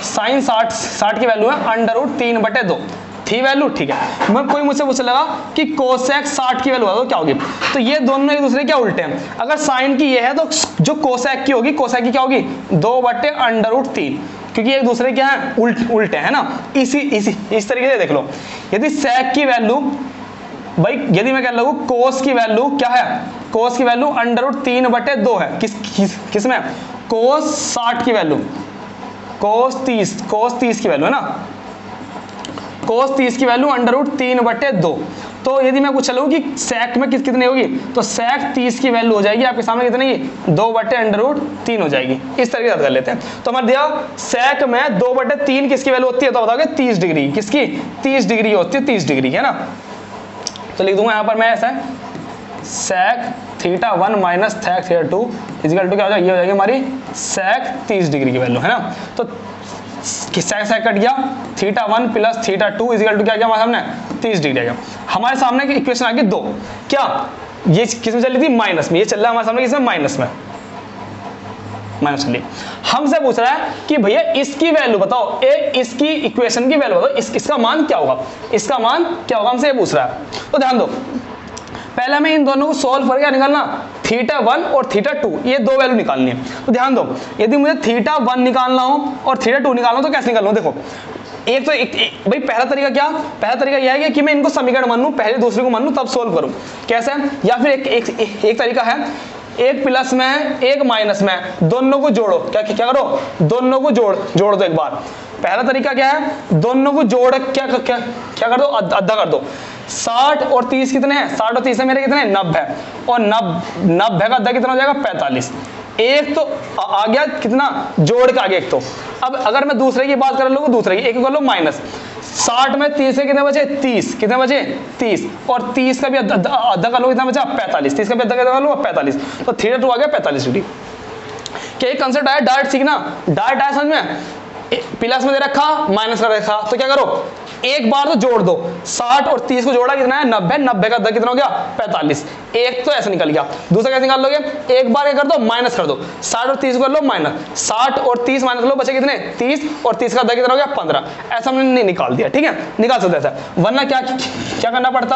साइन 60 की वैल्यू है √3/2 थी वैल्यू, ठीक है। मैं कोई मुझसे पूछने लगा कि कोसेक 60 की वैल्यू है तो क्या होगी? तो ये दोनों एक दूसरे क्या उल्टे हैं। अगर साइन की ये है तो जो कोसेक की होगी, कोसेक की क्या होगी? 2/√3, क्योंकि एक दूसरे क्या है? उल्टे है ना। इस तरीके से देख लो। यदि सेक की वैल्यू भाई, यदि मैं कह लगू कोस की वैल्यू क्या है? कोस की वैल्यू √3/2 है। किस में? कोस 60 की वैल्यू, कोस 30 की वैल्यू है ना, कोस 30 की वैल्यू √3/2। तो यदि मैं पूछ लूँ कि sec में कितनी होगी, तो sec 30 की वैल्यू हो जाएगी आपके सामने कितनी की 2/√3 हो जाएगी। इस तरीके से कर लेते हैं। तो हमारे दिया sec में 2/3 किसकी वैल्यू होती है, तो बताओगे 30 डिग्री। किसकी 30 डिग्री होती है, 30 डिग्री है ना। तो लिख दूंगा यहाँ पर मैं ऐसा sec θ1 minus sec θ2 equal to क्या हो जाएगी, ये हो जाएगी हमारी sec 30 डिग्री की वैल्यू, है ना। तो sec कट गया, θ1 प्लस θ2 इक्वल टू क्या गया हमारे सामने 30 डिग्री आ गया। हमारे सामने की इक्वेशन आ गई 2, क्या ये किसमें चली थी, माइनस में। ये चल रहा है हमारे सामने किसमें, माइनस में, माइनस चलिए। हमसे पूछ रहा है कि भैया इसकी वैल्यू बताओ, इसकी इक्वेशन की वैल्यू बताओ, इसका मान क्या होगा, इसका मान क्या होगा, हमसे ये पूछ रहा है। तो ध्यान दो, पहले हमें इन दोनों को सॉल्व करके क्या निकालना, θ1 और θ2, ये दो वैल्यू निकालनी है। तो ध्यान दो, यदि मुझे θ1 निकालना हो और θ2 निकालना हो तो कैसे निकालना हो, देखो एक तो भाई पहला तरीका क्या, पहला तरीका यह है कि मैं इनको समीकरण मान लूं, पहले दूसरे को मान लूं तब सोल्व करूं, कैसे। या फिर एक तरीका है, एक प्लस में एक माइनस में, दोनों को जोड़ो, क्या करो, दोनों को जोड़ दो एक बार। पहला तरीका क्या है, दोनों को जोड़ क्या कर दो, आधा कर दो। 60 और 30 कितने हैं, 60 और 30 से मेरे कितने 90, और 90 का आधा कितना हो जाएगा 45। एक तो आ गया कितना, जोड़ का आ गया एक। तो अब अगर मैं दूसरे की बात कर लूँ, दूसरे की एक कर लो माइनस, 60 में 30 से कितने बचे 30, कितने बचे 30, और 30 का भी आधा कर लो, कितना बचा 45, 30 का भी आधा कर लो 45। तो θ2 आ गया 45 डिग्री। क्या एक कंसेप्ट आया, डायरेक्ट सीखना, डायरेक्ट आया समझ में, प्लस में दे रखा माइनस कर रखा, तो क्या करो एक बार तो जोड़ दो, 60 और 30 को जोड़ा कितना है 90, 90 का आधा कितना हो गया 45। एक तो ऐसे निकल गया, दूसरा कैसे निकाल लोगे, एक बार क्या कर दो माइनस कर दो, 60 और 30 को कर लो माइनस, 60 और 30 माइनस कर लो, बचे कितने 30, और 30 का आधा कितना हो गया 15। ऐसा हमने नहीं निकाल दिया, ठीक है, निकाल सकते ऐसा, वरना क्या करना पड़ता,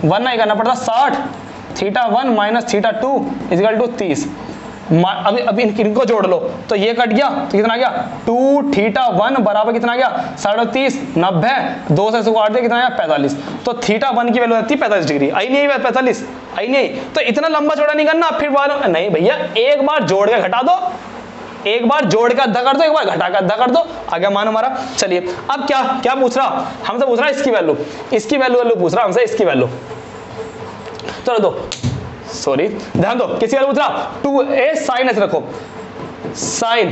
वरना ये करना पड़ता 60 θ1 माइनस θ2 इक्वल टू 30। अभी इनको जोड़ लो, तो ये कट गया तो कितना आ गया 2θ1 बराबर कितना आ गया 30, 90, 2 से काट दिया कितना आया 45। तो θ1 की वैल्यू आती है 45 डिग्री, आई नहीं 45, आई नहीं। तो इतना लंबा चौड़ा नहीं करना, फिर बार नहीं भैया, एक बार जोड़ के घटा दो, एक बार जोड़ के आधा कर दो, एक बार घटा के आधा कर दो, आ गया मान हमारा। चलिए अब क्या पूछ रहा, हमसे पूछ रहा है इसकी वैल्यू, इसकी वैल्यू पूछ रहा हमसे, इसकी वैल्यू। चलो दो, सॉरी ध्यान दो, किसी वैल्यू पूछ रहा 2a साइन ऐसे रखो, साइन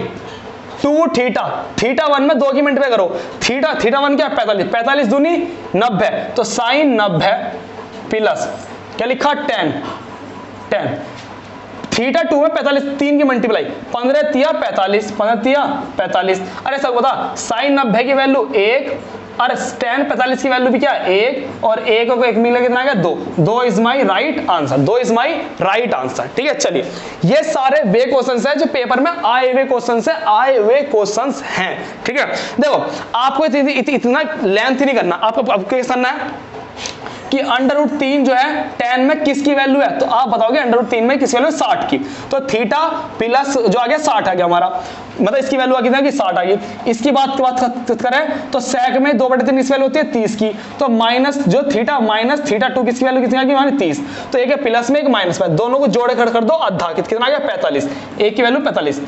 2θ, θ1 में 2 की मल्टीप्लाई करो, θ1 क्या 45, 45 दूनी 90, तो साइन 90 प्लस क्या लिखा 10, θ2 में 45 3 की मल्टीप्लाई, 15 तिया 45, 15 तिया 45। अरे सब बता, साइन 90 की वैल्यू 1 और tan 45 की वैल्यू भी क्या है 1, और 1 को 1 मिला कितना आ गया 2, 2 is my right answer, 2 is my right answer, ठीक है। चलिए ये सारे वे क्वेश्चंस हैं जो पेपर में आए हुए क्वेश्चंस हैं, आए हुए क्वेश्चंस हैं, ठीक है। देखो आपको इतना लेंथ नहीं करना, आपको क्या करना है कि √3 जो है tan में किसकी वैल्यू है, तो आप बताओगे √3 में किसकी वैल्यू 60 की, तो थीटा प्लस जो आ गया 60 आ गया हमारा, मतलब इसकी वैल्यू आ गई कि 60 आ गई। इसकी बात करें तो sec में 2/3 किसकी वैल्यू होती है 30 की, तो माइनस जो थीटा माइनस θ2 किसकी वैल्यू कितनी आ गई हमारी 30। तो एक है प्लस में एक माइनस में, दोनों को जोड़े कर दो आधा, कितना आ गया 45, एक की वैल्यू 45।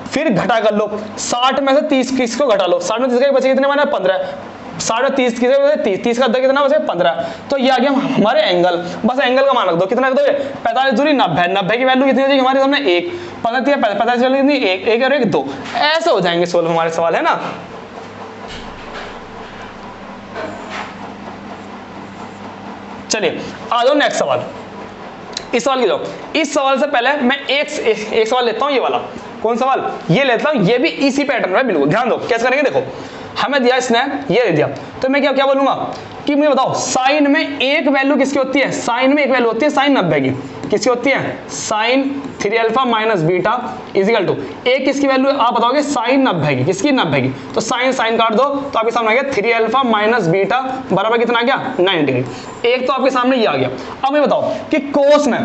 फिर घटा कर लो, 60 में से 30 किसको घटा लो, 60 में 30 के बचे कितने हमारे 15, 30 किसे 30 का आधा कितना बचे 15। तो ये आ गया हमारे एंगल, बस एंगल का मान रख दो, कितना रख दोगे 45 दूरी 90, 90 की वैल्यू कितनी हो जाएगी हमारे सामने 1, 45 वैल्यू कितनी 1 और 1 2, ऐसे हो जाएंगे सोल्व हमारे सवाल, है ना। चलिए आ जाओ नेक्स्ट सवाल, इस सवाल की जाओ। इस सवाल से पहले मैं एक सवाल लेता हूं, ये वाला कौन सवाल, ये लेता हूं, ये भी इसी पैटर्न में, बिल्कुल ध्यान दो कैसे करेंगे। देखो हमें दिया इसने, ये दे दिया, तो मैं क्या बोलूंगा कि मुझे बताओ साइन में एक वैल्यू किसकी होती है, साइन में एक वैल्यू होती है साइन 90 की, किसकी होती है sine 3α minus beta equal to एक, किसकी वैल्यू आप बताओगे साइन 90 की, किसकी 90 की, तो साइन काट दो तो आपके सामने आ गया 3α माइनस बीटा बराबर कितना आ गया 90 डिग्री, एक तो आपके सामने ये आ गया। अब ये बताओ कि कोस में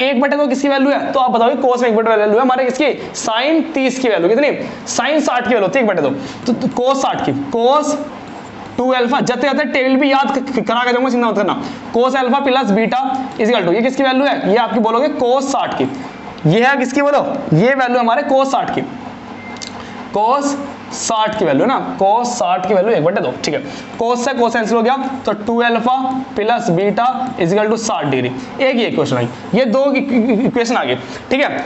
1/2 किसकी वैल्यू है, तो आप बताओगे कोस में 1/2 वैल्यू है हमारे किसकी साइन 30 की वैल्यू कितनी, साइन 60 की वैल्यू होती है 1/2, तो कोस 60 की, कोस 2α, जाते जाते टेबल भी याद करा के जाऊंगा, चिंता मत करना, cos alpha plus beta equal to ये किसकी वैल्यू है, ये आपकी बोलोगे कोस 60 की, ये है किसकी बोलो, ये वैल्यू हमारे कोस 60 की, कोस 60 की वैल्यू ना, cos 60 की वैल्यू 1/2, ठीक है। cos से cos कैंसिल हो गया तो 2 alpha plus beta equal to 60 degree. एक ये इक्वेशन आई, ये दो इक्वेशन आ गए, ठीक है।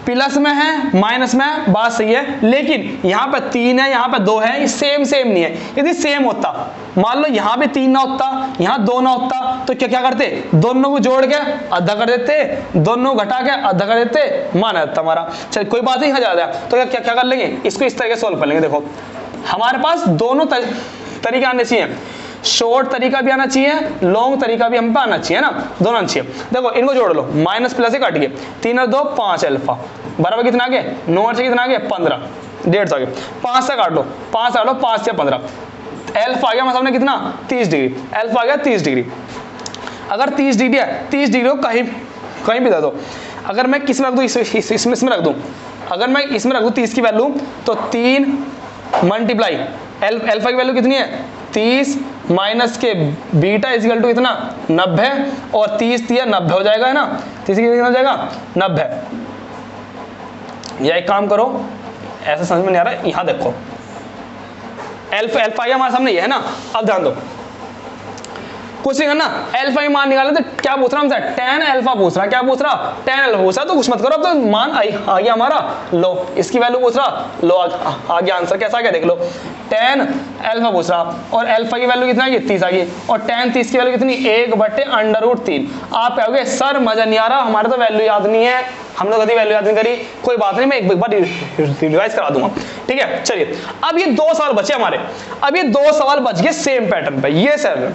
प्लस में है माइनस में, बात सही है, लेकिन यहाँ पे 3 है यहाँ पे 2 है, ये सेम नहीं है। यदि सेम होता, मान लो यहाँ पे 3 ना होता, यहाँ 2 ना होता, तो क्या करते, दोनों को जोड़ के आधा कर देते, दोनों को घटा के आधा कर देते, मान जाता हमारा। चल कोई बात नहीं, ज्यादा तो क्या कर लेंगे, इसको इस तरीके से सोल्व कर लेंगे। देखो हमारे पास दोनों तरीके आने चाहिए, शॉर्ट तरीका भी आना चाहिए, लॉन्ग तरीका भी हम पे आना चाहिए ना, दोनों आना चाहिए। देखो इनको जोड़ लो, माइनस प्लस से काट के 3 और 2 5 अल्फा बराबर कितना आ गया, 9 और 6 कितना आ गया 15, 1.5 आ गया। 5 से काट लो, 5 से 15, अल्फा आ गया हमारे सामने कितना 30 डिग्री, अल्फा आ गया 30 डिग्री। अगर 30 डिग्री है, 30 डिग्री को कहीं भी दे दो, अगर मैं किस में रख दूँ, इसमें रख दूँ, अगर मैं इसमें रख दूँ 30 की वैल्यू, तो 3 मल्टीप्लाई अल्फा की वैल्यू कितनी है 30 माइनस के बीटा इक्वल टू इतना 90, और 30 90 हो जाएगा, है ना, 30 कितना हो जाएगा 90। या एक काम करो, ऐसा समझ में नहीं आ रहा है, यहां देखो अल्फा हमारे सामने ये है ना। अब ध्यान दो, कुछ नहीं करना, अल्फा की मान निकालना, तो क्या पूछ रहा हमसे, tan अल्फा पूछ रहा, क्या पूछ रहा, tan अल्फा पूछ रहा, तो कुछ मत करो, अब तो मान आ गया हमारा, लो इसकी वैल्यू पूछ रहा, लो आ गया आंसर, कैसा आ गया देख लो, tan अल्फा पूछ रहा, और अल्फा की वैल्यू कितना आ गई 30 आ गई, और tan 30 की वैल्यू कितनी 1/√3। आप कहोगे सर मजा नहीं आ रहा, हमारे तो वैल्यू याद नहीं है, हम लोग कभी वैल्यू याद नहीं करी, कोई बात नहीं, मैं एक बार रिवाइज करा दूंगा, ठीक है। चलिए अब ये 2 सवाल बचे हमारे, अब ये 2 सवाल बच गए सेम पैटर्न पे। ये सर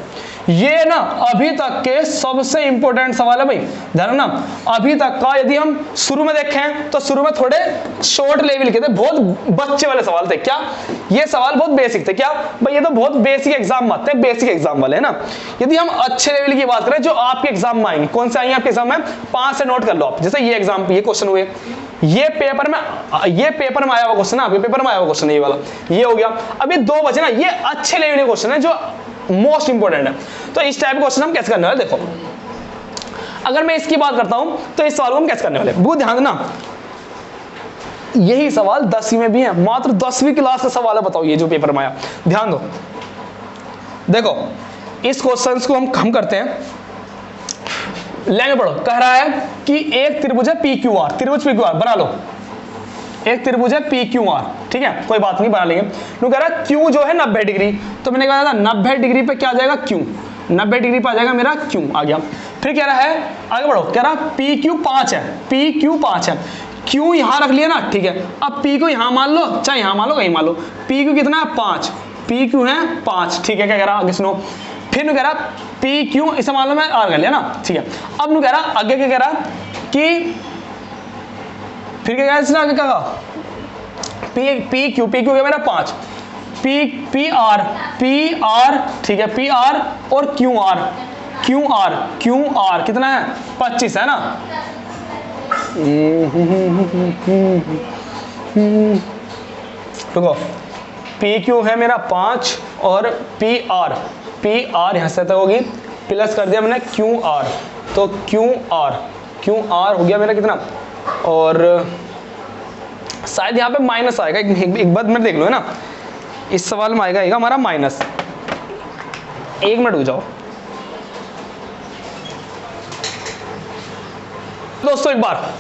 ये ना अभी तक के सबसे इंपॉर्टेंट सवाल है भाई, ध्यान ना, अभी तक का यदि हम शुरू में देखें तो शुरू में थोड़े शॉर्ट लेवल के थे, बहुत बच्चे वाले सवाल थे, क्या ये सवाल बहुत बेसिक थे, क्या भाई ये तो बहुत बेसिक एग्जाम आते हैं, बेसिक एग्जाम वाले है ना। यदि हम अच्छे लेवल की बात करें जो आपके एग्जाम में आएंगे, कौन से आएंगे आपके एग्जाम में, 5 से नोट कर लो आप, जैसे ये एग्जाम, ये क्वेश्चन हुए, ये पेपर में आया हुआ क्वेश्चन है, आपके पेपर में आया हुआ क्वेश्चन है, ये वाला ये हो गया। अब ये 2 बचे ना, ये अच्छे लेवल के क्वेश्चन है जो मोस्ट इंपोर्टेंट है। तो इस टाइप के क्वेश्चन हम कैसे करने वाले, देखो अगर मैं इसकी बात करता हूं तो इस सवाल को हम कैसे करने वाले, बहुत ध्यान देना, यही सवाल 10वीं में भी है, मात्र 10वीं क्लास का सवाल है, बताओ ये जो पेपर में आया, ध्यान दो। देखो इस क्वेश्चन को हम करते हैं, लेंगे पढ़ो, कह रहा है कि एक त्रिभुज है PQR, त्रिभुज PQR बना लो, एक त्रिभुज है PQR, ठीक है, कोई बात नहीं बना लेंगे। तो कह रहा है Q जो है 90 डिग्री, तो मैंने कहा था 90 डिग्री पे क्या आ जाएगा Q, 90 डिग्री पे आ जाएगा मेरा Q आ गया। फिर कह रहा है आगे बढ़ो, कह रहा PQ 5 है, PQ 5 है, Q यहां रख लिया ना, ठीक है। अब P को यहां मान लो, चाहे यहां मान लो कहीं मान लो, PQ कितना है 5, PQ है 5, ठीक है। क्या कह रहा आगे सुनो, फिर कह रहा PQ इसे मान लो मैं R कर लिया ना, ठीक है। अब कह रहा आगे क्या कह रहा कि फिर क्या कह रहा आगे क्या कहा, PQ क्या मेरा 5, PR ठीक है, PR और QR कितना है 25 है ना। रुको, PQ है मेरा 5 और PR यहां से तक होगी, प्लस कर दिया मैंने QR, तो QR हो गया मेरा कितना, और शायद यहाँ पे माइनस आएगा, एक बार मैं देख लो है ना, इस सवाल में आएगा हमारा माइनस, 1 मिनट रुक जाओ दोस्तों। एक बार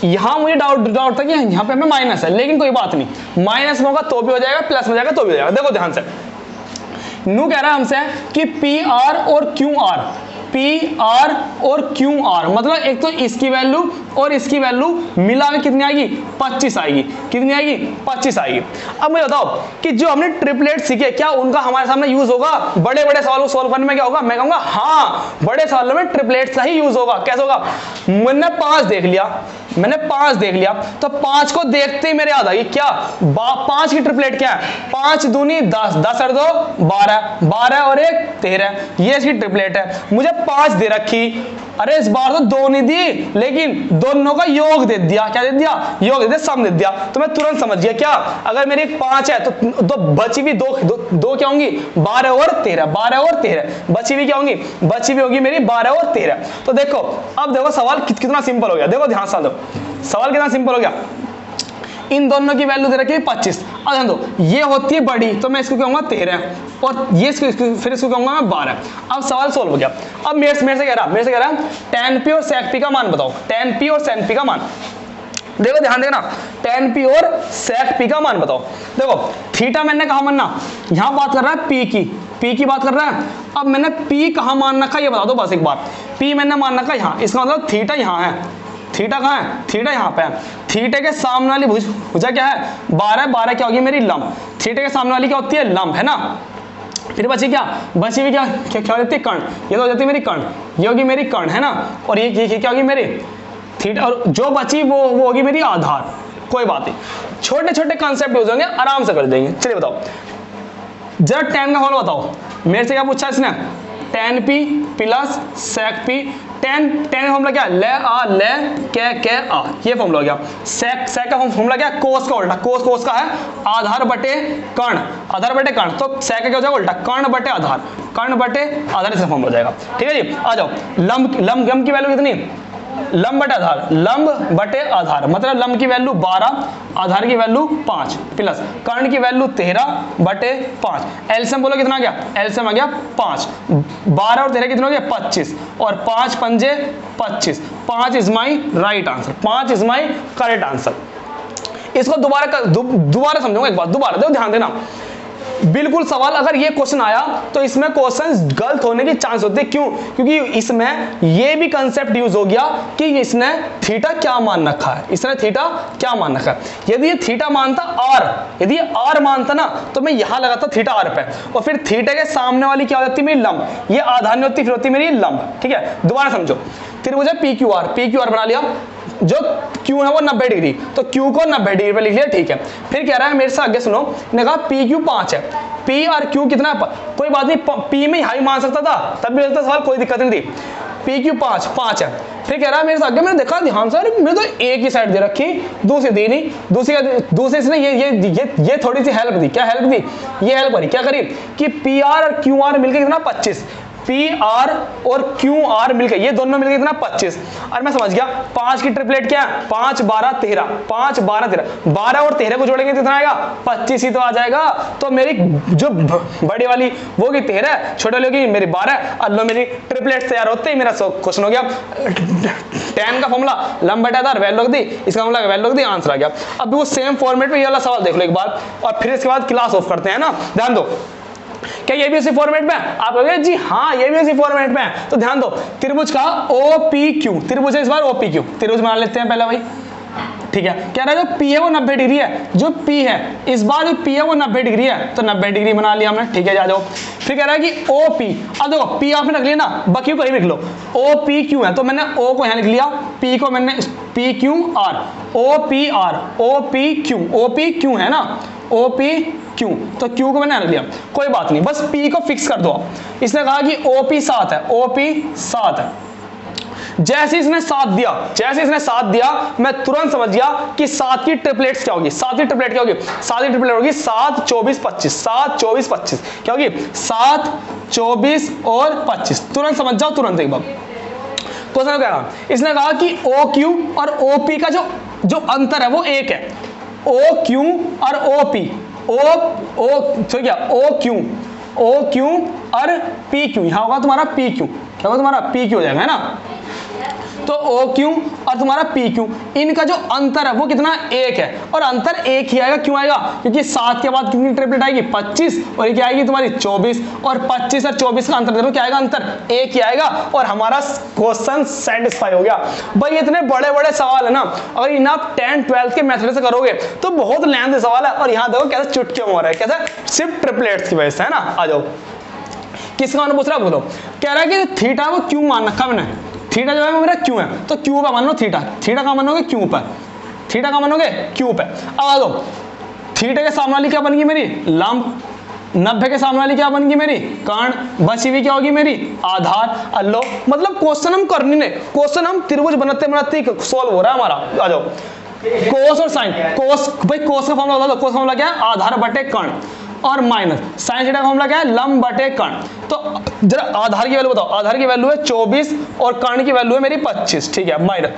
यहां मुझे डाउट था कि यहां पे हमें माइनस है, लेकिन कोई बात नहीं, माइनस में होगा तो भी हो जाएगा, प्लस में जाएगा तो भी हो जाएगा। देखो ध्यान से, नू कह रहा है हमसे कि PR और QR मतलब एक तो इसकी वैल्यू और इसकी वैल्यू मिला के कितनी आएगी 25 आएगी, कितनी आएगी 25 आएगी। अब मुझे बताओ कि जो हमने ट्रिपलेट सीखे क्या उनका हमारे सामने यूज होगा, बड़े बड़े सवालों को सॉल्व करने में क्या होगा, मैं कहूंगा हाँ बड़े सवालों में ट्रिपलेट का ही यूज होगा। कैसे होगा, मैंने 5 देख लिया, तो 5 को देखते ही मेरे याद आई क्या, 5 की ट्रिपलेट क्या है, 5 दूनी 10, 10 और 2 12, 12 और 1 13, ये इसकी ट्रिपलेट है। मुझे 5 दे रखी, अरे इस बार तो 2 नहीं दी, लेकिन दोनों का योग दे दिया, क्या दे दिया, योग दे दिया, सम दे दिया, तो मैं तुरंत समझ गया क्या, अगर मेरी 5 है तो बची भी दो क्या होंगी 12 और 13, 12 और 13 बची हुई क्या होंगी, बची हुई होगी मेरी 12 और 13। तो देखो अब देखो सवाल कितना सिंपल हो गया, देखो ध्यान से दो, सवाल कितना सिंपल हो गया। इन दोनों की वैल्यू दे रखी है 25। अब ध्यान दो, ये होती है बड़ी तो मैं इसको कहूंगा 13 और ये फिर इसको कहूंगा मैं 12। अब सवाल सोल्व हो गया। अब मेरे से कह रहा है tan p और sec p का मान बताओ, tan p और sin p का मान। देखो ध्यान देना, tan p और sec p का मान बताओ। देखो थीटा मैंने कहा मानना, यहां बात कर रहा है p की बात कर रहा है। अब मैंने p कहां मान रखा ये बता दो बस एक बार। p मैंने मान रखा यहां, इसका मतलब थीटा यहां है। थीटा कहां है? थीटा यहां पे है। थीटे के सामने वाली भुजा क्या है? 12 क्या होगी मेरी? लंब। थीटे के सामने वाली क्या होती है? लंब, है ना। फिर बची क्या? बची हुई क्या क्या होती है? कर्ण। ये तो हो जाती है मेरी कर्ण, ये होगी मेरी कर्ण, है ना। और ये क्या होगी मेरी? थीटा। और जो बची वो होगी मेरी आधार। कोई बात नहीं, छोटे छोटे कॉन्सेप्ट यूज होंगे, आराम से कर देंगे। चलिए बताओ जरा tan का फॉर्मूला बताओ। मेरे से क्या पूछा इसने? tan p plus sec p। tan का फॉर्मूला क्या है? ले आ ले के आ, ये फॉर्मूला हो गया। sec का फॉर्मूला क्या है? cos का उल्टा। cos का है आधार बटे कर्ण, आधार बटे कर्ण। तो sec का क्या हो जाएगा? उल्टा, कर्ण बटे आधार, कर्ण बटे आधार, इसका फॉर्मूला हो जाएगा। ठीक है जी। आ जाओ, लंब की वैल्यू कितनी? लंब बटे आधार, लंब बटे आधार मतलब लंब की वैल्यू 12, आधार की वैल्यू 5 प्लस कर्ण की वैल्यू 13 बटे 5। एलसीएम बोलो कितना आ गया? एलसीएम आ गया 5। 12 और 13 कितना हो गया? 25 और 5 पंजे 25। 5 is my right answer, 5 is my correct answer. इसको दोबारा समझूंगा एक बार, दोबारा देखो ध्यान देना। बिल्कुल सवाल अगर ये क्वेश्चन आया तो इसमें क्वेश्चन गलत होने की चांस होते हैं। क्यों? क्योंकि इसमें ये भी कंसेप्ट यूज हो गया कि इसने थीटा क्या मान रखा है, इसने थीटा क्या मान रखा है। यदि ये थीटा मानता आर, यदि ये आर मानता ना तो मैं यहां लगाता थीटा आर पे, और फिर थीटा के सामने वाली क्या हो जाती मेरी? लंब। ये आधार नहीं होती, फिर होती मेरी लंब। ठीक है, दोबारा समझो। त्रिभुज पी क्यू आर बना लिया, जो Q है वो 90 डिग्री, तो Q को 90 डिग्री पे लिख लिया। ठीक है, फिर कह रहा है मेरे से आगे सुनो, ने कहा PQ 5 है, P और Q कितना है? कोई बात नहीं, P में हाई मान सकता था, तब भी लगता सवाल, कोई दिक्कत नहीं थी। PQ 5 है। फिर कह रहा है मेरे से आगे, मैंने देखा ध्यान से, मैंने तो एक ही साइड दे रखी, दूसरी दी नहीं, दूसरी इसने ये थोड़ी सी हेल्प दी। क्या हेल्प दी? ये हेल्प करी, क्या करी कि PR और QR मिलकर कितना? 25। PR और QR मिलकर, ये दोनों मिलकर कितना? 25। और मैं समझ गया 5 की ट्रिपलेट क्या है? 5 12 13, 5 12 13, 12 और 13 को जोड़ेंगे कितना आएगा? 25 ही तो आ जाएगा। तो मेरी जो बड़ी वाली वो की 13, छोटे वाली की मेरी 12। अल्लो मेरी ट्रिपलेट तैयार होते ही मेरा क्वेश्चन हो गया। tan का फॉर्मूला लंब बटे आधार, वैल्यू रख दी, इसका फॉर्मूला वैल्यू रख दी, आंसर आ गया। अब वो सेम फॉर्मेट में ये वाला सवाल देख लो एक बार, और फिर इसके बाद क्लास ऑफ करते हैं ना। ध्यान दो, क्या ये भी उसी फॉर्मेट में है? आप कहोगे जी हाँ ये भी उसी फॉर्मेट में है। तो ध्यान दो, त्रिभुज का OPQ, त्रिभुज है इस बार OPQ, त्रिभुज बना लेते हैं पहले भाई। ठीक है, कह रहा है जो P है वो 90 डिग्री है, जो P है इस बार जो P है वो 90 डिग्री है, तो 90 डिग्री बना लिया हमने। ठीक है, जा जाओ। फिर कह रहा है कि OP, अब देखो P आपने रख लिया ना, बाकी को ही लिख लो। OPQ है तो मैंने O को यहां लिख लिया, P को मैंने PQR, OPQ है ना, OPQ, तो Q को मैंने रख लिया। कोई बात नहीं, बस P को फिक्स कर दो आप। इसने कहा कि OP 7 है, OP 7 है। जैसे इसने 7 दिया, मैं तुरंत समझ गया कि 7 की ट्रिपलेट्स क्या होगी। 7 की ट्रिपलेट क्या होगी? 7 की ट्रिपलेट होगी 7 24 25, 7 24 25 क्या होगी? 7 24 और 25। तुरंत समझ जाओ, तुरंत एक बार। तो इसने कहा, इसने कहा कि OQ और OP का जो अंतर है वो 1 है। OQ और OP, तो क्या OQ और PQ, यहां होगा तुम्हारा PQ, क्या होगा तुम्हारा? PQ हो जाएगा, है ना। तो OQ और तुम्हारा PQ, इनका जो अंतर है वो कितना? 1 है। और अंतर 1 ही आएगा, क्यों आएगा? क्योंकि 7 के बाद कितनी ट्रिपलेट आएगी? 25, और ये क्या आएगी तुम्हारी? 24, और 25 और 24 का अंतर देखो क्या आएगा? अंतर 1 ही आएगा, और हमारा क्वेश्चन सेटिस्फाई हो गया। भाई इतने बड़े बड़े सवाल है ना, अगर इन्हें आप 10 12 के मेथड से करोगे तो बहुत लेंथी सवाल है। और यहाँ देखो कैसे चुटकियों हो रहा है, कैसे? सिर्फ ट्रिपलेट्स की वजह से, है ना। आ जाओ, किसका मान पूछ रहा है? बोलो। कह रहा है कि थीटा वो क्यों मान रखा मैंने? थीटा जो है वो मेरा क्यों है, तो क्यों पे मान लो थीटा। थीटा का मानोगे? क्यों पर। थीटा का मानोगे? क्यों पे। अब आ दो, थीटा के सामने वाली क्या बन गई मेरी? लंब। 90 के सामने वाली क्या बन गई मेरी? कर्ण। बची हुई क्या होगी मेरी? आधार। अल्लो, मतलब क्वेश्चन हम कर नहीं, क्वेश्चन हम त्रिभुज बनाते बनाते सोल्व हो रहा है हमारा। आ जाओ, कोस और साइन। कोस, भाई कोस का फॉर्मूला बता दो। कोस का फॉर्मूला क्या है? आधार बटे कर्ण, और माइनस साइन थीटा का फॉर्मूला क्या है? लंब बटे कर्ण। तो जरा आधार की वैल्यू बताओ। आधार की वैल्यू है 24 और कर्ण की वैल्यू है मेरी 25। ठीक है, माइनस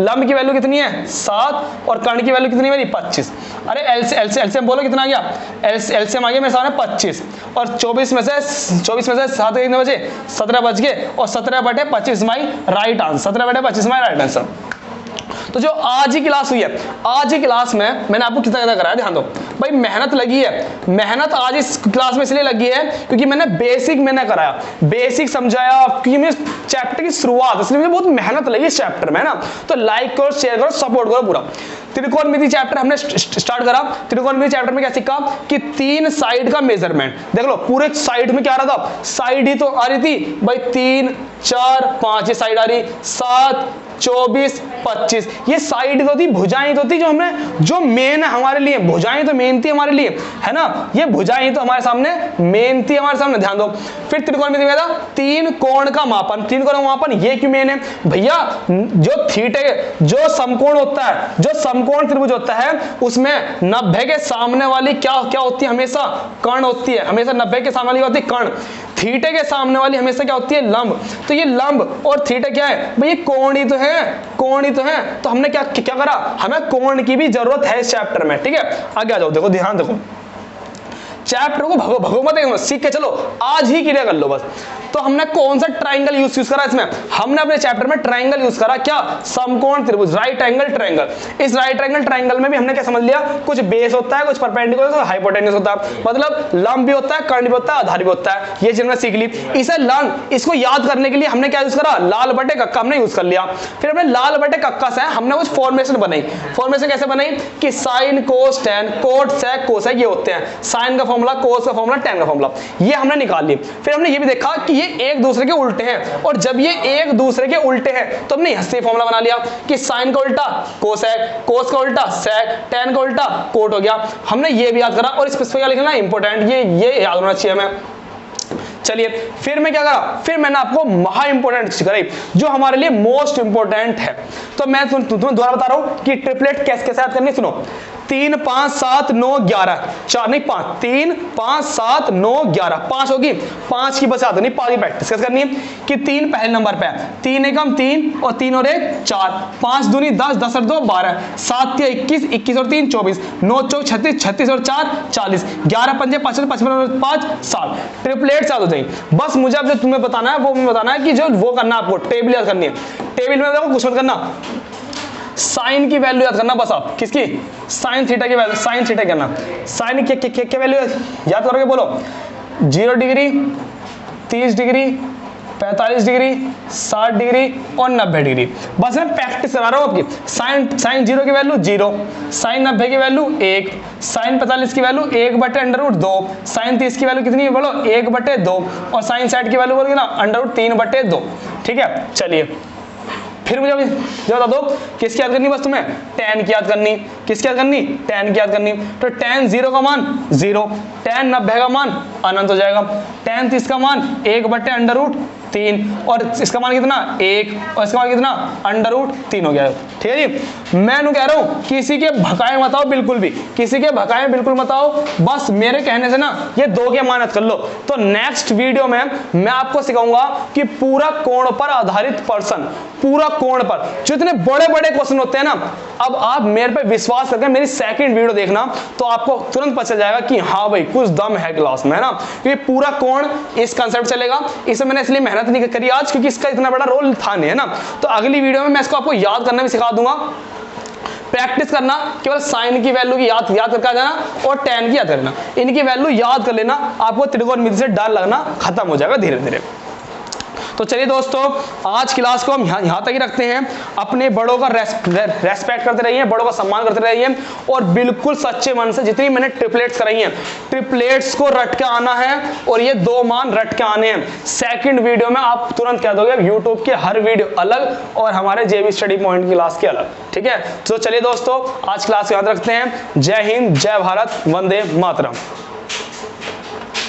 लंब की वैल्यू कितनी है 7 और कर्ण की वैल्यू कितनी है मेरी 25। अरे एलसीएम बोलो कितना आ गया, एलसीएम आ गया मेरे सामने 25 और 24 में से 7 कितने बचे 17 बच गए और 17/25 my right answer, 17/25 my right answer. तो जो आज ही क्लास हुई है, आज ही क्लास में मैंने आपको कितना कराया, ध्यान दो भाई, मेहनत लगी है। मेहनत आज इस क्लास में इसलिए लगी है क्योंकि मैंने बेसिक कराया, बेसिक समझाया, क्योंकि मैं चैप्टर की शुरुआत, इसलिए मुझे बहुत मेहनत लगी इस चैप्टर में ना। तो लाइक करो, शेयर करो, सपोर्ट करो पूरा। त्रिकोणमिति चैप्टर हमने स्टार्ट करा। त्रिकोणमिति चैप्टर में क्या सीखा कि 3 साइड का मेजरमेंट, देख लो पूरे साइड में क्या आ रहा था, साइड ही तो आ रही थी भाई, 3 4 5 ये साइड आ रही, 7 24 25 ये साइड तो थी, भुजाएं तो थी, जो मेन है हमारे लिए, भुजाएं तो मेन थी हमारे लिए, है ना, ये भुजाएं तो हमारे सामने मेन थी हमारे सामने, ध्यान दो। फिर त्रिकोणमिति में था 3 कोण का मापन, 3 कोण का मापन ये क्यों मेन है भैया, जो थीटे, जो समकोण होता है, जो समकोण त्रिभुज होता है उसमें 90 के सामने वाली क्या होती है, हमेशा कर्ण होती है, हमेशा 90 के सामने वाली होती है कर्ण, थीटे के सामने वाली हमेशा क्या होती है लंब। तो ये लंब और थीटा क्या है भाई, ये कोण ही तो है, कोण ही तो है। तो हमने क्या करा, हमें कोण की भी जरूरत है इस चैप्टर में, ठीक है। आगे आ जाओ, देखो ध्यान देखो, चैप्टर को भगो मत सीख के चलो, आज ही क्लियर कर लो बस। तो हमने कौन सा ट्राइंगल यूज करा इसमें, हमने अपने चैप्टर में ट्राइंगल यूज करा, क्या, समकोण त्रिभुज, राइट एंगल ट्राइंगल। इस राइट एंगल ट्राइंगल में भी हमने क्या समझ लिया, कुछ बेस होता है, कुछ परपेंडिकुलर, कुछ हाइपोटेन्यूस होता है, मतलब लंब भी होता है, कर्ण भी होता है, आधार भी होता है, ये चीज हमने सीख ली। इसे इसको याद करने के लिए हमने क्या यूज करा, लाल बटे कक्का हमने यूज कर लिया। फिर हमने लाल बटे कक्का से हमने कुछ फॉर्मेशन बनाई। फॉर्मेशन कैसे बनाई कि sine cos tan, cot sec cosec ये होते हैं, साइन का फॉर्मूला, कोस का फॉर्मूला, टेन का फॉर्मूला, ये हमने निकाल लिए। फिर हमने ये भी देखा कि ये एक दूसरे के उल्टे हैं, और जब ये एक दूसरे के उल्टे हैं तो हमने यहाँ से फॉर्मूला बना लिया कि साइन का उल्टा कोसेक, कोस का उल्टा सेक, टेन का उल्टा कोट हो गया। हमने ये भी याद करा, और इस पे क्या लिखना इंपॉर्टेंट, ये याद होना चाहिए हमें। चलिए फिर मैं क्या करा, फिर मैंने आपको महा इंपोर्टेंट चीज कराई जो हमारे लिए मोस्ट इंपोर्टेंट है। तो मैं तुम्हें दोबारा बता रहा हूं कि ट्रिपलेट कैसे याद करनी, सुनो। 3 5 7 9 11 4 नहीं 5, 3 5 7 9 11 5 होगी, 5 की बचा दो नहीं, 5 की प्रैक्टिस कैसे करनी है कि 3 पहले नंबर पे है, 3 एकम 3 और 3 और 1 4, 5 दूनी 10, 10 और 2 12, 7 के 21, 21 और 3 24, 9 चौक 36, 36 और 4 40, 11 पंजे 55, 55 और 5 60। ट्रिपलेट याद हो जाएगी। बस मुझे अब जो तुम्हें बताना है वो बताना है कि जो वो करना आपको टेबल याद करनी है। टेबल में देखो कुछ मत करना, साइन की वैल्यू याद करना बस। आप किसकी, साइन थीटा की वैल्यू, साइन थीटा करना, साइन की वैल्यू याद करोगे, बोलो 0 डिग्री, 30 डिग्री, 45 डिग्री, 60 डिग्री और 90 डिग्री। बस मैं प्रैक्टिस करा रहा हूं आपकी। साइन 0 की वैल्यू 0, साइन 90 की वैल्यू 1, साइन 45 की वैल्यू 1/√2, साइन 30 की वैल्यू कितनी है बोलो 1/2, और साइन 60 की वैल्यू बोलोगे ना √3/2। ठीक है, चलिए फिर मुझे जो बता दो किसकी याद करनी, बस तुम्हें tan की याद करनी। किसकी याद करनी, tan की याद करनी। तो tan 0 का मान 0, tan 90 का मान अनंत हो जाएगा, tan 30 का मान 1/√3, और इसका मान कितना 1, और इसका मान कितना √3 हो गया। ठीक है जी, मैं कह रहा हूं किसी के भकाए मत आओ, बिल्कुल भी किसी के भकाए बिल्कुल मत आओ, बस मेरे कहने से ना ये 2 की अमानत कर लो। तो नेक्स्ट वीडियो में मैं आपको सिखाऊंगा कि पूरा कोण पर आधारित प्रश्न, पूरा कोण पर जो इतने बड़े बड़े क्वेश्चन होते हैं ना, अब आप मेरे पे विश्वास करके मेरी सेकंड वीडियो देखना तो आपको तुरंत पता चल जाएगा कि हाँ भाई कुछ दम है क्लास में, है ना। क्योंकि पूरा कोण इस कंसेप्ट चलेगा। इसमें मैंने इसलिए मेहनत नहीं करी आज क्योंकि इसका इतना बड़ा रोल था नहीं, है ना। तो अगली वीडियो में मैं इसको आपको याद करना भी सिखा दूंगा। प्रैक्टिस करना, केवल साइन की वैल्यू की याद करके आ जाना और tan की याद करना, इनकी वैल्यू याद कर लेना, आपको त्रिकोणमिति से डर लगना खत्म हो जाएगा धीरे धीरे। तो चलिए दोस्तों, आज क्लास को हम यहाँ तक ही रखते हैं। अपने बड़ों का रेस्पेक्ट करते रहिए, बड़ों का सम्मान करते रहिए, और बिल्कुल सच्चे मन से जितनी मैंने ट्रिपलेट्स कराई हैं, ट्रिपलेट्स को रट के आना है, और ये 2 मान रट के आने हैं। सेकंड वीडियो में आप तुरंत कह दोगे यूट्यूब के हर वीडियो अलग और हमारे जेबी स्टडी पॉइंट की क्लास के अलग। ठीक है, तो चलिए दोस्तों, आज क्लास को याद रखते हैं। जय हिंद, जय भारत, वंदे मातरम।